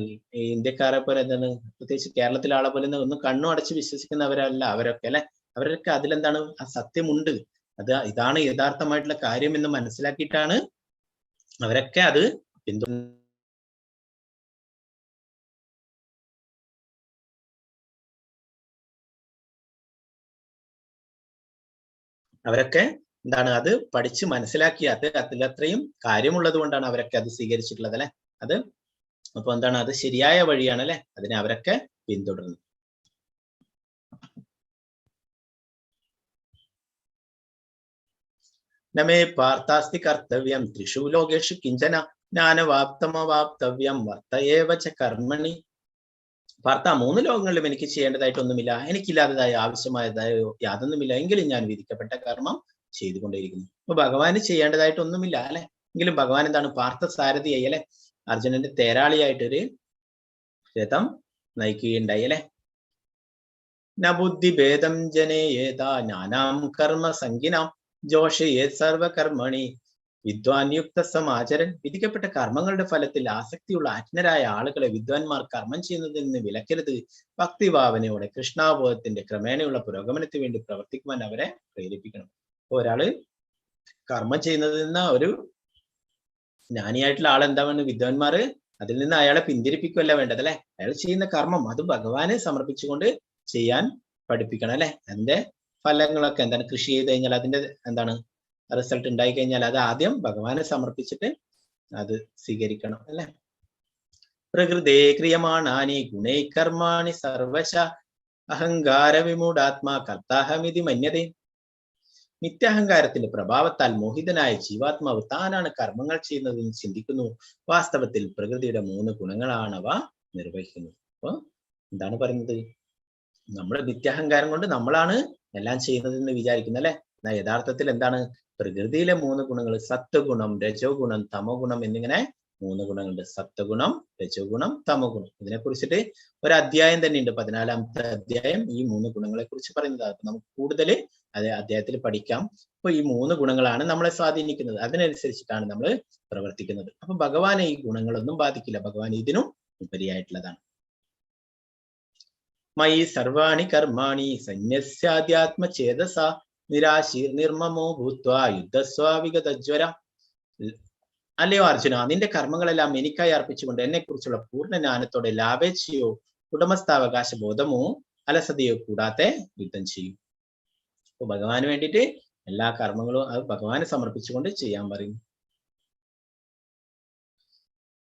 ഇന്ത്യക്കാരെ പോലെ എന്താണ്, പ്രത്യേകിച്ച് കേരളത്തിലെ ആളെ പോലെ ഒന്നും കണ്ണും അടച്ച് വിശ്വസിക്കുന്നവരല്ല അവരൊക്കെ അല്ലെ. അവരൊക്കെ അതിലെന്താണ് ആ സത്യമുണ്ട്, ഇതാണ് യഥാർത്ഥമായിട്ടുള്ള കാര്യം എന്ന് മനസ്സിലാക്കിയിട്ടാണ് അവരൊക്കെ അത് പിന്തുടരുന്നത്. അവരൊക്കെ എന്താണ് അത് പഠിച്ച് മനസ്സിലാക്കി അതിലത്രയും കാര്യമുള്ളത് കൊണ്ടാണ് അവരൊക്കെ അത് സ്വീകരിച്ചിട്ടുള്ളത് അല്ലെ. അത് അപ്പൊ എന്താണ് അത് ശരിയായ വഴിയാണ് അല്ലെ, അതിനെ അവരൊക്കെ പിന്തുടരുന്നു. നമേ പാർത്ഥാസ്തി കർത്തവ്യം ത്രിഷു ലോകേഷു കിഞ്ചന ജ്ഞാനവാപ്തമവാപ്തവ്യം വർത്തയേവ ച കർമ്മണി. പാർത്ത, 3 ലോകങ്ങളിലും എനിക്ക് ചെയ്യേണ്ടതായിട്ടൊന്നുമില്ല, എനിക്കില്ലാത്തതായ ആവശ്യമായതായോ യാതൊന്നുമില്ല, എങ്കിലും ഞാൻ വിധിക്കപ്പെട്ട കർമ്മം ചെയ്തുകൊണ്ടേയിരിക്കുന്നു. അപ്പൊ ഭഗവാന് ചെയ്യേണ്ടതായിട്ടൊന്നുമില്ല അല്ലെ, എങ്കിലും ഭഗവാൻ എന്താണ് പാർത്ഥ സാരഥിയായി അല്ലെ, അർജുനന്റെ തേരാളിയായിട്ടൊരു രഥം നയിക്കുകയുണ്ടായി അല്ലെ. ന ബുദ്ധി ഭേദം ജനേയേതാ ജ്ഞാനാം കർമ്മ സംഗിനാം ജോഷയേത് സർവകർമ്മണി വിദ്വാൻയുക്ത സമാചരൻ. വിധിക്കപ്പെട്ട കർമ്മങ്ങളുടെ ഫലത്തിൽ ആസക്തിയുള്ള അജ്ഞരായ ആളുകളെ വിദ്വാൻമാർ കർമ്മം ചെയ്യുന്നതിൽ നിന്ന് വിലക്കരുത്. ഭക്തിഭാവനയോടെ കൃഷ്ണാബോധത്തിന്റെ ക്രമേണയുള്ള പുരോഗമനത്തിന് വേണ്ടി പ്രവർത്തിക്കുവാൻ അവരെ പ്രേരിപ്പിക്കണം. അപ്പൊ ഒരാള് കർമ്മം ചെയ്യുന്നതിൽ നിന്ന് ഒരു ജ്ഞാനിയായിട്ടുള്ള ആളെന്താണെന്ന് വിദ്വാൻമാര് അതിൽ നിന്ന് അയാളെ പിന്തിരിപ്പിക്കുകയല്ല വേണ്ടത് അല്ലെ. അയാൾ ചെയ്യുന്ന കർമ്മം അത് ഭഗവാനെ സമർപ്പിച്ചുകൊണ്ട് ചെയ്യാൻ പഠിപ്പിക്കണം അല്ലെ. അതിന്റെ ഫലങ്ങളൊക്കെ എന്താണ്, കൃഷി ചെയ്ത് കഴിഞ്ഞാൽ അതിന്റെ എന്താണ് റിസൾട്ട് ഉണ്ടായി കഴിഞ്ഞാൽ അത് ആദ്യം ഭഗവാനെ സമർപ്പിച്ചിട്ട് അത് സ്വീകരിക്കണം അല്ലെ. പ്രകൃതേ ക്രിയമാണാനി ഗുണൈ കർമാണി സർവശ അഹങ്കാര വിമൂഢാത്മാ കർത്താഹമിതി മന്യതേ. നിത്യഹങ്കാരത്തിന്റെ പ്രഭാവത്താൽ മോഹിതനായ ജീവാത്മാവ് താനാണ് കർമ്മങ്ങൾ ചെയ്യുന്നതെന്ന് ചിന്തിക്കുന്നു. വാസ്തവത്തിൽ പ്രകൃതിയുടെ 3 ഗുണങ്ങളാണ് അവ നിർവഹിക്കുന്നത്. അപ്പൊ എന്താണ് പറയുന്നത്, നമ്മുടെ നിത്യഹങ്കാരം കൊണ്ട് നമ്മളാണ് എല്ലാം ചെയ്യുന്നതെന്ന് വിചാരിക്കുന്നു അല്ലെ. എന്നാൽ യഥാർത്ഥത്തിൽ എന്താണ്, പ്രകൃതിയിലെ 3 ഗുണങ്ങൾ സത്വഗുണം, രജോ ഗുണം, തമോ ഗുണം എന്നിങ്ങനെ 3 ഗുണങ്ങളുണ്ട്. സത്വഗുണം, രജോ ഗുണം, തമോ ഗുണം. ഇതിനെ കുറിച്ചിട്ട് ഒരു അധ്യായം തന്നെയുണ്ട്, 14ാമത്തെ അധ്യായം ഈ 3 ഗുണങ്ങളെ കുറിച്ച് പറയുന്നത്. അപ്പൊ നമുക്ക് കൂടുതൽ അത് അധ്യായത്തിൽ പഠിക്കാം. അപ്പൊ ഈ 3 ഗുണങ്ങളാണ് നമ്മളെ സ്വാധീനിക്കുന്നത്, അതിനനുസരിച്ചിട്ടാണ് നമ്മൾ പ്രവർത്തിക്കുന്നത്. അപ്പൊ ഭഗവാനെ ഈ ഗുണങ്ങളൊന്നും ബാധിക്കില്ല, ഭഗവാൻ ഇതിനും ഉപരിയായിട്ടുള്ളതാണ്. മയി സർവാണി കർമാണി സന്യസ്യാധ്യാത്മചേതസ നിരാശീർ നിർമ്മമോ ഭൂത്വാ യുദ്ധസ്വാ വിഗതജ്വര. അല്ലയോ അർജുന, നിന്റെ കർമ്മങ്ങളെല്ലാം എനിക്കായി അർപ്പിച്ചുകൊണ്ട് എന്നെ കുറിച്ചുള്ള പൂർണ്ണ ജ്ഞാനത്തോടെ ലാഭേച്ഛയോ ഉടമസ്ഥാവകാശ ബോധമോ അലസതയോ കൂടാതെ യുദ്ധം ചെയ്യും. അപ്പൊ ഭഗവാന് വേണ്ടിയിട്ട് എല്ലാ കർമ്മങ്ങളും അത് ഭഗവാന് സമർപ്പിച്ചുകൊണ്ട് ചെയ്യാൻ പറയും.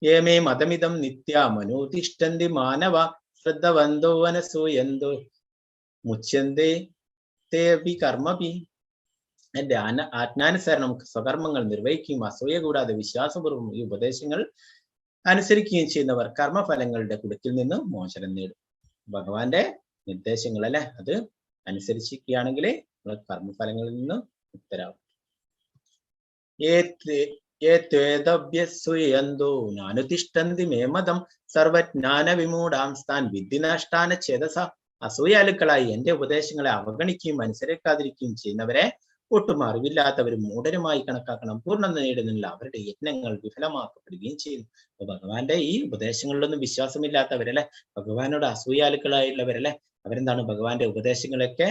ഏമേ മതമിതം നിത്യ മനോതിഷ്ഠന്തി മാനവ ശ്രദ്ധവന്തോ വനസൂയന്തോ മുച്യന്തേ തേപി കർമ്മപി. എന്റെ ആജ്ഞാനുസരണം സ്വകർമ്മങ്ങൾ നിർവഹിക്കുകയും അസൂയ കൂടാതെ വിശ്വാസപൂർവ്വം ഈ ഉപദേശങ്ങൾ അനുസരിക്കുകയും ചെയ്യുന്നവർ കർമ്മഫലങ്ങളുടെ കുടുക്കിൽ നിന്ന് മോചനം നേടും. ഭഗവാന്റെ നിർദ്ദേശങ്ങൾ അല്ലെ, അത് അനുസരിച്ചിരിക്കുകയാണെങ്കിൽ നമ്മൾ കർമ്മഫലങ്ങളിൽ നിന്ന് മുക്തരാകും. നാനുതിഷ്ഠന്തി മേ മതം സർവജ്ഞാന വിമൂഢാംസ്ഥാൻ വിദ്ധി നഷ്ടാന ചേതസ. അസൂയാലുക്കളായി എന്റെ ഉപദേശങ്ങളെ അവഗണിക്കുകയും അനുസരിക്കാതിരിക്കുകയും ചെയ്യുന്നവരെ ഒട്ടും അറിവില്ലാത്തവരും മൂഢരുമായി കണക്കാക്കണം. പൂർണ്ണത നേടുന്നില്ല അവരുടെ യത്നങ്ങൾ വിഫലമാക്കപ്പെടുകയും ചെയ്യുന്നു. അപ്പൊ ഭഗവാന്റെ ഈ ഉപദേശങ്ങളിലൊന്നും വിശ്വാസമില്ലാത്തവരല്ലേ, ഭഗവാനോട് അസൂയാലുക്കളായിട്ടുള്ളവരല്ലേ, അവരെന്താണ് ഭഗവാന്റെ ഉപദേശങ്ങളൊക്കെ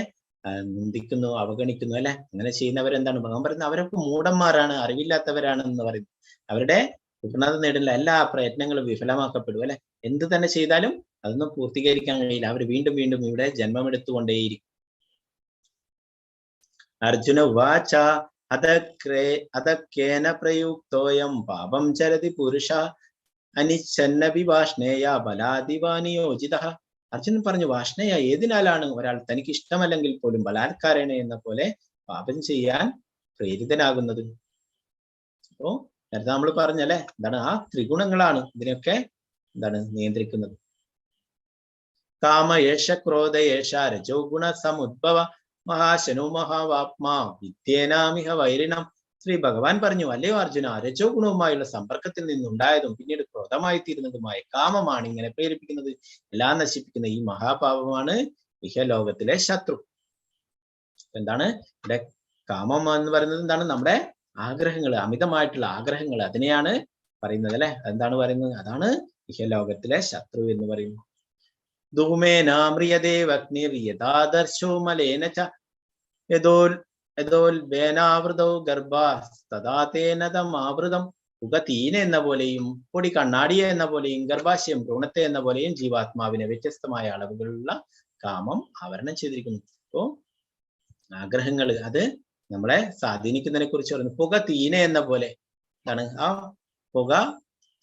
നിന്ദിക്കുന്നു, അവഗണിക്കുന്നു അല്ലെ. അങ്ങനെ ചെയ്യുന്നവരെന്താണ് ഭഗവാൻ പറയുന്നത്, അവരൊക്കെ മൂഢന്മാരാണ്, അറിവില്ലാത്തവരാണെന്ന് പറയുന്നു. അവരുടെ പൂർണ്ണത നേടുന്ന എല്ലാ പ്രയത്നങ്ങളും വിഫലമാക്കപ്പെടും അല്ലെ. എന്ത് തന്നെ ചെയ്താലും അതൊന്നും പൂർത്തീകരിക്കാൻ കഴിയില്ല. അവർ വീണ്ടും വീണ്ടും ഇവിടെ ജന്മമെടുത്തുകൊണ്ടേയിരിക്കും. അർജുന ഉവാച അധക്കേന പ്രയുക്തോയം പാപം ചരതി പുരുഷ അനിച്ഛന്നപി വാഷ്ണേയ ബലാദിവാനിയോജിത. അർജുനൻ പറഞ്ഞു, വാഷ്ണേയ, ഏതിനാലാണ് ഒരാൾ തനിക്ക് ഇഷ്ടമല്ലെങ്കിൽ പോലും ബലാത്കാരേണ എന്ന പോലെ പാപം ചെയ്യാൻ പ്രേരിതനാകുന്നത്? അപ്പോ നേരത്തെ നമ്മൾ പറഞ്ഞല്ലേ, എന്താണ് ആ ത്രിഗുണങ്ങളാണ് ഇതിനൊക്കെ എന്താണ് നിയന്ത്രിക്കുന്നത്. കാമ യേശ ക്രോധ യേശ രജോ ഗുണ സമുദ്ഭവ മഹാശനോ മഹാവാത്മാ വിദ്യേനാമിഹ വൈരിണം. ശ്രീ ഭഗവാൻ പറഞ്ഞു, അല്ലയോ അർജുന, രജോ ഗുണവുമായുള്ള സമ്പർക്കത്തിൽ നിന്നുണ്ടായതും പിന്നീട് ക്രോധമായി തീരുന്നതുമായ കാമമാണ് ഇങ്ങനെ പ്രേരിപ്പിക്കുന്നത്. എല്ലാം നശിപ്പിക്കുന്ന ഈ മഹാപാപമാണ് ഇഹലോകത്തിലെ ശത്രു. എന്താണ് ഇവിടെ കാമം എന്ന് പറയുന്നത്? എന്താണ്? നമ്മുടെ ആഗ്രഹങ്ങൾ, അമിതമായിട്ടുള്ള ആഗ്രഹങ്ങൾ, അതിനെയാണ് പറയുന്നത് അല്ലെ. എന്താണ് പറയുന്നത്? അതാണ് ഇഹലോകത്തിലെ ശത്രു എന്ന് പറയുന്നത്. ധൂമേനാമ്രിയദേവഗ്നിർ യഥാദർശോ മലേന ച യഥോൽവേനാവൃതോ ഗർഭാസ്തദാതേനതമാവൃതം. പുകതീന എന്ന പോലെയും പൊടി കണ്ണാടിയെ എന്ന പോലെയും ഗർഭാശയം ഭ്രൂണത്തെ എന്ന പോലെയും ജീവാത്മാവിനെ വ്യത്യസ്തമായ അളവുകളുള്ള കാമം ആവരണം ചെയ്തിരിക്കുന്നു. അപ്പോ ആഗ്രഹങ്ങൾ അത് നമ്മളെ സ്വാധീനിക്കുന്നതിനെ കുറിച്ച് പറയുന്നു. പുക തീനെ എന്ന പോലെ എന്താണ് ആ പുക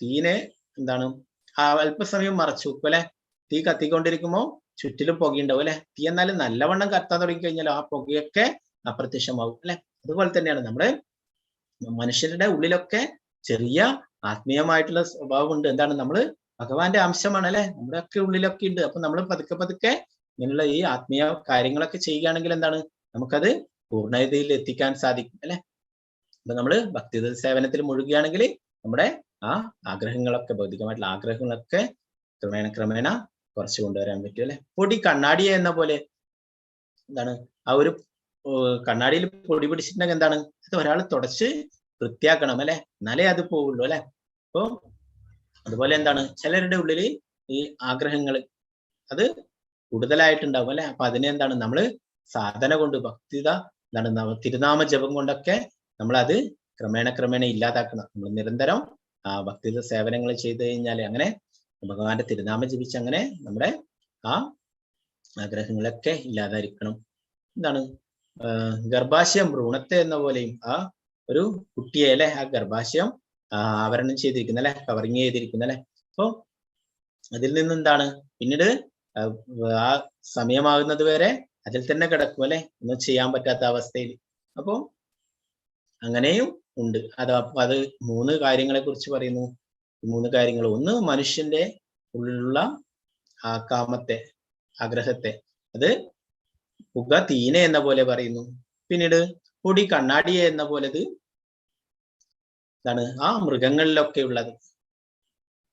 തീനെ എന്താണ് ആ അല്പസമയം മറച്ചു വെക്കും അല്ലെ. തീ കത്തിക്കൊണ്ടിരിക്കുമ്പോൾ ചുറ്റിലും പുകയുണ്ടാവും അല്ലെ. തീ എന്നാലും നല്ലവണ്ണം കത്താൻ തുടങ്ങി കഴിഞ്ഞാൽ ആ പുകയൊക്കെ അപ്രത്യക്ഷമാവും അല്ലെ. അതുപോലെ തന്നെയാണ് നമ്മുടെ മനുഷ്യരുടെ ഉള്ളിലൊക്കെ ചെറിയ ആത്മീയമായിട്ടുള്ള സ്വഭാവമുണ്ട്. എന്താണ് നമ്മള് ഭഗവാന്റെ അംശമാണ് അല്ലെ. നമ്മുടെ ഒക്കെ ഉള്ളിലൊക്കെ ഉണ്ട്. അപ്പൊ നമ്മൾ പതുക്കെ പതുക്കെ ഇങ്ങനെയുള്ള ഈ ആത്മീയ കാര്യങ്ങളൊക്കെ ചെയ്യുകയാണെങ്കിൽ എന്താണ് നമുക്കത് പൂർണ്ണതയിൽ എത്തിക്കാൻ സാധിക്കും അല്ലെ. അപ്പൊ നമ്മള് ഭക്തി സേവനത്തിൽ മുഴുകുകയാണെങ്കിൽ നമ്മുടെ ആ ആഗ്രഹങ്ങളൊക്കെ ഭൗതികമായിട്ടുള്ള ആഗ്രഹങ്ങളൊക്കെ ക്രമേണ കുറച്ച് കൊണ്ടുവരാൻ പറ്റും അല്ലെ. പൊടി കണ്ണാടിയെ എന്ന പോലെ എന്താണ് ആ ഒരു കണ്ണാടിയിൽ പൊടി പിടിച്ചിട്ടുണ്ടെങ്കിൽ എന്താണ് അത് ഒരാൾ തുടച്ച് വൃത്തിയാക്കണം അല്ലെ, എന്നാലേ അത് പോവുള്ളൂ അല്ലെ. അപ്പൊ അതുപോലെ എന്താണ് ചിലരുടെ ഉള്ളിൽ ഈ ആഗ്രഹങ്ങൾ അത് കൂടുതലായിട്ടുണ്ടാവും അല്ലെ. അപ്പൊ അതിനെ എന്താണ് നമ്മള് സാധന കൊണ്ട് ഭക്തിത എന്താണ് തിരുനാമ ജപം കൊണ്ടൊക്കെ നമ്മളത് ക്രമേണ ഇല്ലാതാക്കണം. നമ്മൾ നിരന്തരം ആ ഭക്തിത സേവനങ്ങൾ ചെയ്തു കഴിഞ്ഞാൽ അങ്ങനെ ഭഗവാന്റെ തിരുനാമം ജപിച്ച് അങ്ങനെ നമ്മുടെ ആ ആഗ്രഹങ്ങളൊക്കെ ഇല്ലാതായിരിക്കണം. എന്താണ് ഗർഭാശയം ഭ്രൂണത്തെ എന്ന പോലെയും ആ ഒരു കുട്ടിയെ അല്ലെ ആ ഗർഭാശയം ആവരണം ചെയ്തിരിക്കുന്ന അല്ലെ, കവറിങ് ചെയ്തിരിക്കുന്ന അല്ലെ. അപ്പൊ അതിൽ നിന്നെന്താണ് പിന്നീട് ആ സമയമാകുന്നത് വരെ അതിൽ തന്നെ കിടക്കും അല്ലെ, ഒന്നും ചെയ്യാൻ പറ്റാത്ത അവസ്ഥയിൽ. അപ്പൊ അങ്ങനെയും ഉണ്ട്. അത് 3 കാര്യങ്ങളെ കുറിച്ച് പറയുന്നു. 3 കാര്യങ്ങൾ. ഒന്ന് മനുഷ്യന്റെ ഉള്ളിലുള്ള ആ കാമത്തെ, ആഗ്രഹത്തെ, അത് പുക തീനെ എന്ന പോലെ പറയുന്നു. പിന്നീട് പൊടി കണ്ണാടിയെ എന്ന പോലെ എന്താണ് ആ മൃഗങ്ങളിലൊക്കെ ഉള്ളത്,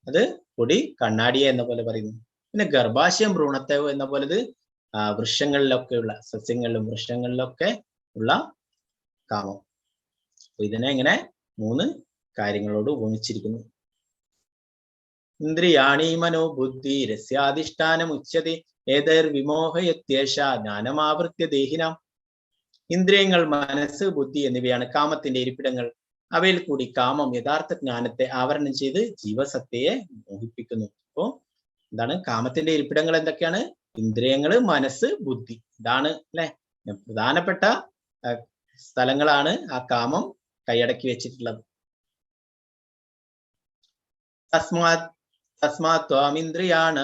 അത് പൊടി കണ്ണാടിയെ എന്ന പോലെ പറയുന്നു. പിന്നെ ഗർഭാശയം ഭ്രൂണത്തെ എന്ന പോലെ വൃക്ഷങ്ങളിലൊക്കെ ഉള്ള സസ്യങ്ങളിലും വൃക്ഷങ്ങളിലൊക്കെ ഉള്ള കാമം. ഇതിനെ ഇങ്ങനെ 3 കാര്യങ്ങളോട് ഉപമിച്ചിരിക്കുന്നു. ഇന്ദ്രിയാണി മനോ ബുദ്ധി രസ്യാധിഷ്ഠാനം ഉച്യത്തെ ഏതൈർ വിമോഹയത്യേഷ ജ്ഞാനമാവൃത്യ ദേഹിനാം. ഇന്ദ്രിയങ്ങൾ, മനസ്സ്, ബുദ്ധി എന്നിവയാണ് കാമത്തിന്റെ ഇരിപ്പിടങ്ങൾ. അവയിൽ കൂടി കാമം യഥാർത്ഥ ജ്ഞാനത്തെ ആവരണം ചെയ്ത് ജീവസത്തയെ മോഹിപ്പിക്കുന്നു. അപ്പോ എന്താണ് കാമത്തിന്റെ ഇരിപ്പിടങ്ങൾ എന്തൊക്കെയാണ്? ഇന്ദ്രിയങ്ങള്, മനസ്സ്, ബുദ്ധി. ഇതാണ് അല്ലെ പ്രധാനപ്പെട്ട സ്ഥലങ്ങളാണ് ആ കാമം കൈയടക്കി വെച്ചിട്ടുള്ളത്. തസ്മാത് ത്വാമിന്ദ്രിയാണ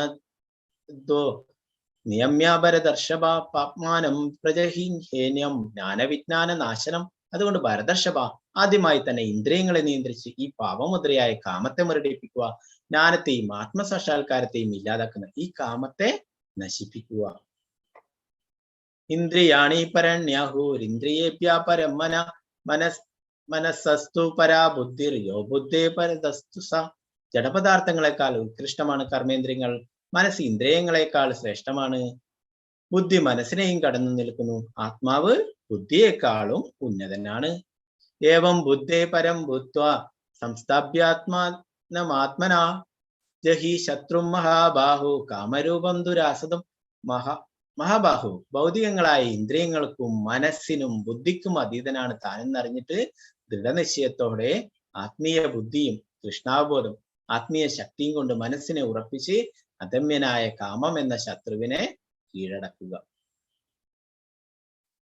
നിയമ്യാപരദർശഭ പാപ്മാനം പ്രജഹിഹേന്യം ജ്ഞാനവിജ്ഞാന നാശനം. അതുകൊണ്ട് ഭരതർഷഭ ആദ്യമായി തന്നെ ഇന്ദ്രിയങ്ങളെ നിയന്ത്രിച്ച് ഈ പാപമുദ്രയായ കാമത്തെ മുരടിപ്പിക്കുക, ജ്ഞാനത്തെയും ആത്മസാക്ഷാത്കാരത്തെയും ഇല്ലാതാക്കുന്ന ഈ കാമത്തെ നശിപ്പിക്കുക. ഇന്ദ്രിയാണി പരണ്യാഹൂരിന്ദ്രിയേഭ്യ പരം മനസ്സസ്തു പരാ ബുദ്ധിർ യോ ബുദ്ധേ പരതസ്തു സ. ജഡപദാർത്ഥങ്ങളെക്കാൾ ഉത്കൃഷ്ടമാണ് കർമ്മേന്ദ്രിയങ്ങൾ, മനസ്സ് ഇന്ദ്രിയങ്ങളെക്കാൾ ശ്രേഷ്ഠമാണ്, ബുദ്ധി മനസ്സിനെയും കടന്നു നിൽക്കുന്നു, ആത്മാവ് ബുദ്ധിയെക്കാളും ഉന്നതനാണ്. ഏവം ബുദ്ധേ പരം ഭൂത്വ സംസ്ഥാപ്യാത്മാത്മനാ ജഹി ശത്രും മഹാബാഹു കാമരൂപം ദുരാസതം. മഹാബാഹു ഭൗതികങ്ങളായ ഇന്ദ്രിയങ്ങൾക്കും മനസ്സിനും ബുദ്ധിക്കും അതീതനാണ് താനെന്നറിഞ്ഞിട്ട് ദൃഢനിശ്ചയത്തോടെ ആത്മീയ ബുദ്ധിയും കൃഷ്ണാബോധം ആത്മീയ ശക്തിയും കൊണ്ട് മനസ്സിനെ ഉറപ്പിച്ച് അദമ്യനായ കാമം എന്ന ശത്രുവിനെ കീഴടക്കുക.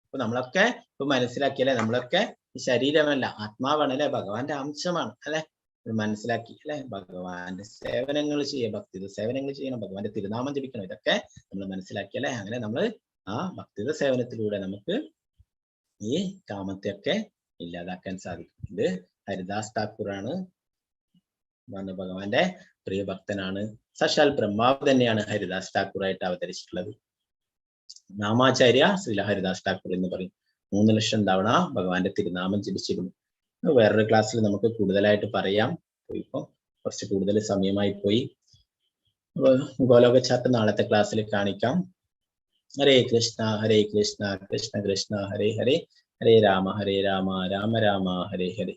അപ്പൊ നമ്മളൊക്കെ ഇപ്പൊ മനസ്സിലാക്കിയല്ലേ, നമ്മളൊക്കെ ശരീരമല്ല ആത്മാവാണ് അല്ലെ, ഭഗവാന്റെ അംശമാണ് അല്ലെ, മനസ്സിലാക്കി അല്ലെ. ഭഗവാന്റെ സേവനങ്ങൾ ചെയ്യുക, ഭക്തിത സേവനങ്ങൾ ചെയ്യണം, ഭഗവാന്റെ തിരുനാമം ജപിക്കണം, ഇതൊക്കെ നമ്മൾ മനസ്സിലാക്കി അല്ലെ. അങ്ങനെ നമ്മൾ ആ ഭക്തിത സേവനത്തിലൂടെ നമുക്ക് ഈ കാമത്തെയൊക്കെ ഇല്ലാതാക്കാൻ സാധിക്കും. ഇത് ഹരിദാസ് താക്കൂറാണ്, ഭഗവാന്റെ പ്രിയ ഭക്തനാണ്. സാക്ഷാൽ ബ്രഹ്മാവ് തന്നെയാണ് ഹരിദാസ് താക്കൂറായിട്ട് അവതരിച്ചിട്ടുള്ളത്. നാമാചാര്യ ശ്രീല ഹരിദാസ് താക്കൂർ എന്ന് പറയും. 3 ലക്ഷം തവണ ഭഗവാന്റെ തിരുനാമം ജപിച്ചിരുന്നു. വേറൊരു ക്ലാസ്സിൽ നമുക്ക് കൂടുതലായിട്ട് പറയാം. ഇപ്പൊ കുറച്ച് കൂടുതൽ സമയമായി പോയി. ഗോലോക ചാർട്ട് നാളത്തെ ക്ലാസ്സിൽ കാണിക്കാം. ഹരേ കൃഷ്ണ കൃഷ്ണ കൃഷ്ണ ഹരേ ഹരേ, ഹരേ രാമ രാമ രാമ ഹരേ ഹരേ.